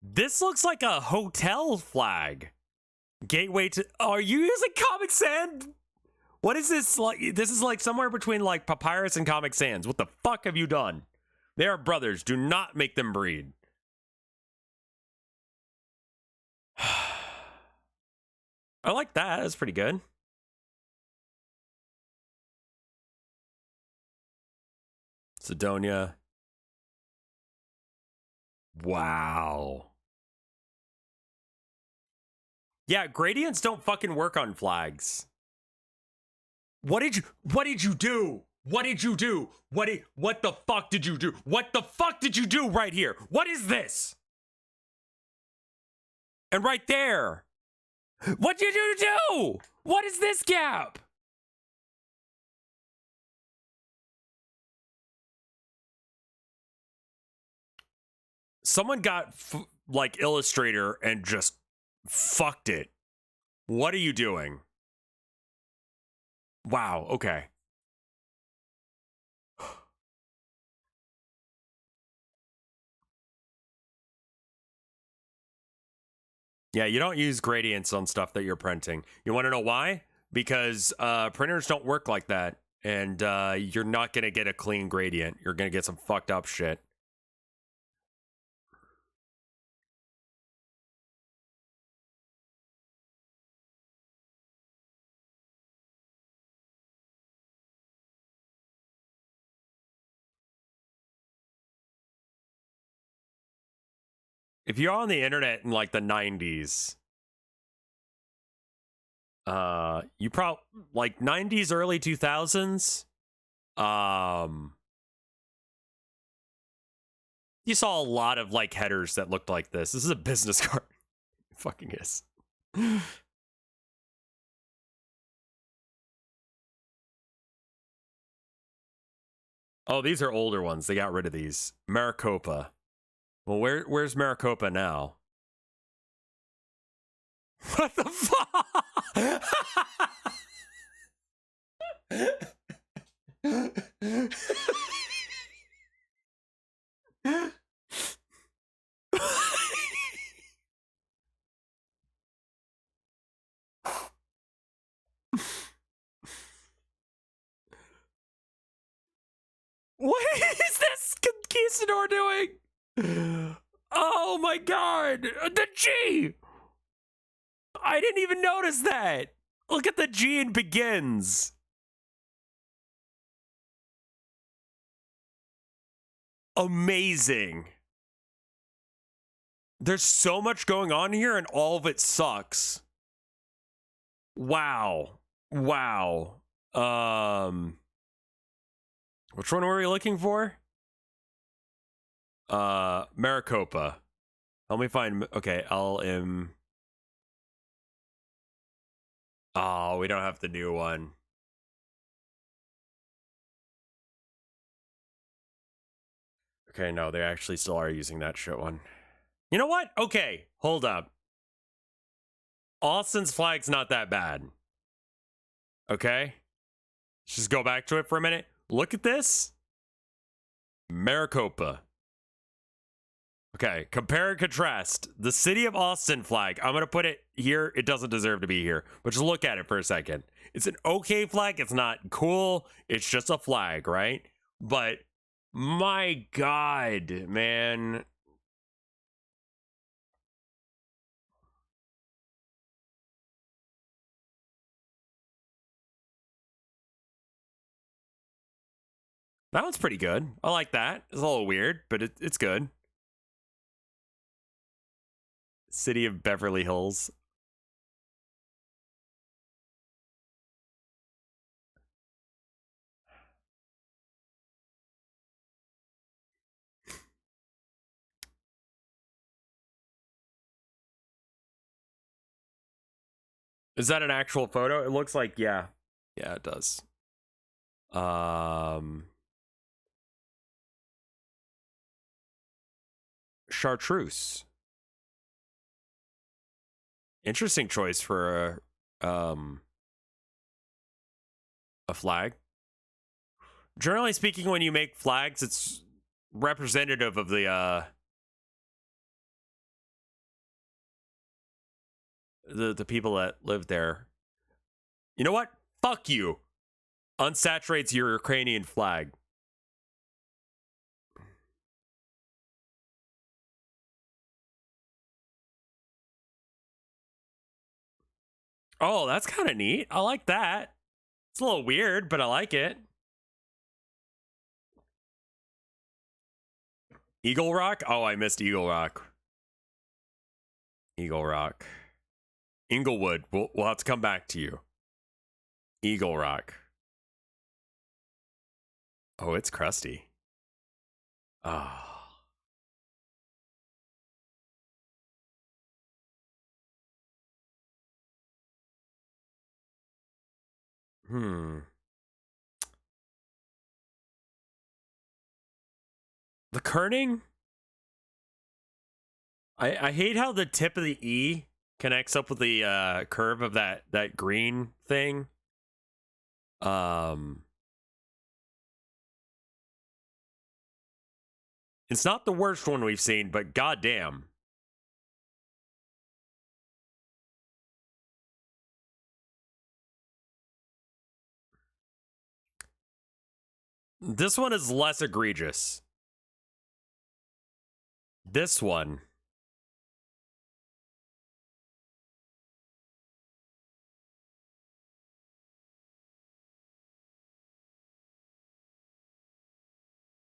This looks like a hotel flag. Gateway to. Are you using Comic Sand? What is this like? This is like somewhere between like Papyrus and Comic Sans. What the fuck have you done? They are brothers. Do not make them breed. I like that. That's pretty good. Sidonia. Wow. Yeah, gradients don't fucking work on flags. What did you do? What did you do? What the fuck did you do? What the fuck did you do right here? What is this? And right there. What did you do? What is this gap? Someone got like Illustrator and just fucked it. What are you doing? Wow, okay. Yeah, you don't use gradients on stuff that you're printing. You want to know why? Because printers don't work like that. And you're not going to get a clean gradient. You're going to get some fucked up shit. If you're on the internet in like the 90s, you probably like 90s, early 2000s, you saw a lot of like headers that looked like this. This is a business card. It fucking is. Oh, these are older ones. They got rid of these. Maricopa. Well, where's Maricopa now? What the fuck? What is this conquistador doing? Oh my god! The G! I didn't even notice that! Look at the G and begins. Amazing. There's so much going on here and all of it sucks. Wow. Wow. Which one were we looking for? Maricopa. Let me find. Okay, LM. Oh, we don't have the new one. Okay, no, they actually still are using that shit one. You know what? Okay, hold up. Austin's flag's not that bad. Okay? Let's just go back to it for a minute. Look at this. Maricopa. Okay, compare and contrast the city of Austin flag. I'm gonna put it here. It doesn't deserve to be here, but just look at it for a second. It's an okay flag. It's not cool. It's just a flag, right? But my God, man. That one's pretty good. I like that. It's a little weird, but it's good. City of Beverly Hills. Is that an actual photo? It looks like, yeah. Yeah, it does. Chartreuse. Interesting choice for a flag. Generally speaking, when you make flags, it's representative of the people that live there. You know what? Fuck you. Unsaturates your Ukrainian flag. Oh, that's kind of neat. I like that. It's a little weird, but I like it. Eagle Rock? Oh, I missed Eagle Rock. Eagle Rock. Inglewood. We'll have to come back to you. Eagle Rock. Oh, it's crusty. Oh. The kerning? I hate how the tip of the E connects up with the curve of that green thing. It's not the worst one we've seen, but goddamn. This one is less egregious. This one.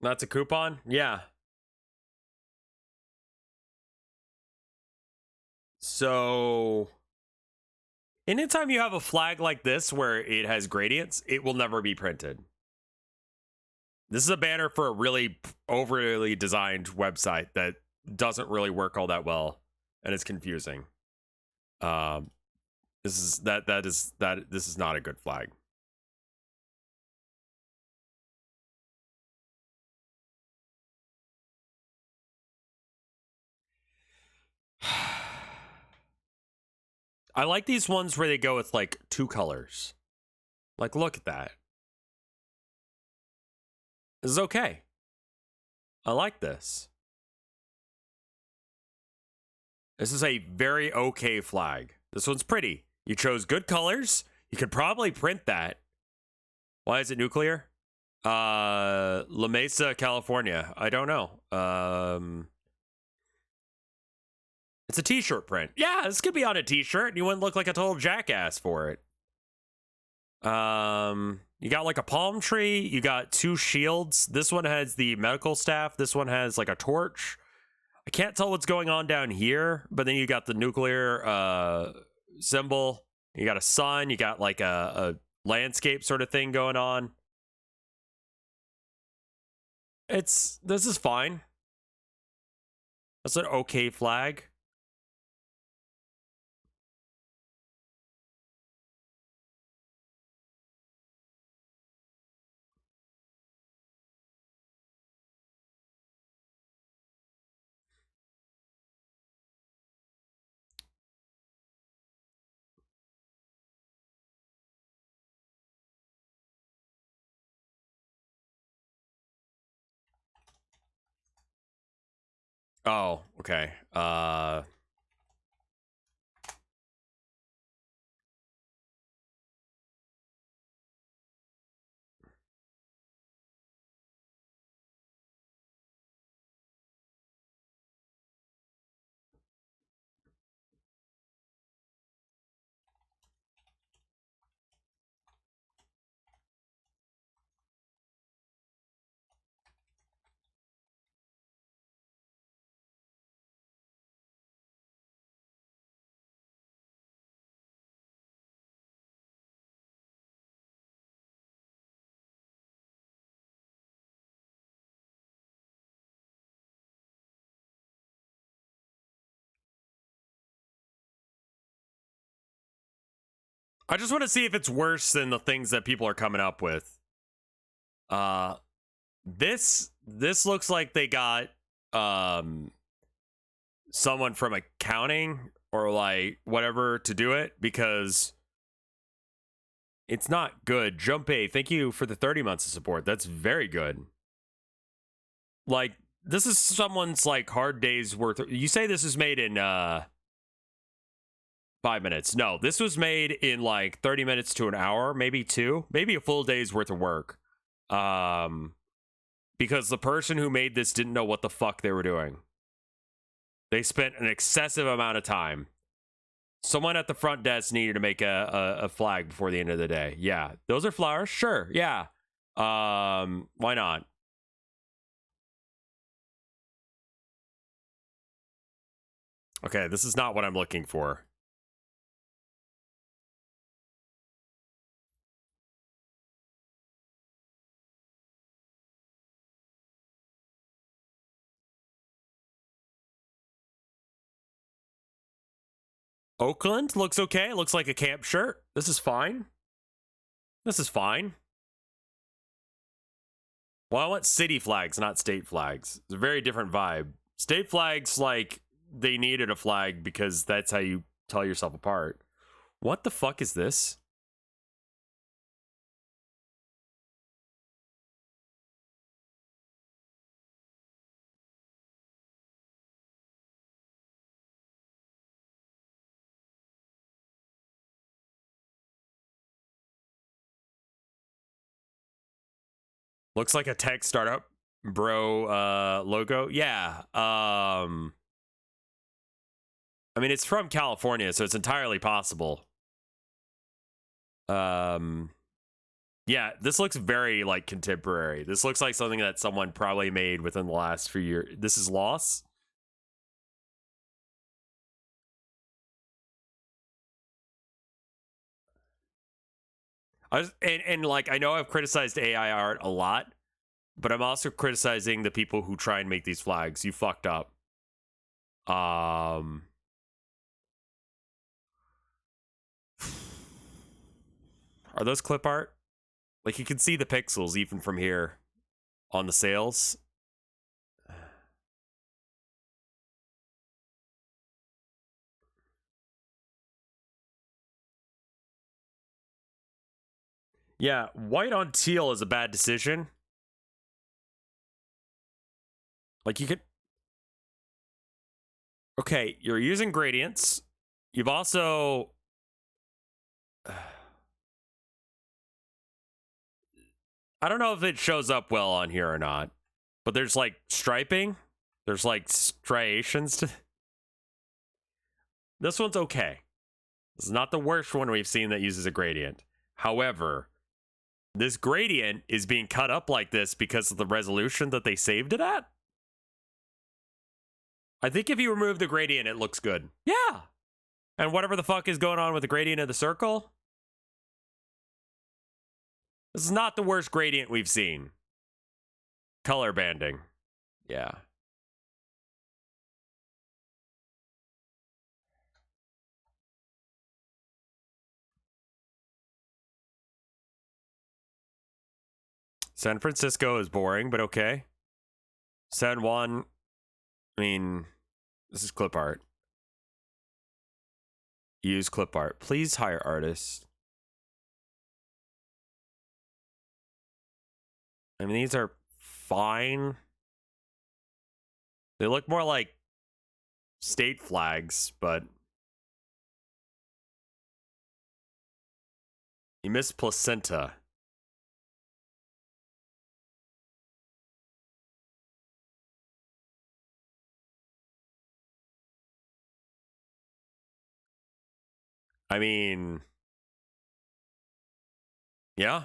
That's a coupon? Yeah. So, anytime you have a flag like this where it has gradients, it will never be printed. This is a banner for a really overly designed website that doesn't really work all that well, and it's confusing. This is this is not a good flag. I like these ones where they go with like two colors. Like, look at that. This is okay. I like this. This is a very okay flag. This one's pretty. You chose good colors. You could probably print that. Why is it nuclear? La Mesa, California. I don't know. It's a t-shirt print. Yeah, this could be on a t-shirt. You wouldn't look like a total jackass for it. You got like a palm tree. You got two shields. This one has the medical staff. This one has like a torch. I can't tell what's going on down here, but then you got the nuclear symbol. You got a sun. You got like a landscape sort of thing going on. This is fine. That's an okay flag. Oh, okay. I just want to see if it's worse than the things that people are coming up with. This looks like they got someone from accounting or like whatever to do it, because it's not good. Jumpay, thank you for the 30 months of support. That's very good. Like, this is someone's like hard days worth you say this is made in 5 minutes. No, this was made in like 30 minutes to an hour, maybe 2, maybe a full day's worth of work. Because the person who made this didn't know what the fuck they were doing. They spent an excessive amount of time. Someone at the front desk needed to make a flag before the end of the day. Yeah, those are flowers. Sure, yeah. Why not? Okay, this is not what I'm looking for. Oakland looks okay. It looks like a camp shirt. This is fine. This is fine. Well, I want city flags, not state flags. It's a very different vibe. State flags, like, they needed a flag because that's how you tell yourself apart. What the fuck is this? Looks like a tech startup bro logo. Yeah. I mean, it's from California, so it's entirely possible. Yeah, this looks very like contemporary. This looks like something that someone probably made within the last few years. This is Loss. And like, I know I've criticized AI art a lot, but I'm also criticizing the people who try and make these flags. You fucked up. Are those clip art? Like, you can see the pixels even from here on the sails. Yeah, white on teal is a bad decision. Like, you could... Okay, you're using gradients. You've also... I don't know if it shows up well on here or not, but there's like striping. There's like striations to... This one's okay. This is not the worst one we've seen that uses a gradient. However, this gradient is being cut up like this because of the resolution that they saved it at. I think if you remove the gradient, it looks good. Yeah. And whatever the fuck is going on with the gradient of the circle, this is not the worst gradient we've seen. Color banding. Yeah. San Francisco is boring, but okay. San Juan, I mean, this is clip art. Use clip art. Please hire artists. I mean, these are fine. They look more like state flags, but you missed placenta. I mean, yeah.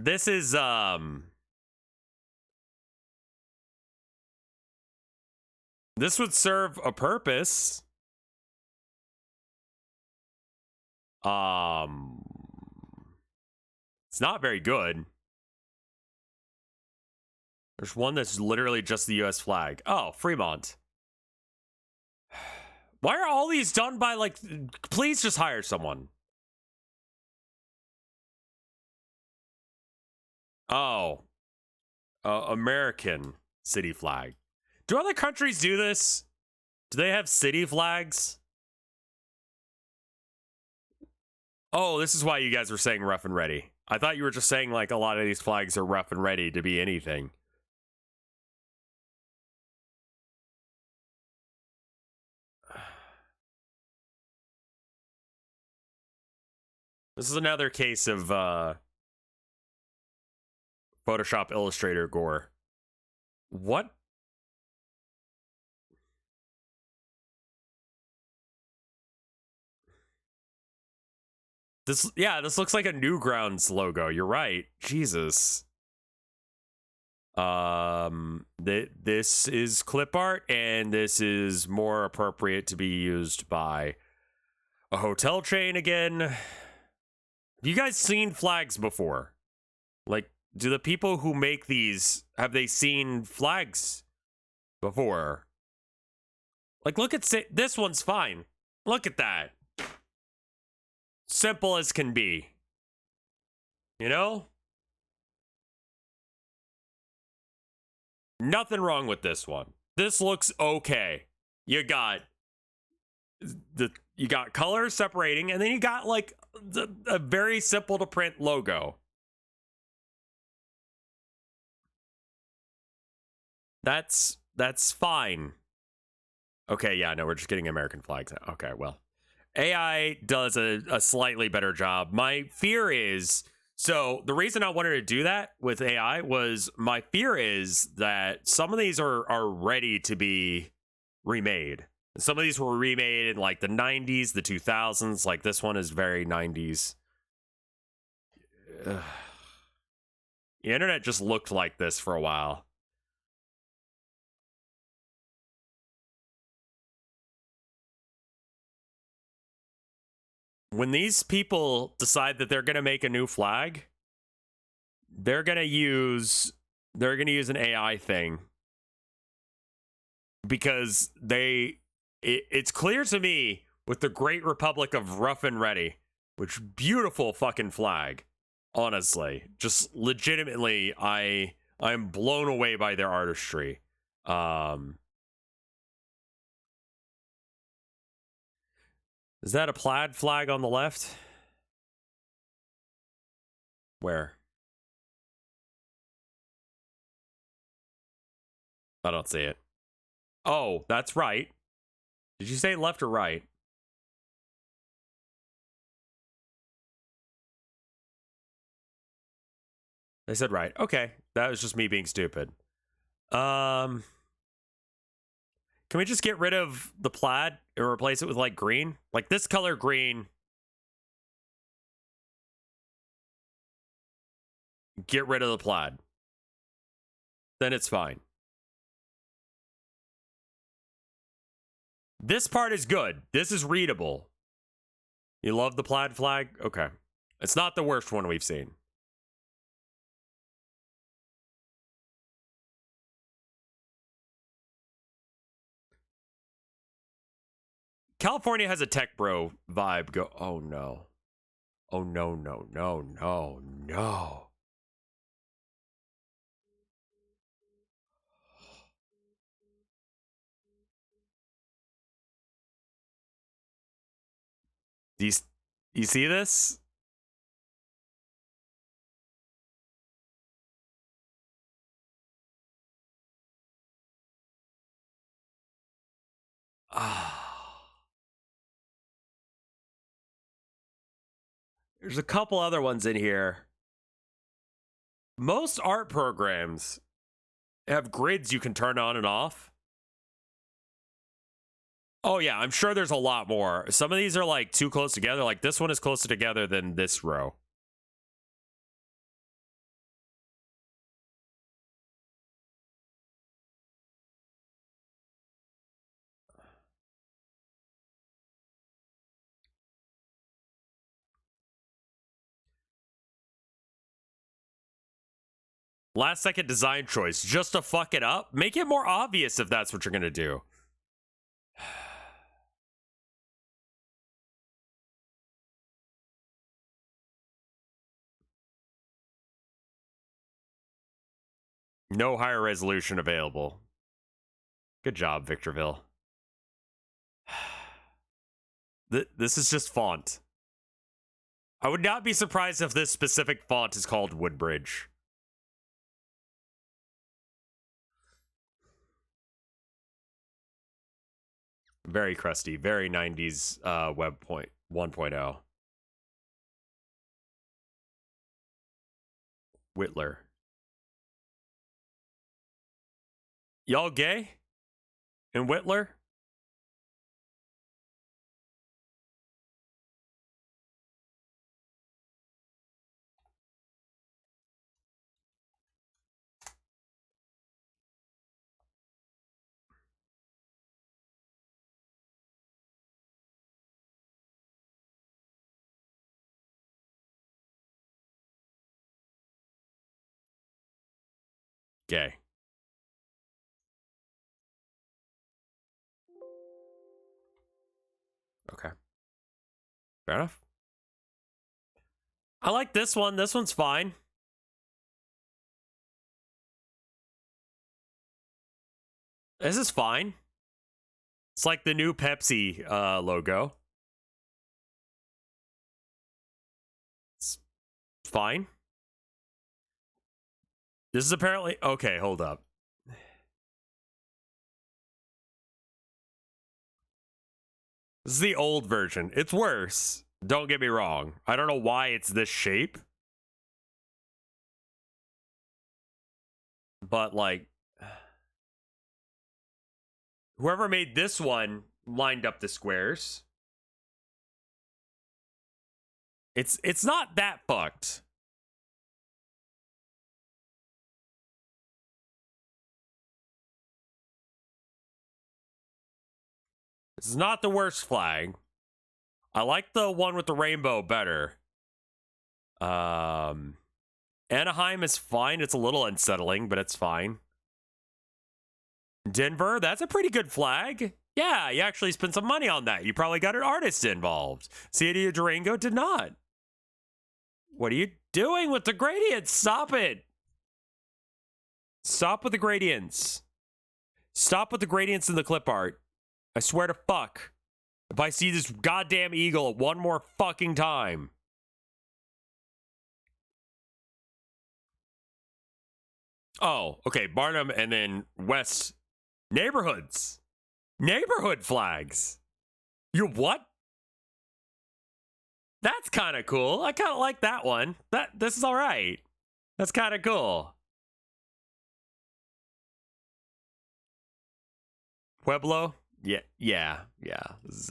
This is this would serve a purpose. Um it's not very good. There's one that's literally just the US flag. Oh, Fremont. Why are all these done by, like, please just hire someone. Oh. American city flag. Do other countries do this? Do they have city flags? Oh, this is why you guys were saying rough and ready. I thought you were just saying, like, a lot of these flags are rough and ready to be anything. This is another case of Photoshop Illustrator gore. What? This looks like a Newgrounds logo. You're right. Jesus. This is clip art, and this is more appropriate to be used by a hotel chain again. Have you guys seen flags before? Like, do the people who make these, have they seen flags before? Like, look at this one's fine. Look at that. Simple as can be. You know? Nothing wrong with this one. This looks okay. You got colors separating, and then you got, like, a very simple to print logo. That's fine. Okay, yeah, no, we're just getting American flags now. Okay, well. AI does a slightly better job. My fear is, so the reason I wanted to do that with AI was, my fear is that some of these are ready to be remade. Some of these were remade in, like, the 90s, the 2000s. Like, this one is very 90s. Ugh. The internet just looked like this for a while. When these people decide that they're going to make a new flag, they're going to use an AI thing, because it's clear to me with the Great Republic of Rough and Ready, which beautiful fucking flag, honestly, just legitimately, I'm blown away by their artistry. Is that a plaid flag on the left? Where? I don't see it. Oh, that's right. Did you say left or right? I said right. Okay. That was just me being stupid. Can we just get rid of the plaid and replace it with, like, green? Like, this color green. Get rid of the plaid. Then it's fine. This part is good. This is readable. You love the plaid flag? Okay. It's not the worst one we've seen. California has a tech bro vibe. Oh no. Oh no, no, no, no, no. Do you see this? There's a couple other ones in here. Most art programs have grids you can turn on and off. Oh yeah, I'm sure there's a lot more. Some of these are like too close together. Like this one is closer together than this row. Last second design choice, just to fuck it up. Make it more obvious if that's what you're gonna do. No higher resolution available. Good job, Victorville. This is just font. I would not be surprised if this specific font is called Woodbridge. Very crusty, very 90s web point 1.0. Whitler. Y'all gay? In Whitler? Gay. Okay. Fair enough. I like this one. This one's fine. This is fine. It's like the new Pepsi logo. It's fine. This is apparently... Okay, hold up. This is the old version. It's worse. Don't get me wrong. I don't know why it's this shape. But, like... Whoever made this one lined up the squares. It's not that fucked. This is not the worst flag. I like the one with the rainbow better. Anaheim is fine. It's a little unsettling, but it's fine. Denver, that's a pretty good flag. Yeah, you actually spent some money on that. You probably got an artist involved. City of Durango did not. What are you doing with the gradients? Stop it. Stop with the gradients. Stop with the gradients in the clip art. I swear to fuck. If I see this goddamn eagle one more fucking time. Oh, okay. Barnum and then West neighborhoods. Neighborhood flags. You what? That's kind of cool. I kind of like that one. This is all right. That's kind of cool. Pueblo? Yeah. This is,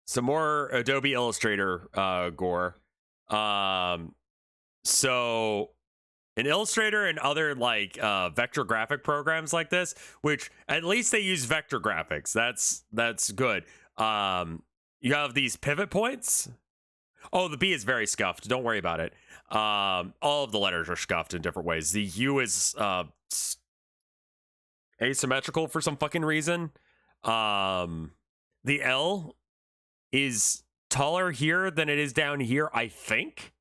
some more Adobe Illustrator gore. So in Illustrator and other like vector graphic programs like this, which at least they use vector graphics. That's good. You have these pivot points. Oh, the B is very scuffed. Don't worry about it. All of the letters are scuffed in different ways. The U is asymmetrical for some fucking reason. The L is taller here than it is down here, I think.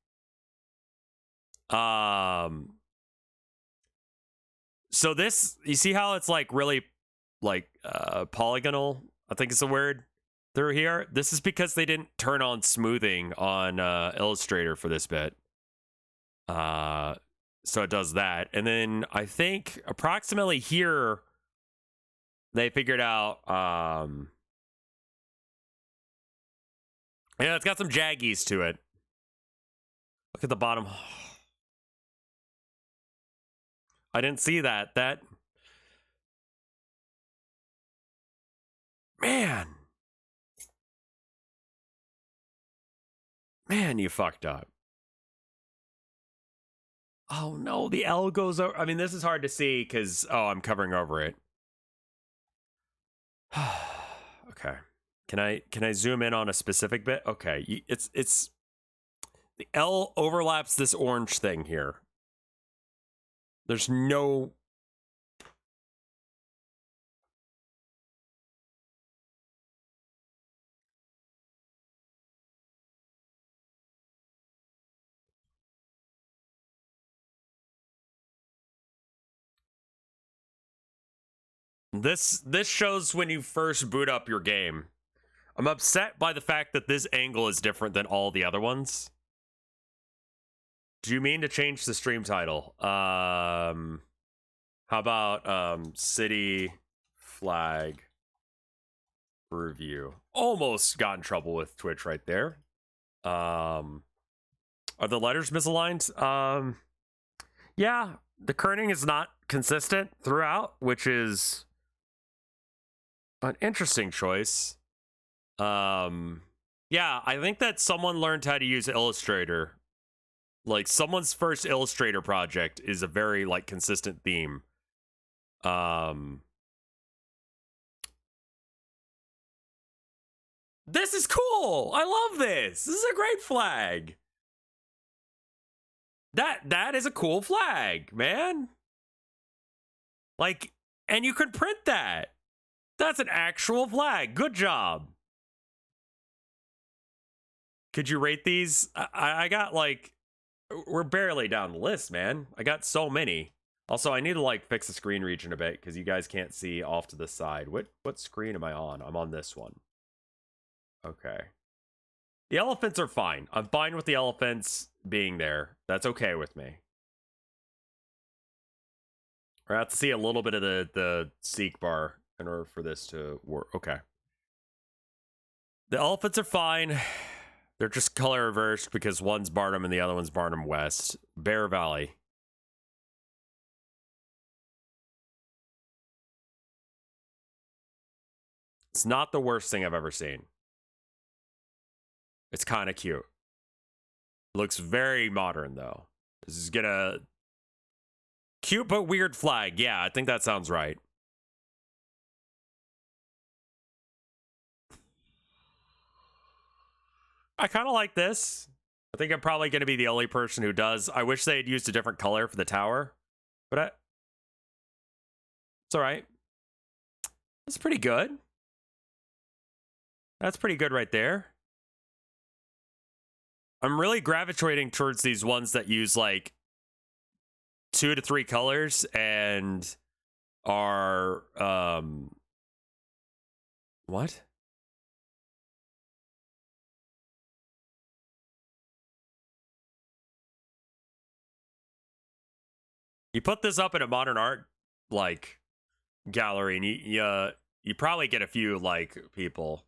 So this, you see how it's like really like polygonal, I think is the word, through here? This is because they didn't turn on smoothing on Illustrator for this bit. So it does that. And then I think approximately here they figured out yeah, it's got some jaggies to it. Look at the bottom. I didn't see that. That, man, you fucked up. Oh no, the L goes over. I mean, this is hard to see because I'm covering over it. Okay, can I zoom in on a specific bit? Okay, it's the L overlaps this orange thing here. There's no. This shows when you first boot up your game. I'm upset by the fact that this angle is different than all the other ones. Do you mean to change the stream title? How about city flag review? Almost got in trouble with Twitch right there. Are the letters misaligned? Yeah, the kerning is not consistent throughout, which is an interesting choice. Yeah, I think that someone learned how to use Illustrator. Like, someone's first Illustrator project is a very, like, consistent theme. This is cool! I love this! This is a great flag! That is a cool flag, man! Like, and you could print that! That's an actual flag! Good job! Could you rate these? I got, like... We're barely down the list, man. I got so many. Also, I need to like fix the screen region a bit because you guys can't see off to the side. What screen am I on? I'm on this one. Okay. The elephants are fine. I'm fine with the elephants being there. That's okay with me. I have to see a little bit of the seek bar in order for this to work. Okay. The elephants are fine. They're just color reversed because one's Barnum and the other one's Barnum West. Bear Valley. It's not the worst thing I've ever seen. It's kind of cute. Looks very modern, though. This is gonna... Cute but weird flag. Yeah, I think that sounds right. I kind of like this. I think I'm probably going to be the only person who does. I wish they had used a different color for the tower. But it's all right. That's pretty good. That's pretty good right there. I'm really gravitating towards these ones that use like 2 to 3 colors and are what? You put this up in a modern art like gallery and you probably get a few like people.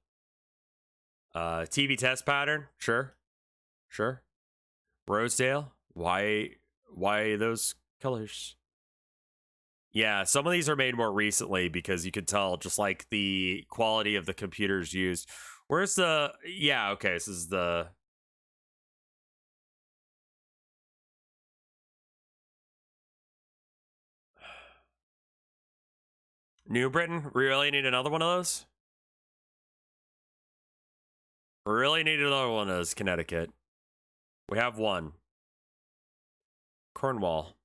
TV test pattern, sure. Rosedale, why those colors? Yeah, some of these are made more recently because you could tell just like the quality of the computers used. Where's the... Yeah, okay, this is the... New Britain? We really need another one of those? We really need another one of those, Connecticut. We have one. Cornwall.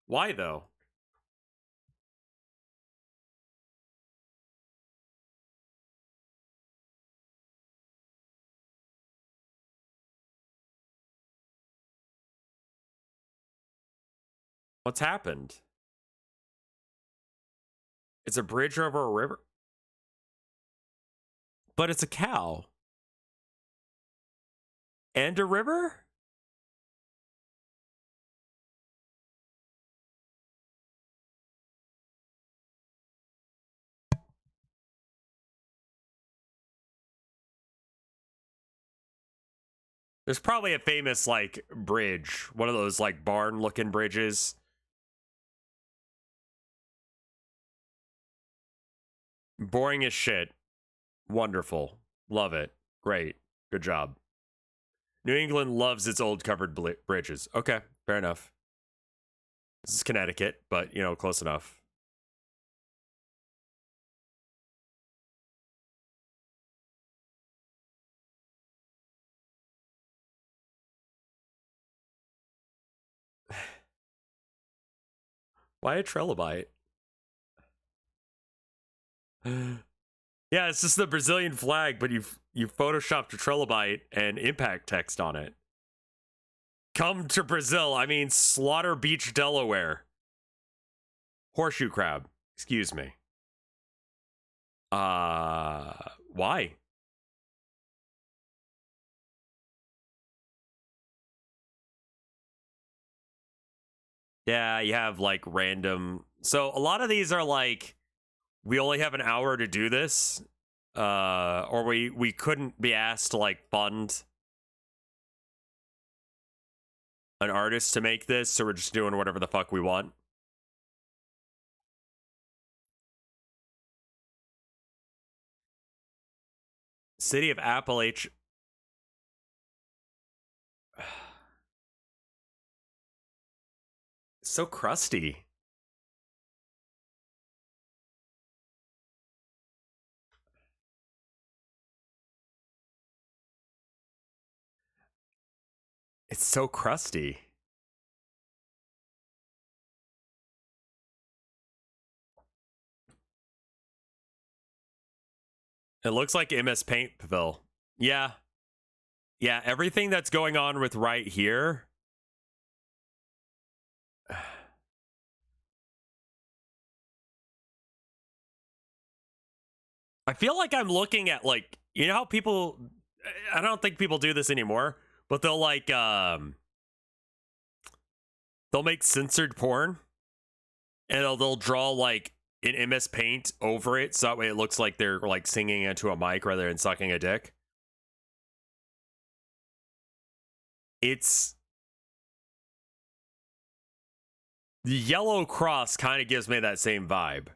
Why, though? What's happened? It's a bridge over a river. But it's a cow. And a river? There's probably a famous, like, bridge. One of those, like, barn-looking bridges. Boring as shit. Wonderful. Love it. Great. Good job. New England loves its old covered bridges. Okay, fair enough. This is Connecticut, but, you know, close enough. Why a trilobite? Yeah, it's just the Brazilian flag, but you photoshopped a trilobite and impact text on it. Come to Brazil. I mean, Slaughter Beach, Delaware. Horseshoe crab. Excuse me. Why? Yeah, you have like random. So a lot of these are like, we only have an hour to do this, or we couldn't be asked to like fund an artist to make this, so we're just doing whatever the fuck we want. City of Appalachia. So crusty. It's so crusty. It looks like MS Paintville. Yeah. Yeah, everything that's going on with right here. I feel like I'm looking at like, you know how people, I don't think people do this anymore, but they'll like they'll make censored porn and they'll draw like an MS Paint over it so that way it looks like they're like singing into a mic rather than sucking a dick. It's the yellow cross kind of gives me that same vibe.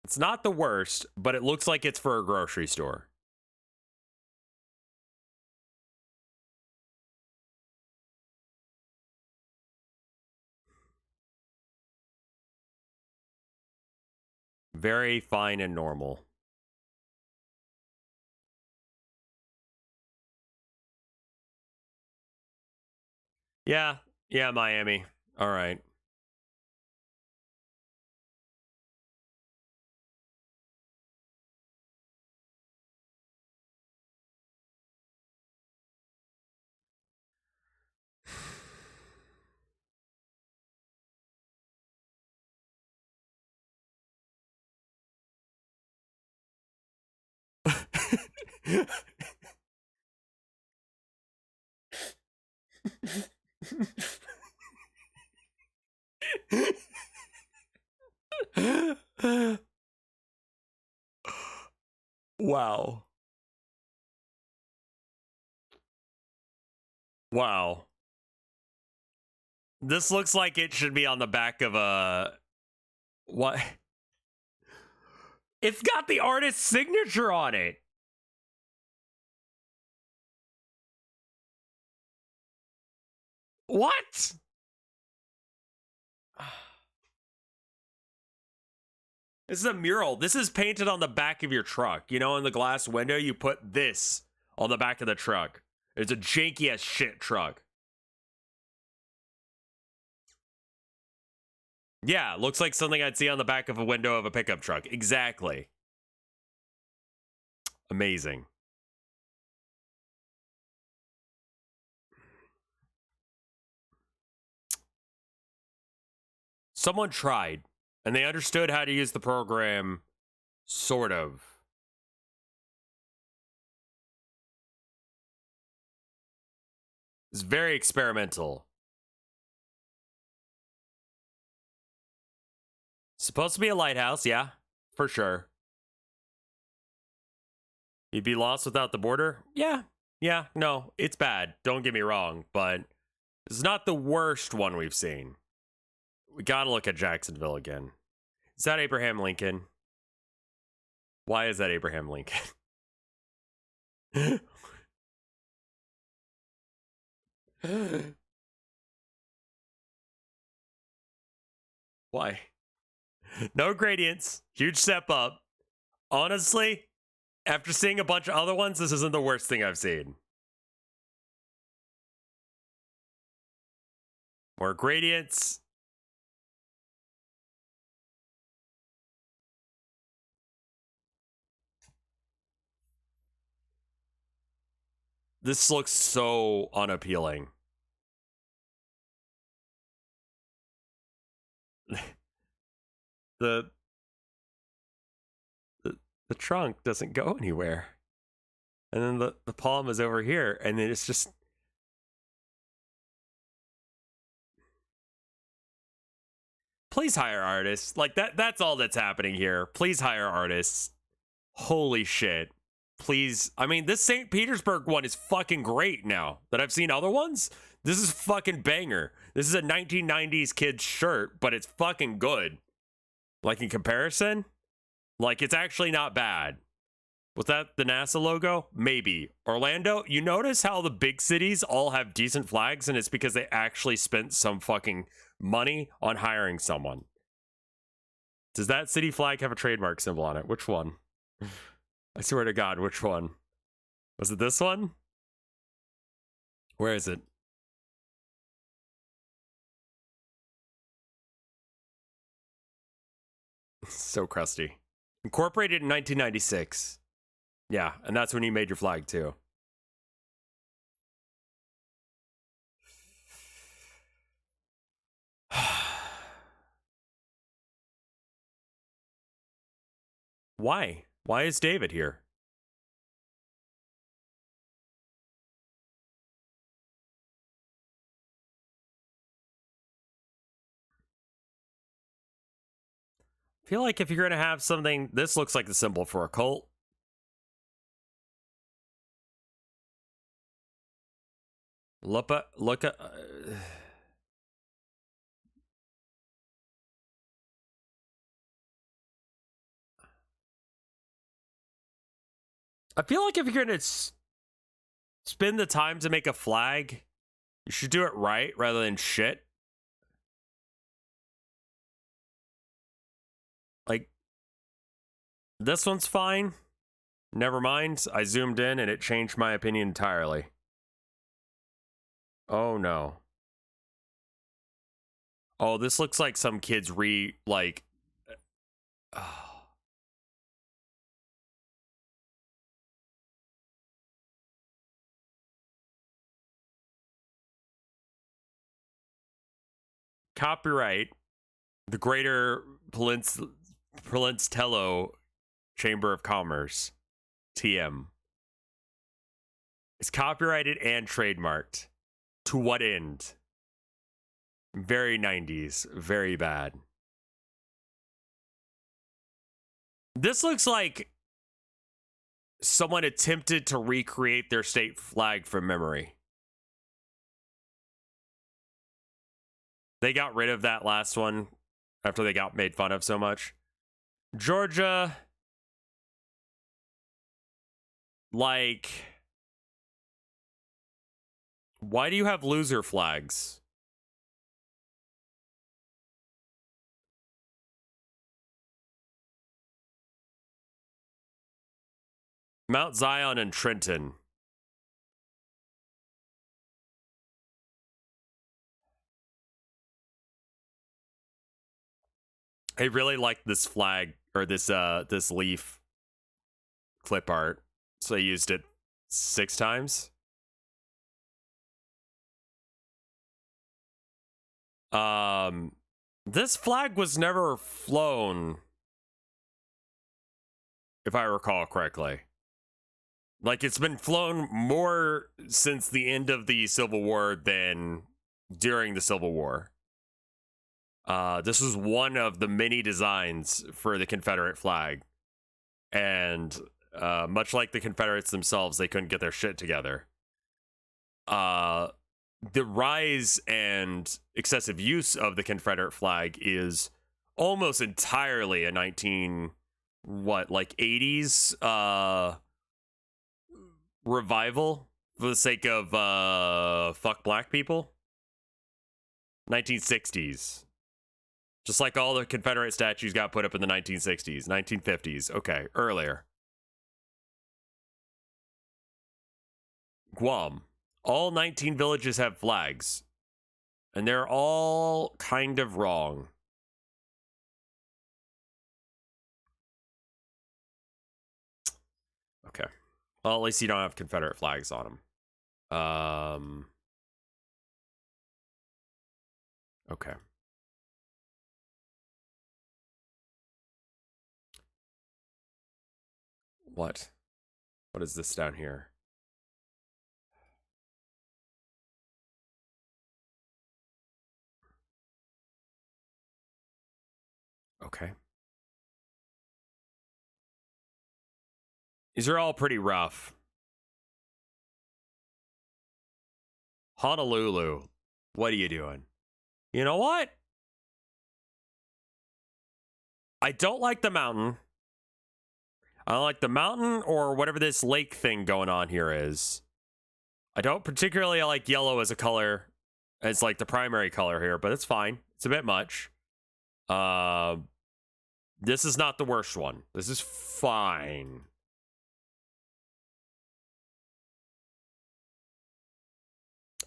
It's not the worst, but it looks like it's for a grocery store. Very fine and normal. Yeah, yeah, Miami. All right. Wow. Wow. This looks like it should be on the back of a... What? It's got the artist's signature on it. What? This is a mural. This is painted on the back of your truck. You know, in the glass window, you put this on the back of the truck. It's a janky as shit truck. Yeah, looks like something I'd see on the back of a window of a pickup truck. Exactly. Amazing. Someone tried, and they understood how to use the program, sort of. It's very experimental. Supposed to be a lighthouse, yeah, for sure. You'd be lost without the border? Yeah, no, it's bad. Don't get me wrong, but it's not the worst one we've seen. We gotta look at Jacksonville again. Is that Abraham Lincoln? Why is that Abraham Lincoln? Why? No gradients. Huge step up. Honestly, after seeing a bunch of other ones, this isn't the worst thing I've seen. More gradients. This looks so unappealing. the, the trunk doesn't go anywhere. And then the palm is over here, and then it's just... Please hire artists. Like, that's all that's happening here. Please hire artists. Holy shit. Please. I mean, this St. Petersburg one is fucking great now that I've seen other ones. This is fucking banger. This is a 1990s kid's shirt, but it's fucking good. Like, in comparison, like, it's actually not bad. Was that the NASA logo? Maybe. Orlando, you notice how the big cities all have decent flags, and it's because they actually spent some fucking money on hiring someone. Does that city flag have a trademark symbol on it? Which one? I swear to God, which one? Was it this one? Where is it? So crusty. Incorporated in 1996. Yeah, and that's when you made your flag too. Why? Why is David here? I feel like if you're gonna have something, this looks like the symbol for a cult. Look at. I feel like if you're gonna spend the time to make a flag, you should do it right rather than shit. Like, this one's fine. Never mind. I zoomed in and it changed my opinion entirely. Oh no. Oh, this looks like some kids like. Oh. Copyright the Greater Palinstello Chamber of Commerce, TM. It's copyrighted and trademarked. To what end? Very 90s. Very bad. This looks like someone attempted to recreate their state flag from memory. They got rid of that last one after they got made fun of so much. Georgia, like, why do you have loser flags? Mount Zion and Trenton. I really like this flag or this leaf clip art, so I used it 6 times. This flag was never flown, if I recall correctly. Like, it's been flown more since the end of the Civil War than during the Civil War. This was one of the many designs for the Confederate flag. And much like the Confederates themselves, they couldn't get their shit together. The rise and excessive use of the Confederate flag is almost entirely a 80s revival for the sake of fuck black people. 1960s. Just like all the Confederate statues got put up in the 1960s, 1950s. Okay, earlier. Guam. All 19 villages have flags. And they're all kind of wrong. Okay. Well, at least you don't have Confederate flags on them. Okay. What? What is this down here? Okay. These are all pretty rough. Honolulu. What are you doing? You know what? I don't like the mountain. I don't like the mountain or whatever this lake thing going on here is. I don't particularly like yellow as a color. As like the primary color here, but it's fine. It's a bit much. This is not the worst one. This is fine.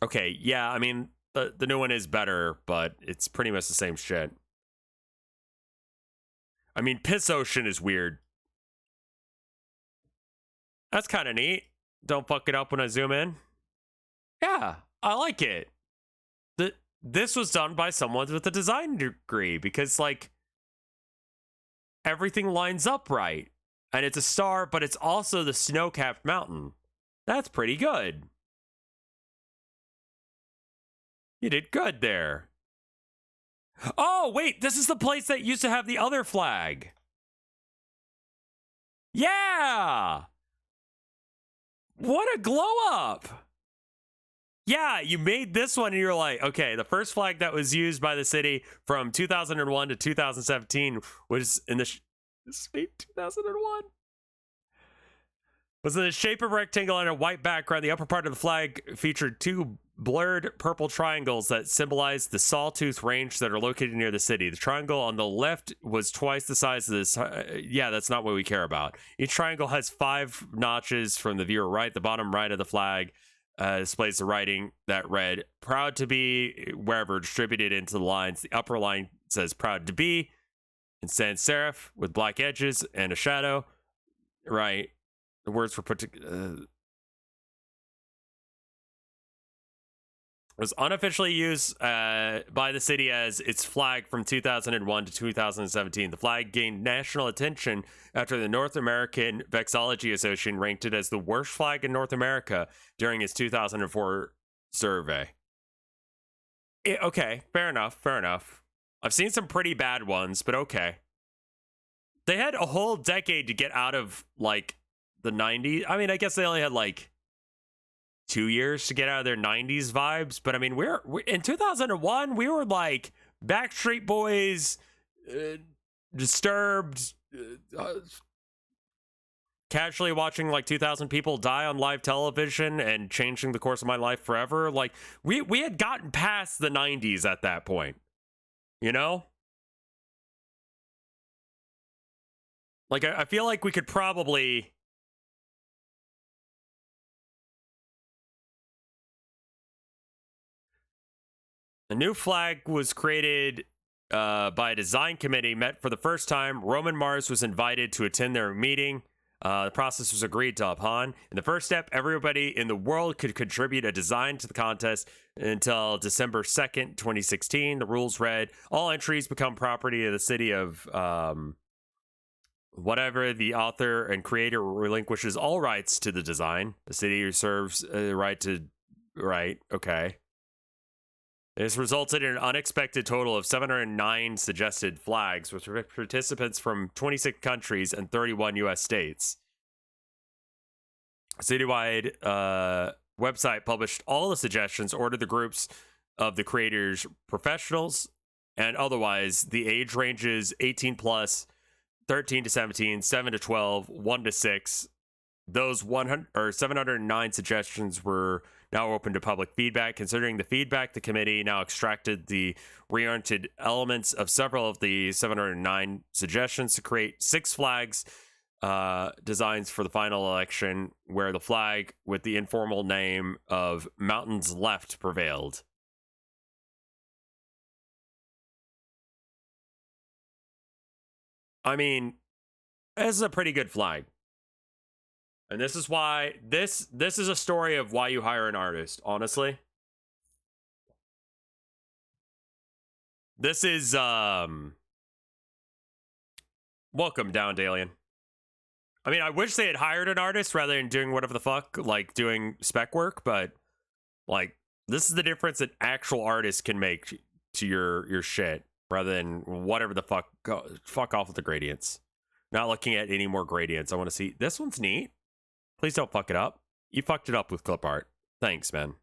Okay, yeah, I mean, the new one is better, but it's pretty much the same shit. I mean, Piss Ocean is weird. That's kind of neat. Don't fuck it up when I zoom in. Yeah, I like it. This was done by someone with a design degree because, like, everything lines up right. And it's a star, but it's also the snow-capped mountain. That's pretty good. You did good there. Oh, wait, this is the place that used to have the other flag. Yeah! What a glow up! Yeah, you made this one and you're like, okay, the first flag that was used by the city from 2001 to 2017 was in the state 2001. Was in the shape of a rectangle on a white background. The upper part of the flag featured 2 blurred purple triangles that symbolize the Sawtooth Range that are located near the city. The triangle on the left was twice the size of this. Yeah, that's not what we care about. Each triangle has 5 notches from the viewer right. The bottom right of the flag displays the writing that read, proud to be, wherever distributed into the lines. The upper line says proud to be in sans serif with black edges and a shadow. Right. The words were put to... was unofficially used by the city as its flag from 2001 to 2017. The flag gained national attention after the North American Vexillology Association ranked it as the worst flag in North America during its 2004 survey. Okay, fair enough, fair enough. I've seen some pretty bad ones, but okay. They had a whole decade to get out of, like, the 90s. I mean, I guess they only had, like, 2 years to get out of their 90s vibes, but I mean, we're in 2001 we were like Backstreet Boys, Disturbed, casually watching like 2,000 people die on live television and changing the course of my life forever. Like we had gotten past the 90s at that point, you know? Like I feel like we could probably... A new flag was created by a design committee met for the first time. Roman Mars was invited to attend their meeting. The process was agreed to upon. In the first step, everybody in the world could contribute a design to the contest until December 2nd, 2016. The rules read, all entries become property of the city of whatever the author and creator relinquishes all rights to the design. The city reserves the right to... Right, okay. This resulted in an unexpected total of 709 suggested flags, with participants from 26 countries and 31 U.S. states. A citywide website published all the suggestions, ordered the groups of the creators, professionals, and otherwise. The age ranges 18 plus, 13 to 17, 7 to 12, 1 to 6. Those 709 suggestions were now open to public feedback. Considering the feedback, the committee now extracted the reoriented elements of several of the 709 suggestions to create 6 flags designs for the final election, where the flag with the informal name of Mountains Left prevailed. I mean, this is a pretty good flag. And this is why this is a story of why you hire an artist, honestly. This is welcome, Down Dalian. I mean, I wish they had hired an artist rather than doing whatever the fuck, like doing spec work, but like this is the difference that actual artists can make to your shit rather than whatever the fuck. Fuck off with the gradients. Not looking at any more gradients. I want to see, this one's neat. Please don't fuck it up. You fucked it up with clip art. Thanks, man.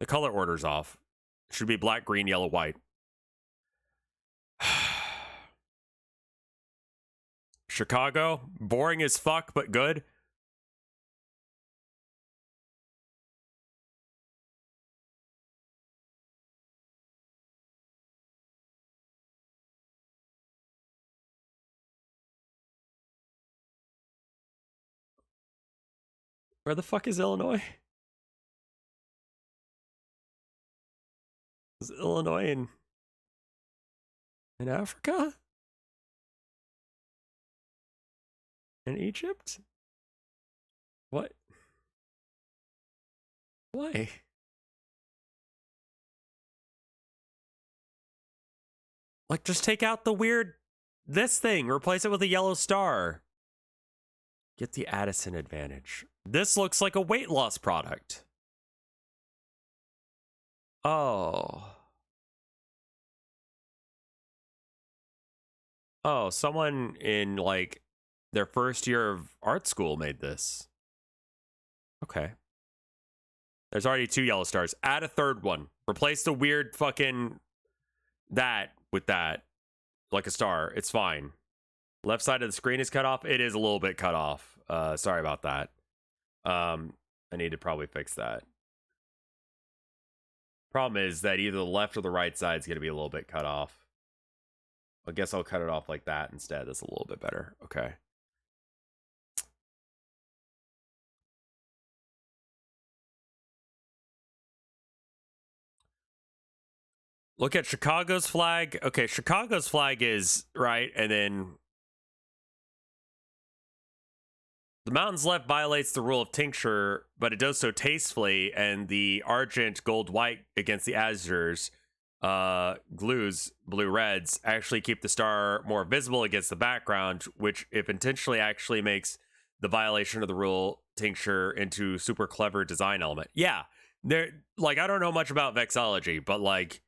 The color order's off. It should be black, green, yellow, white. Chicago, boring as fuck, but good. Where the fuck is Illinois? Is Illinois in Africa? In Egypt? What? Why? Like, just take out the weird this thing, replace it with a yellow star. Get the Addison advantage. This looks like a weight loss product. Oh. Oh, someone in like their first year of art school made this. Okay. There's already 2 yellow stars. Add a third one. Replace the weird fucking that with that. Like a star. It's fine. Left side of the screen is cut off. It is a little bit cut off. Sorry about that. I need to probably fix that. Problem is that either the left or the right side is going to be a little bit cut off. I guess I'll cut it off like that instead. That's a little bit better. Okay. Look at Chicago's flag. Okay, Chicago's flag is right, and then the Mountains Left violates the rule of tincture, but it does so tastefully, and the argent, gold, white against the azures, glues, blue, reds, actually keep the star more visible against the background, which, if intentionally, actually makes the violation of the rule tincture into super clever design element. Yeah, there. Like, I don't know much about vexology, but like,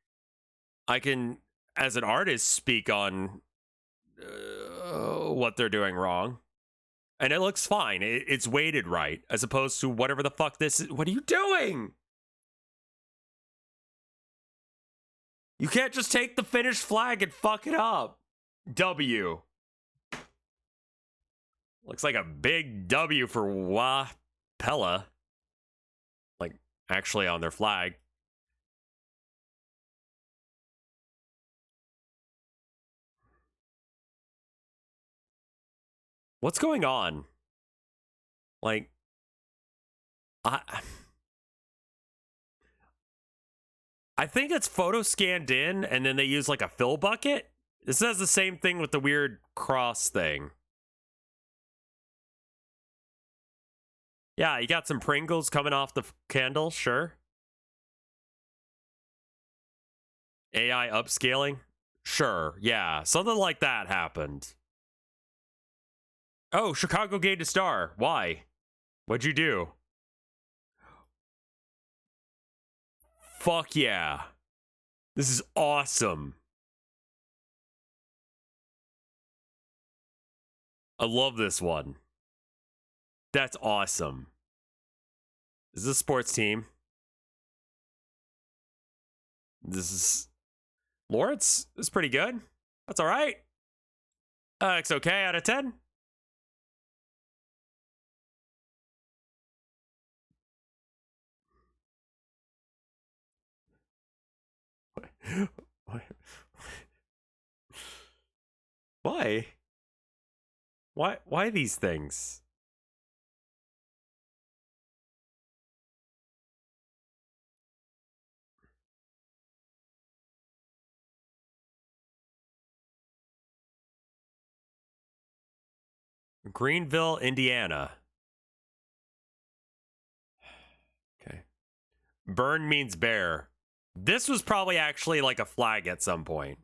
I can, as an artist, speak on what they're doing wrong. And it looks fine. It's weighted right, as opposed to whatever the fuck this is. What are you doing? You can't just take the finished flag and fuck it up. W. Looks like a big W for Wapella. Like, actually on their flag. What's going on? Like, I think it's photo scanned in, and then they use like a fill bucket. This does the same thing with the weird cross thing. Yeah, you got some Pringles coming off the candle, sure. AI upscaling? Sure, yeah. Something like that happened. Oh, Chicago Gate to Star. Why? What'd you do? Fuck yeah. This is awesome. I love this one. That's awesome. Is this a sports team? This is Lawrence is pretty good. That's all right. It's okay out of 10. Why? Why these things? Greenville, Indiana. Okay. Burn means bear. This was probably actually like a flag at some point.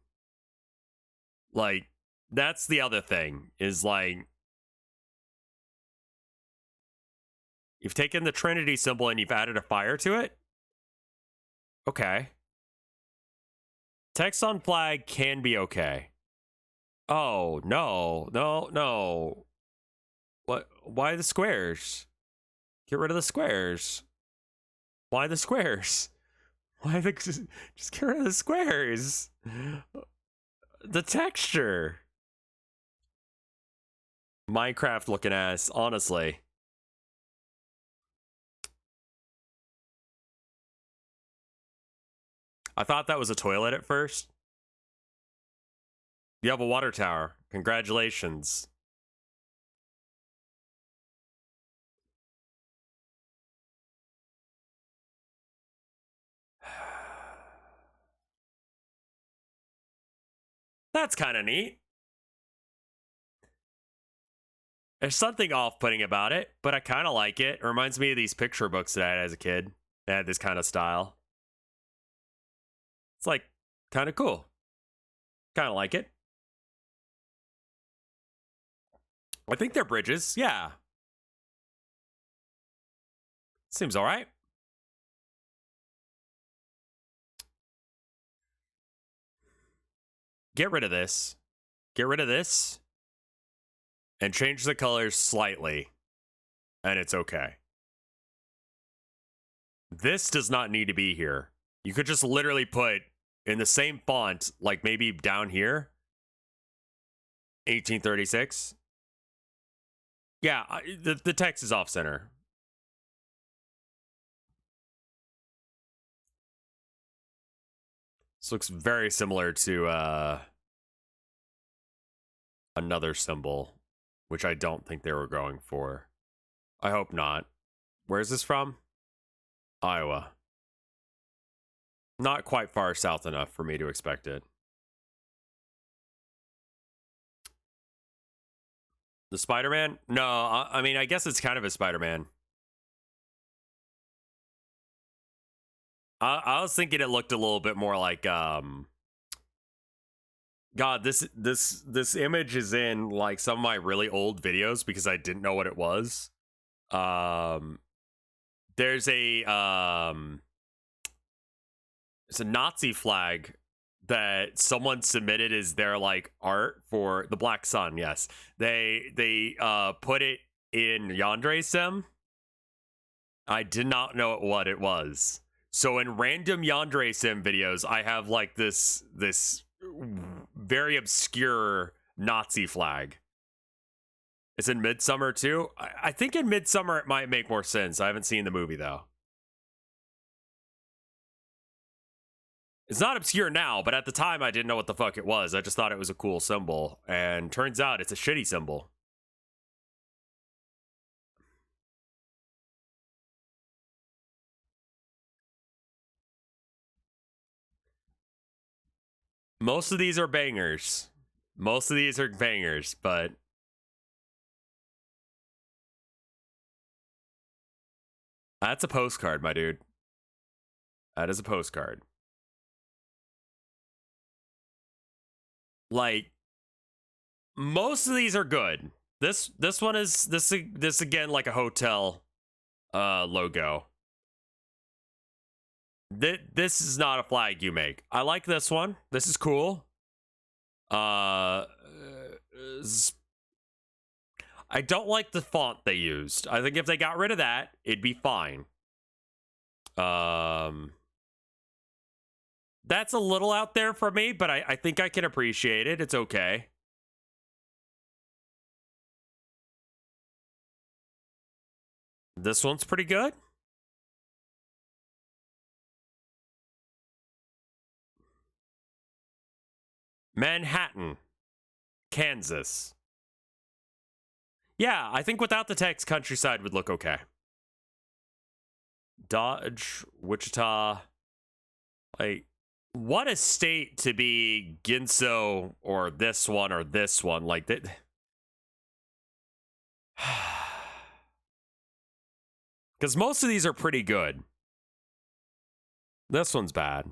Like, that's the other thing, is like, you've taken the Trinity symbol and you've added a fire to it? Okay. Text on flag can be okay. Oh, no. What? Why the squares? Get rid of the squares. Why the squares? Why the... Just get rid of the squares. The texture. Minecraft looking ass, honestly. I thought that was a toilet at first. You have a water tower. Congratulations. That's kind of neat. There's something off-putting about it, but I kind of like it. It reminds me of these picture books that I had as a kid. They had this kind of style. It's like kind of cool. Kind of like it. I think they're bridges. Yeah. Seems all right. Get rid of this. Get rid of this. And change the colors slightly. And it's okay. This does not need to be here. You could just literally put in the same font, like maybe down here, 1836. Yeah, the text is off center. This looks very similar to another symbol, which I don't think they were going for. I hope not. Where's this from? Iowa. Not quite far south enough for me to expect it. The Spider-Man? No, I mean, I guess it's kind of a Spider-Man. I was thinking it looked a little bit more like, God, this image is in like some of my really old videos because I didn't know what it was. There's it's a Nazi flag that someone submitted as their like art for the Black Sun. Yes, they put it in Yandere Sim. I did not know what it was. So in random Yandere Sim videos, I have like this very obscure Nazi flag. It's in Midsummer too. I think in Midsummer it might make more sense. I haven't seen the movie though. It's not obscure now, but at the time I didn't know what the fuck it was. I just thought it was a cool symbol, and turns out it's a shitty symbol. Most of these are bangers. Most of these are bangers, but that's a postcard, my dude. That is a postcard. Like, most of these are good. This one is this again like a hotel logo. This is not a flag you make. I like this one. This is cool. I don't like the font they used. I think if they got rid of that, it'd be fine. That's a little out there for me, but I think I can appreciate it. It's okay. This one's pretty good. Manhattan, Kansas. Yeah, I think without the text, countryside would look okay. Dodge, Wichita. Like, what a state to be Ginso or this one or this one. Like that. Because most of these are pretty good. This one's bad.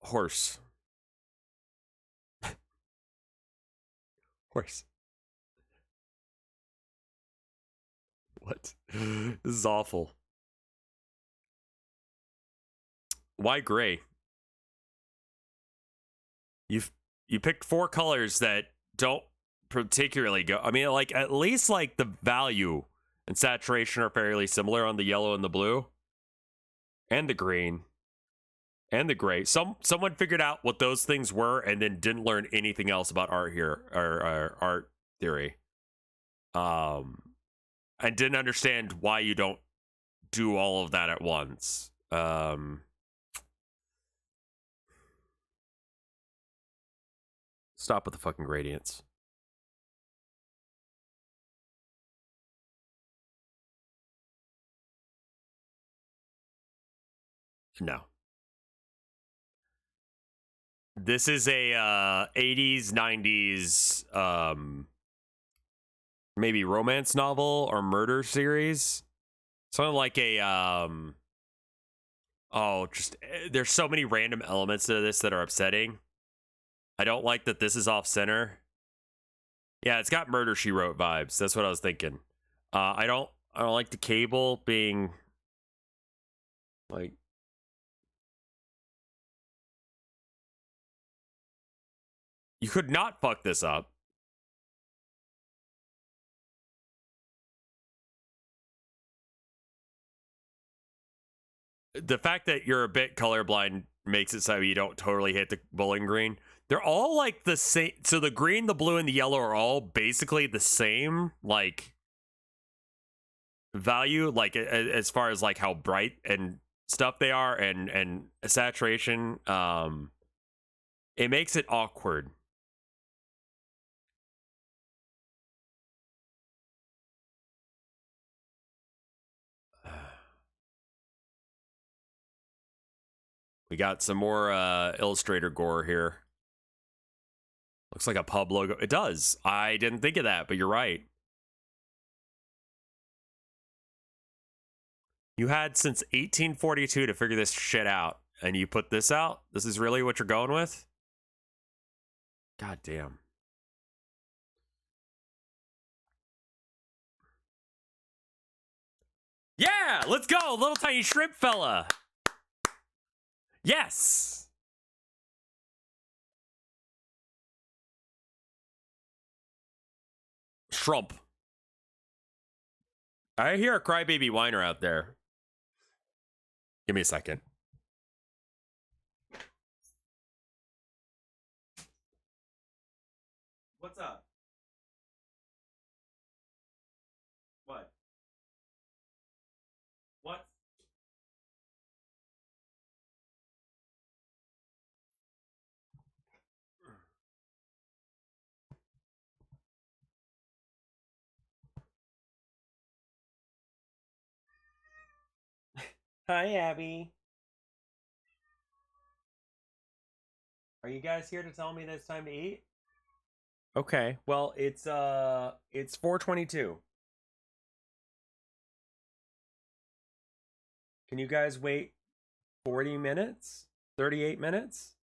Horse. Horse. What? This is awful. Why gray? You picked 4 colors that don't particularly go. I mean, like, at least like the value and saturation are fairly similar on the yellow and the blue and the green and the gray. Someone figured out what those things were and then didn't learn anything else about art here or art theory. I didn't understand why you don't do all of that at once. Stop with the fucking gradients. No. This is a 80s, 90s, maybe romance novel or murder series. Something like a, there's so many random elements to this that are upsetting. I don't like that this is off center. Yeah, it's got Murder, She Wrote vibes. That's what I was thinking. I don't like the cable being like, you could not fuck this up. The fact that you're a bit colorblind makes it so you don't totally hit the Bowling Green. They're all like the same. So the green, the blue, and the yellow are all basically the same, like, value, like as far as like how bright and stuff they are, and saturation. It makes it awkward. We got some more Illustrator gore here. Looks like a pub logo. It does. I didn't think of that, but you're right. You had since 1842 to figure this shit out, and you put this out? This is really what you're going with? God damn. Yeah, let's go, little tiny shrimp fella. Yes. Shrimp. I hear a crybaby whiner out there. Give me a second. What's up? What? What? Hi, Abby. Are you guys here to tell me that it's time to eat? Okay. Well, it's 4:22. Can you guys wait 40 minutes? 38 minutes?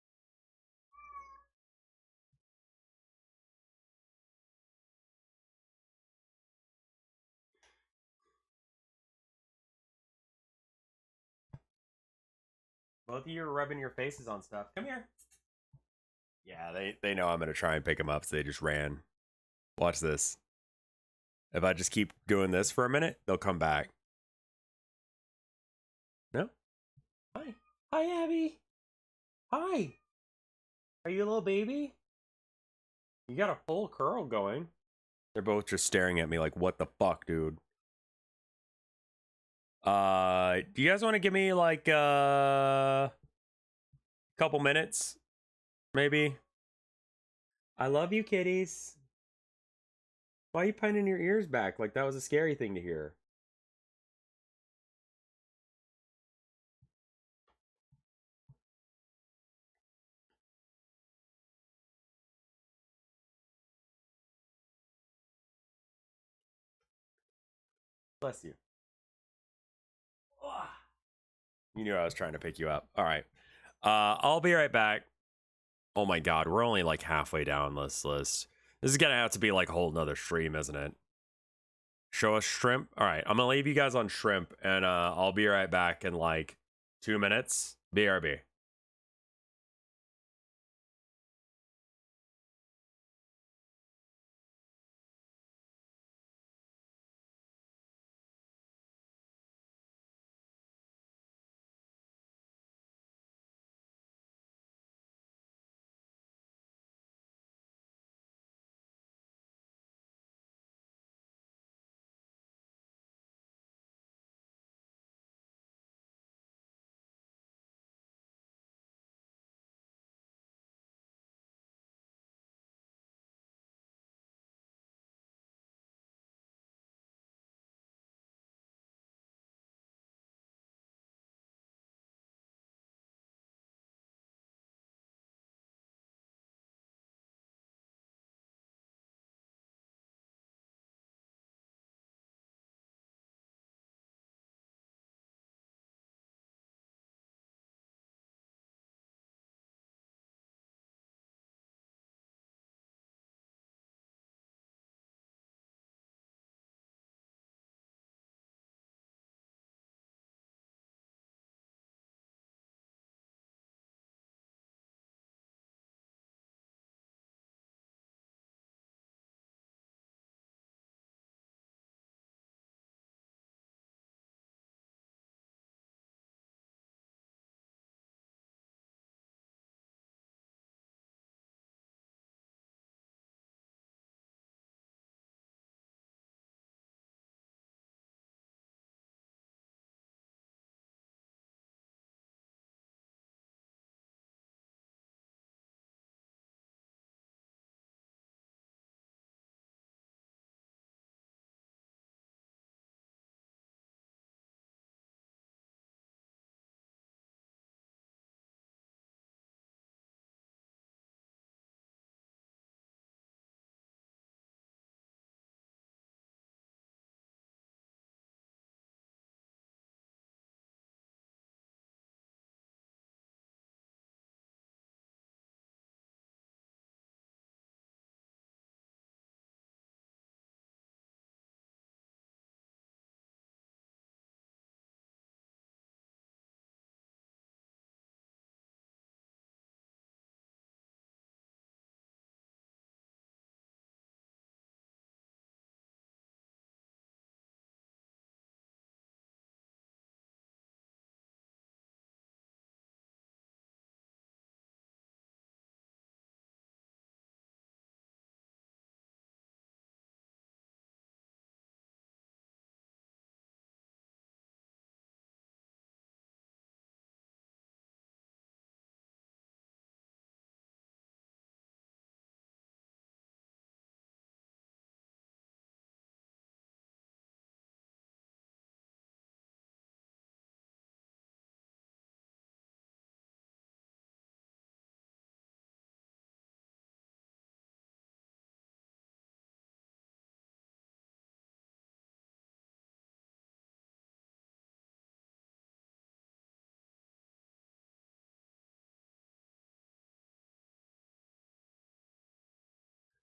Both of you are rubbing your faces on stuff. Come here. Yeah, they know I'm gonna try and pick them up, so they just ran. Watch this. If I just keep doing this for a minute, they'll come back. No? Hi. Hi, Abby. Hi. Are you a little baby? You got a full curl going. They're both just staring at me like, what the fuck, dude? Do you guys want to give me like a couple minutes? Maybe? I love you, kitties. Why are you pinning your ears back? Like that was a scary thing to hear. Bless you. You knew I was trying to pick you up. All right. I'll be right back. Oh my god, we're only like halfway down this list. This is gonna have to be like a whole nother stream, isn't it? Show us shrimp. All right, I'm gonna leave you guys on shrimp, and I'll be right back in like 2 minutes. BRB.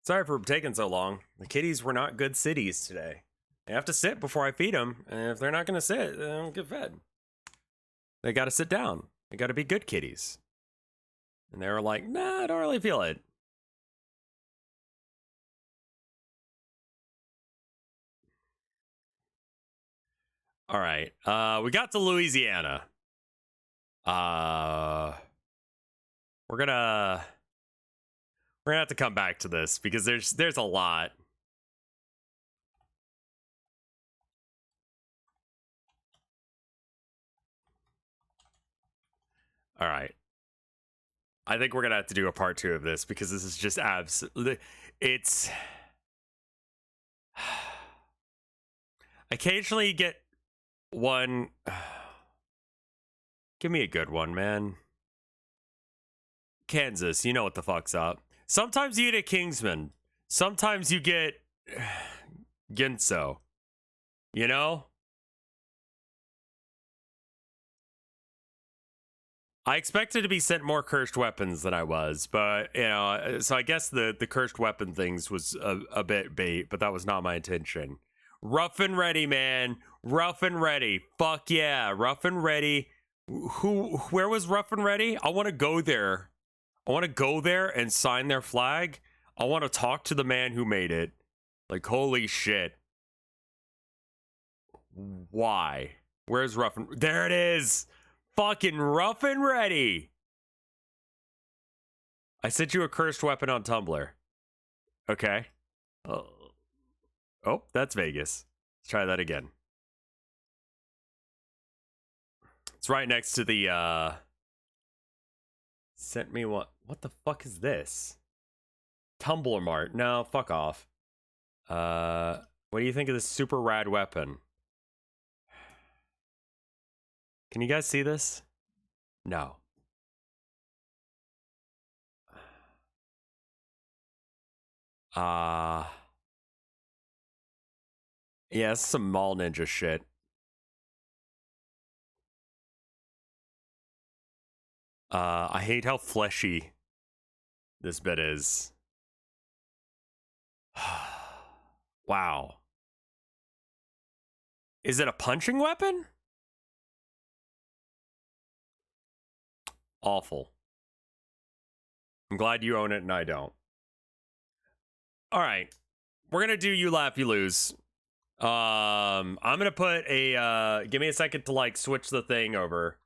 Sorry for taking so long. The kitties were not good cities today. They have to sit before I feed them, and if they're not going to sit, they don't get fed. They got to sit down. They got to be good kitties. And they were like, nah, I don't really feel it. All right. We got to Louisiana. We're gonna have to come back to this because there's a lot. All right. I think we're gonna have to do a part 2 of this because this is just absolutely. It's occasionally you get one. Give me a good one, man. Kansas, you know what the fuck's up. Sometimes you get a Kingsman. Sometimes you get Ginso. You know? I expected to be sent more cursed weapons than I was, but, you know, so I guess the cursed weapon things was a bit bait, but that was not my intention. Rough and ready, man. Rough and ready. Fuck yeah. Rough and ready. Where was Rough and Ready? I want to go there. I want to go there and sign their flag. I want to talk to the man who made it. Like, holy shit. Why? Where's Rough and... There it is! Fucking Rough and Ready! I sent you a cursed weapon on Tumblr. Okay. Oh, that's Vegas. Let's try that again. It's right next to the, Sent me what? What the fuck is this? Tumblr Mart. No, fuck off. What do you think of this super rad weapon? Can you guys see this? No. Yeah, it's some mall ninja shit. I hate how fleshy this bit is. Wow. Is it a punching weapon? Awful. I'm glad you own it and I don't. All right. We're going to do You Laugh, You Lose. I'm going to put a, give me a second to like switch the thing over.